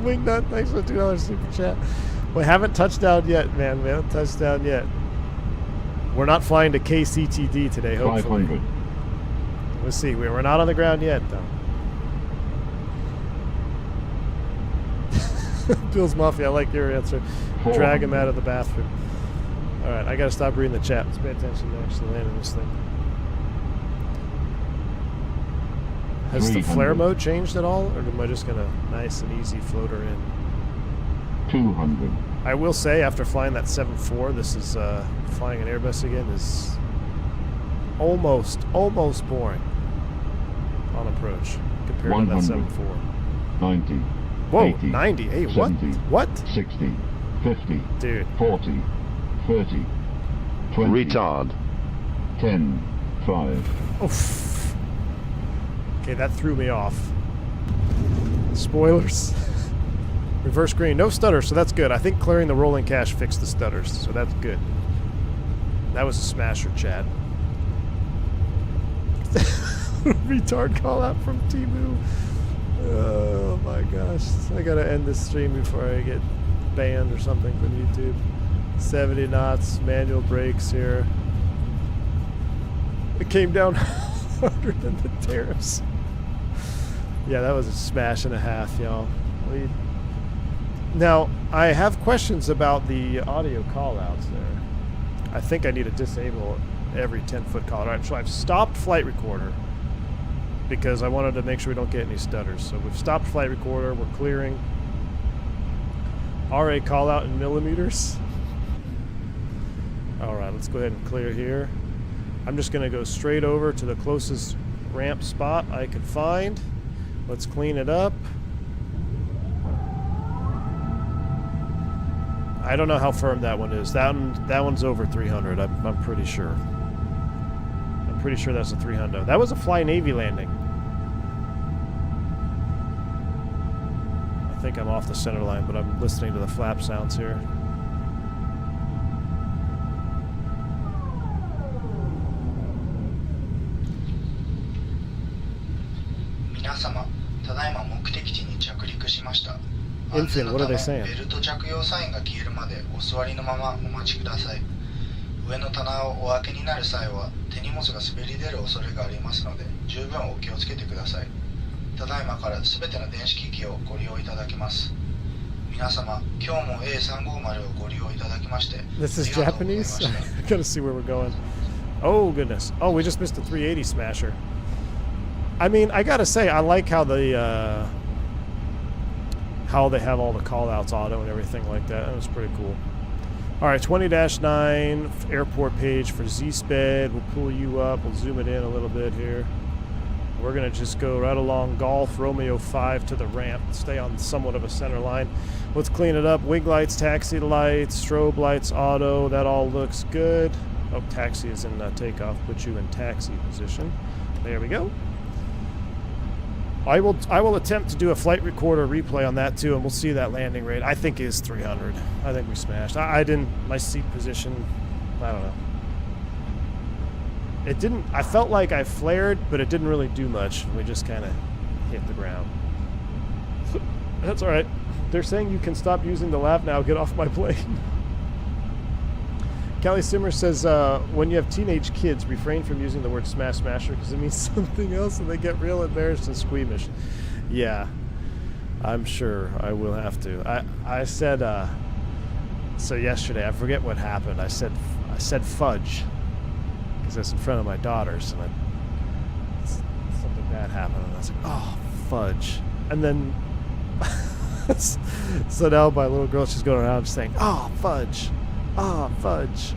Wingnut, thanks for the $2 super chat. We haven't touched down yet, man. We haven't touched down yet. We're not flying to KCTD today, hopefully. 500. We'll see. We're not on the ground yet, though. Bill's Mafia, I like your answer. Drag him out of the bathroom. Alright, I gotta stop reading the chat. Let's pay attention to actually landing this thing. Has the flare mode changed at all? Or am I just gonna nice and easy float her in? 200. I will say, after flying that 7.4, this is flying an Airbus again is almost boring on approach compared 100, to that 7.4. 90. Whoa, 80, 90. Hey, what? 70, What? 60, 50, Dude. 40, 30, 20, Retard. 10, 5. Oof. Okay, that threw me off. Spoilers. Reverse green. No stutters, so that's good. I think clearing the rolling cache fixed the stutters, so that's good. That was a smasher, Chad. Retard call out from Timu. Oh my gosh. I gotta end this stream before I get banned or something from YouTube. 70 knots, manual brakes here. It came down harder than the tariffs. Yeah, that was a smash and a half, y'all. Now, I have questions about the audio call-outs there. I think I need to disable every 10-foot call. All right, so I've stopped flight recorder because I wanted to make sure we don't get any stutters. So we've stopped flight recorder. We're clearing. RA call-out in millimeters. All right, let's go ahead and clear here. I'm just going to go straight over to the closest ramp spot I could find. Let's clean it up. I don't know how firm that one is. That one's over 300. I'm pretty sure. I'm pretty sure that's a 300. That was a Fly Navy landing. I think I'm off the center line, but I'm listening to the flap sounds here. Infant, what are they saying? ベルト着用サインが消えるまでお座りのままお待ちください。上の棚をお開けになる際は手荷物が滑り出る恐れがありますので十分お気をつけてください。ただいまからすべての電子機器をご利用いただきます。皆様、今日も A350 をご利用いただきまして This is Japanese? I gotta see where we're going. Oh goodness. Oh, we just missed a 380 smasher. I mean, I gotta say, I like how they have all the call-outs auto and everything like that. That was pretty cool. All right, 20-9 airport page for Z-Sped. We'll pull you up. We'll zoom it in a little bit here. We're going to just go right along Golf Romeo 5 to the ramp. Stay on somewhat of a center line. Let's clean it up. Wing lights, taxi lights, strobe lights, auto. That all looks good. Oh, taxi is in takeoff. Put you in taxi position. There we go. I will attempt to do a flight recorder replay on that too, and we'll see that landing rate. I think is 300. I think we smashed. I didn't. My seat position. I don't know. It didn't. I felt like I flared, but it didn't really do much. We just kind of hit the ground. That's all right. They're saying you can stop using the lav now. Get off my plane. Kelly Simmer says, when you have teenage kids, refrain from using the word smasher because it means something else and they get real embarrassed and squeamish. Yeah, I'm sure I will have to. I said, so yesterday, I forget what happened. I said fudge because that's in front of my daughters. And something that happened, and I was like, oh, fudge. And then, so now my little girl, she's going around saying, oh, fudge. Oh, fudge.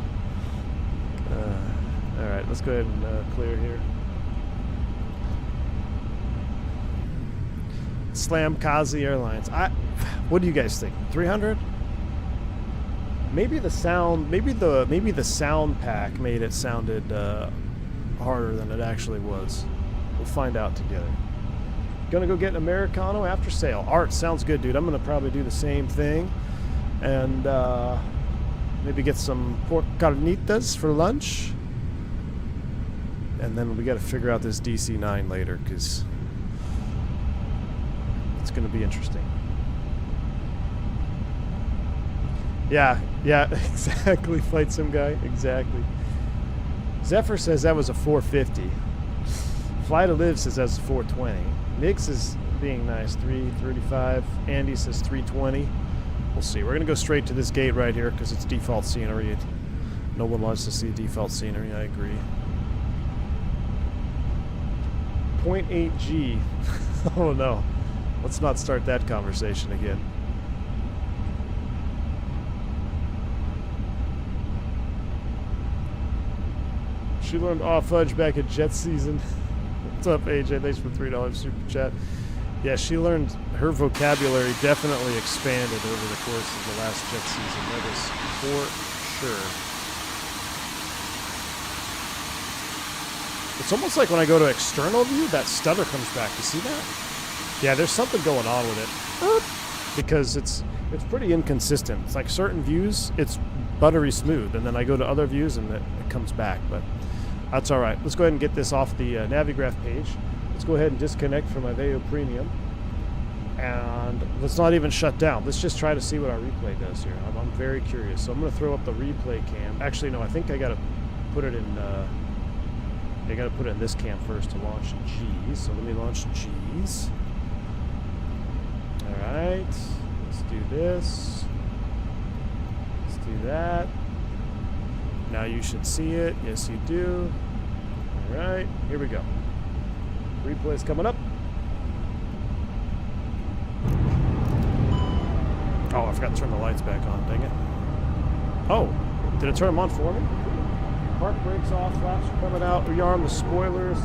All right, let's go ahead and clear here. Slam Kazi Airlines. What do you guys think? 300? Maybe the sound, maybe the sound pack made it sounded harder than it actually was. We'll find out together. Gonna go get an Americano after sale. Art sounds good, dude. I'm gonna probably do the same thing, and maybe get some pork carnitas for lunch, and then we got to figure out this DC-9 later because it's gonna be interesting. Yeah, exactly. Flight sim guy, exactly. Zephyr says that was a 450. Fly to Live says that's a 420. Nix is being nice, 335. Andy says 320. We'll see. We're going to go straight to this gate right here because it's default scenery. No one wants to see default scenery, I agree. 0.8 G. Oh no. Let's not start that conversation again. She learned off fudge back at jet season. What's up, AJ? Thanks for $3 super chat. Yeah, she learned, her vocabulary definitely expanded over the course of the last jet season. That is for sure. It's almost like when I go to external view, that stutter comes back. You see that? Yeah, there's something going on with it. Because it's pretty inconsistent. It's like certain views, it's buttery smooth, and then I go to other views and it comes back. But that's all right. Let's go ahead and get this off the Navigraph page. Let's go ahead and disconnect from Aveo Premium. And let's not even shut down. Let's just try to see what our replay does here. I'm very curious. So I'm going to throw up the replay cam. Actually, no, I think I got to put it in... I got to put it in this cam first to launch G's. So let me launch G's. All right. Let's do this. Let's do that. Now you should see it. Yes, you do. All right. Here we go. Replay's coming up. Oh, I forgot to turn the lights back on. Dang it. Oh, did it turn them on for me? Park brakes off. Flaps are coming out. Rearm the spoilers.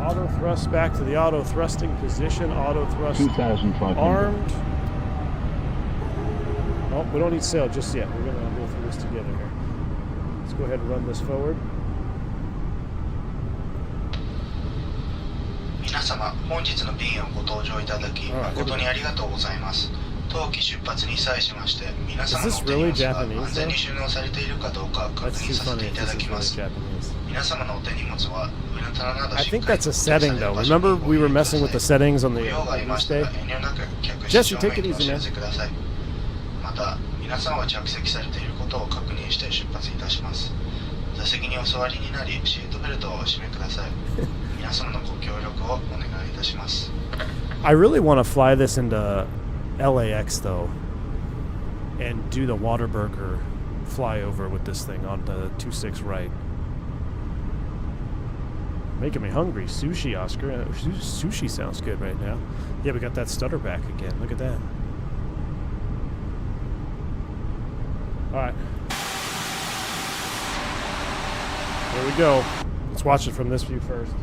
Auto thrust back to the auto thrusting position. Auto thrust 2,500. armed. Oh, we don't need sail just yet. We're going to go through this together here. Let's go ahead and run this forward. 皆様、本日の便をご搭乗いただき誠にありがとうございます。当機出発に際しまして、皆様のお手荷物が安全に収納されているかどうか確認させていただきます。皆様のお手荷物は上の棚など I think that's a setting though. Remember we were messing with the settings on the stay? Jesse, take it easy, man. また、皆さんは着席されていることを確認して出発いたします。座席にお座りになり、シートベルトをお締めください。皆様のご協力をお願いいたします。I really want to fly this into LAX though, and do the Waterburger flyover with this thing on the 26 right. Making me hungry. Sushi, Oscar. Sushi sounds good right now. Yeah, we got that stutter back again. Look at that. All right. Here we go. Let's watch it from this view first.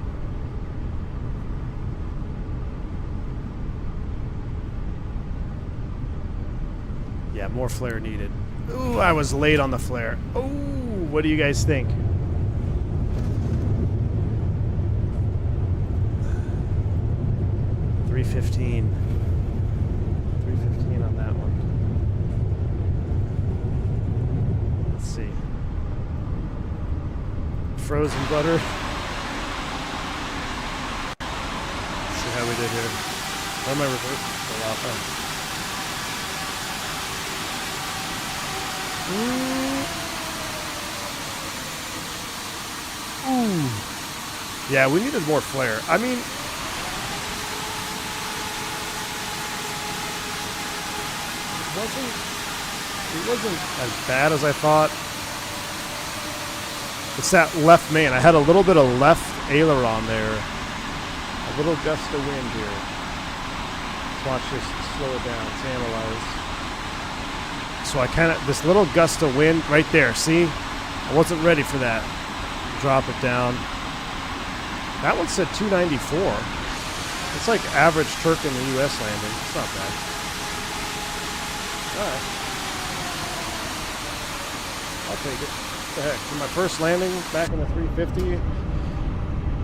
Yeah, more flare needed. Ooh, I was late on the flare. Ooh, what do you guys think? $315 on that one. Let's see. Frozen butter. Let's see how we did here. Why am I reversing so loud? Oh. Ooh. Yeah, we needed more flare. I mean, it wasn't as bad as I thought. It's that left main. I had a little bit of left aileron there. A little gust of wind here. Let's watch this slow it down. It's analyzed. So I kind of, this little gust of wind right there, see? I wasn't ready for that. Drop it down. That one said 294. It's like average Turk in the U.S. landing. It's not bad. All right. I'll take it. What the heck? For my first landing back in the 350,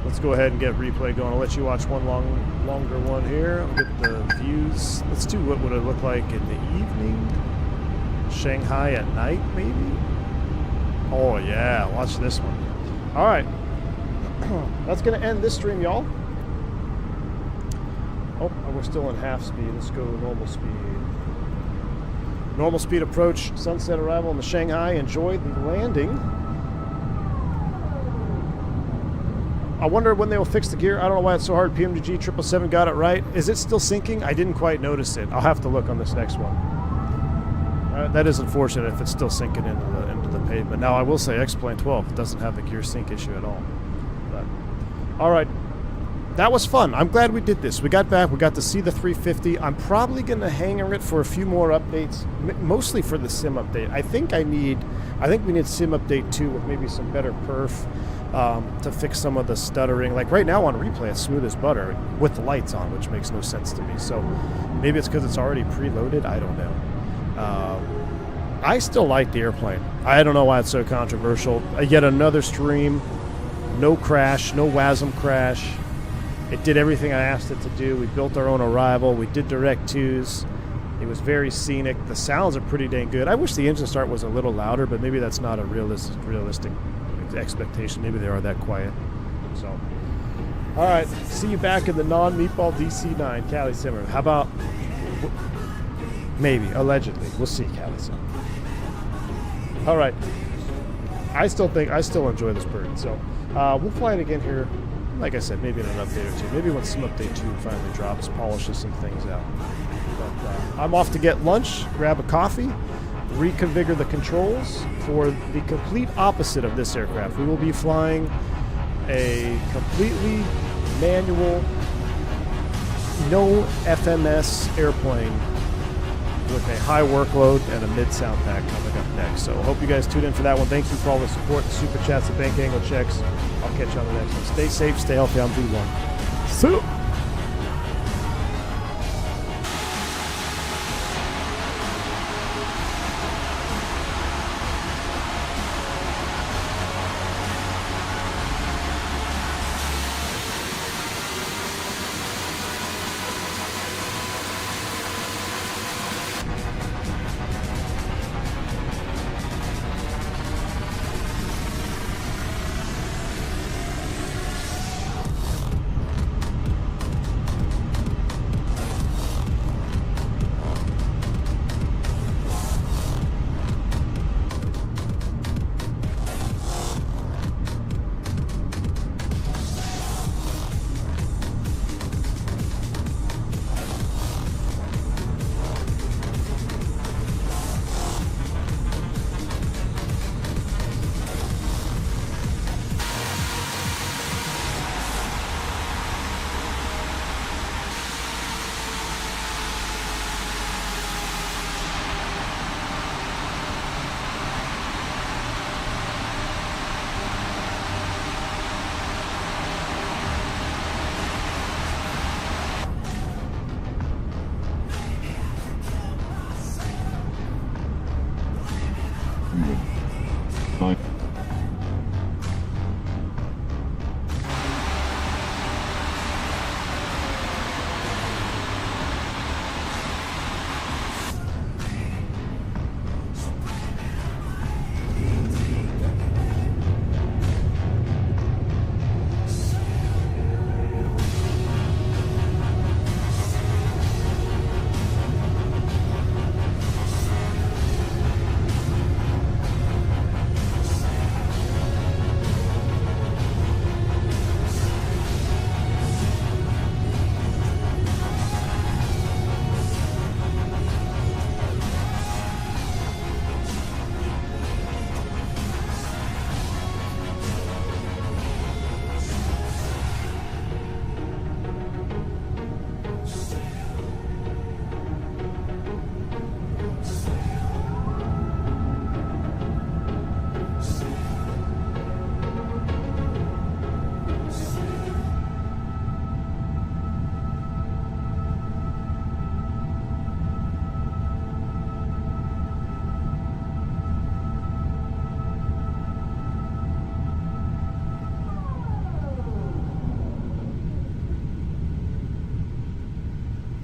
let's go ahead and get replay going. I'll let you watch one longer one here. I'll get the views. Let's do what would it look like in the evening. Shanghai at night, maybe? Oh, yeah. Watch this one. All right. That's going to end this stream, y'all. Oh, we're still in half speed. Let's go normal speed. Normal speed approach. Sunset arrival in the Shanghai. Enjoy the landing. I wonder when they will fix the gear. I don't know why it's so hard. PMDG 777 got it right. Is it still sinking? I didn't quite notice it. I'll have to look on this next one. That is unfortunate if it's still sinking into the pavement. Now, I will say X-Plane 12 doesn't have the gear sync issue at all. But, all right. That was fun. I'm glad we did this. We got back. We got to see the 350. I'm probably going to hang on it for a few more updates, mostly for the sim update. I think we need sim update 2 with maybe some better perf to fix some of the stuttering. Like right now on replay, it's smooth as butter with the lights on, which makes no sense to me. So maybe it's because it's already preloaded. I don't know. I still like the airplane. I don't know why it's so controversial. Yet another stream. No crash. No WASM crash. It did everything I asked it to do. We built our own arrival. We did direct 2s. It was very scenic. The sounds are pretty dang good. I wish the engine start was a little louder, but maybe that's not a realistic expectation. Maybe they are that quiet. So, all right. See you back in the non-meatball DC-9 Cali Simmer. How about maybe, allegedly. We'll see, Cali Simmer. All right. I still enjoy this bird. So we'll fly it again here. Like I said, maybe in an update or two. Maybe when Sim Update 2 finally drops, polishes some things out. But I'm off to get lunch, grab a coffee, reconfigure the controls for the complete opposite of this aircraft. We will be flying a completely manual, no FMS airplane with a high workload and a mid-sound pack coming up next. So I hope you guys tune in for that one. Thank you for all the support, the super chats, the bank angle checks. I'll catch you on the next one. Stay safe, stay healthy. I'm V1. See you. Bye.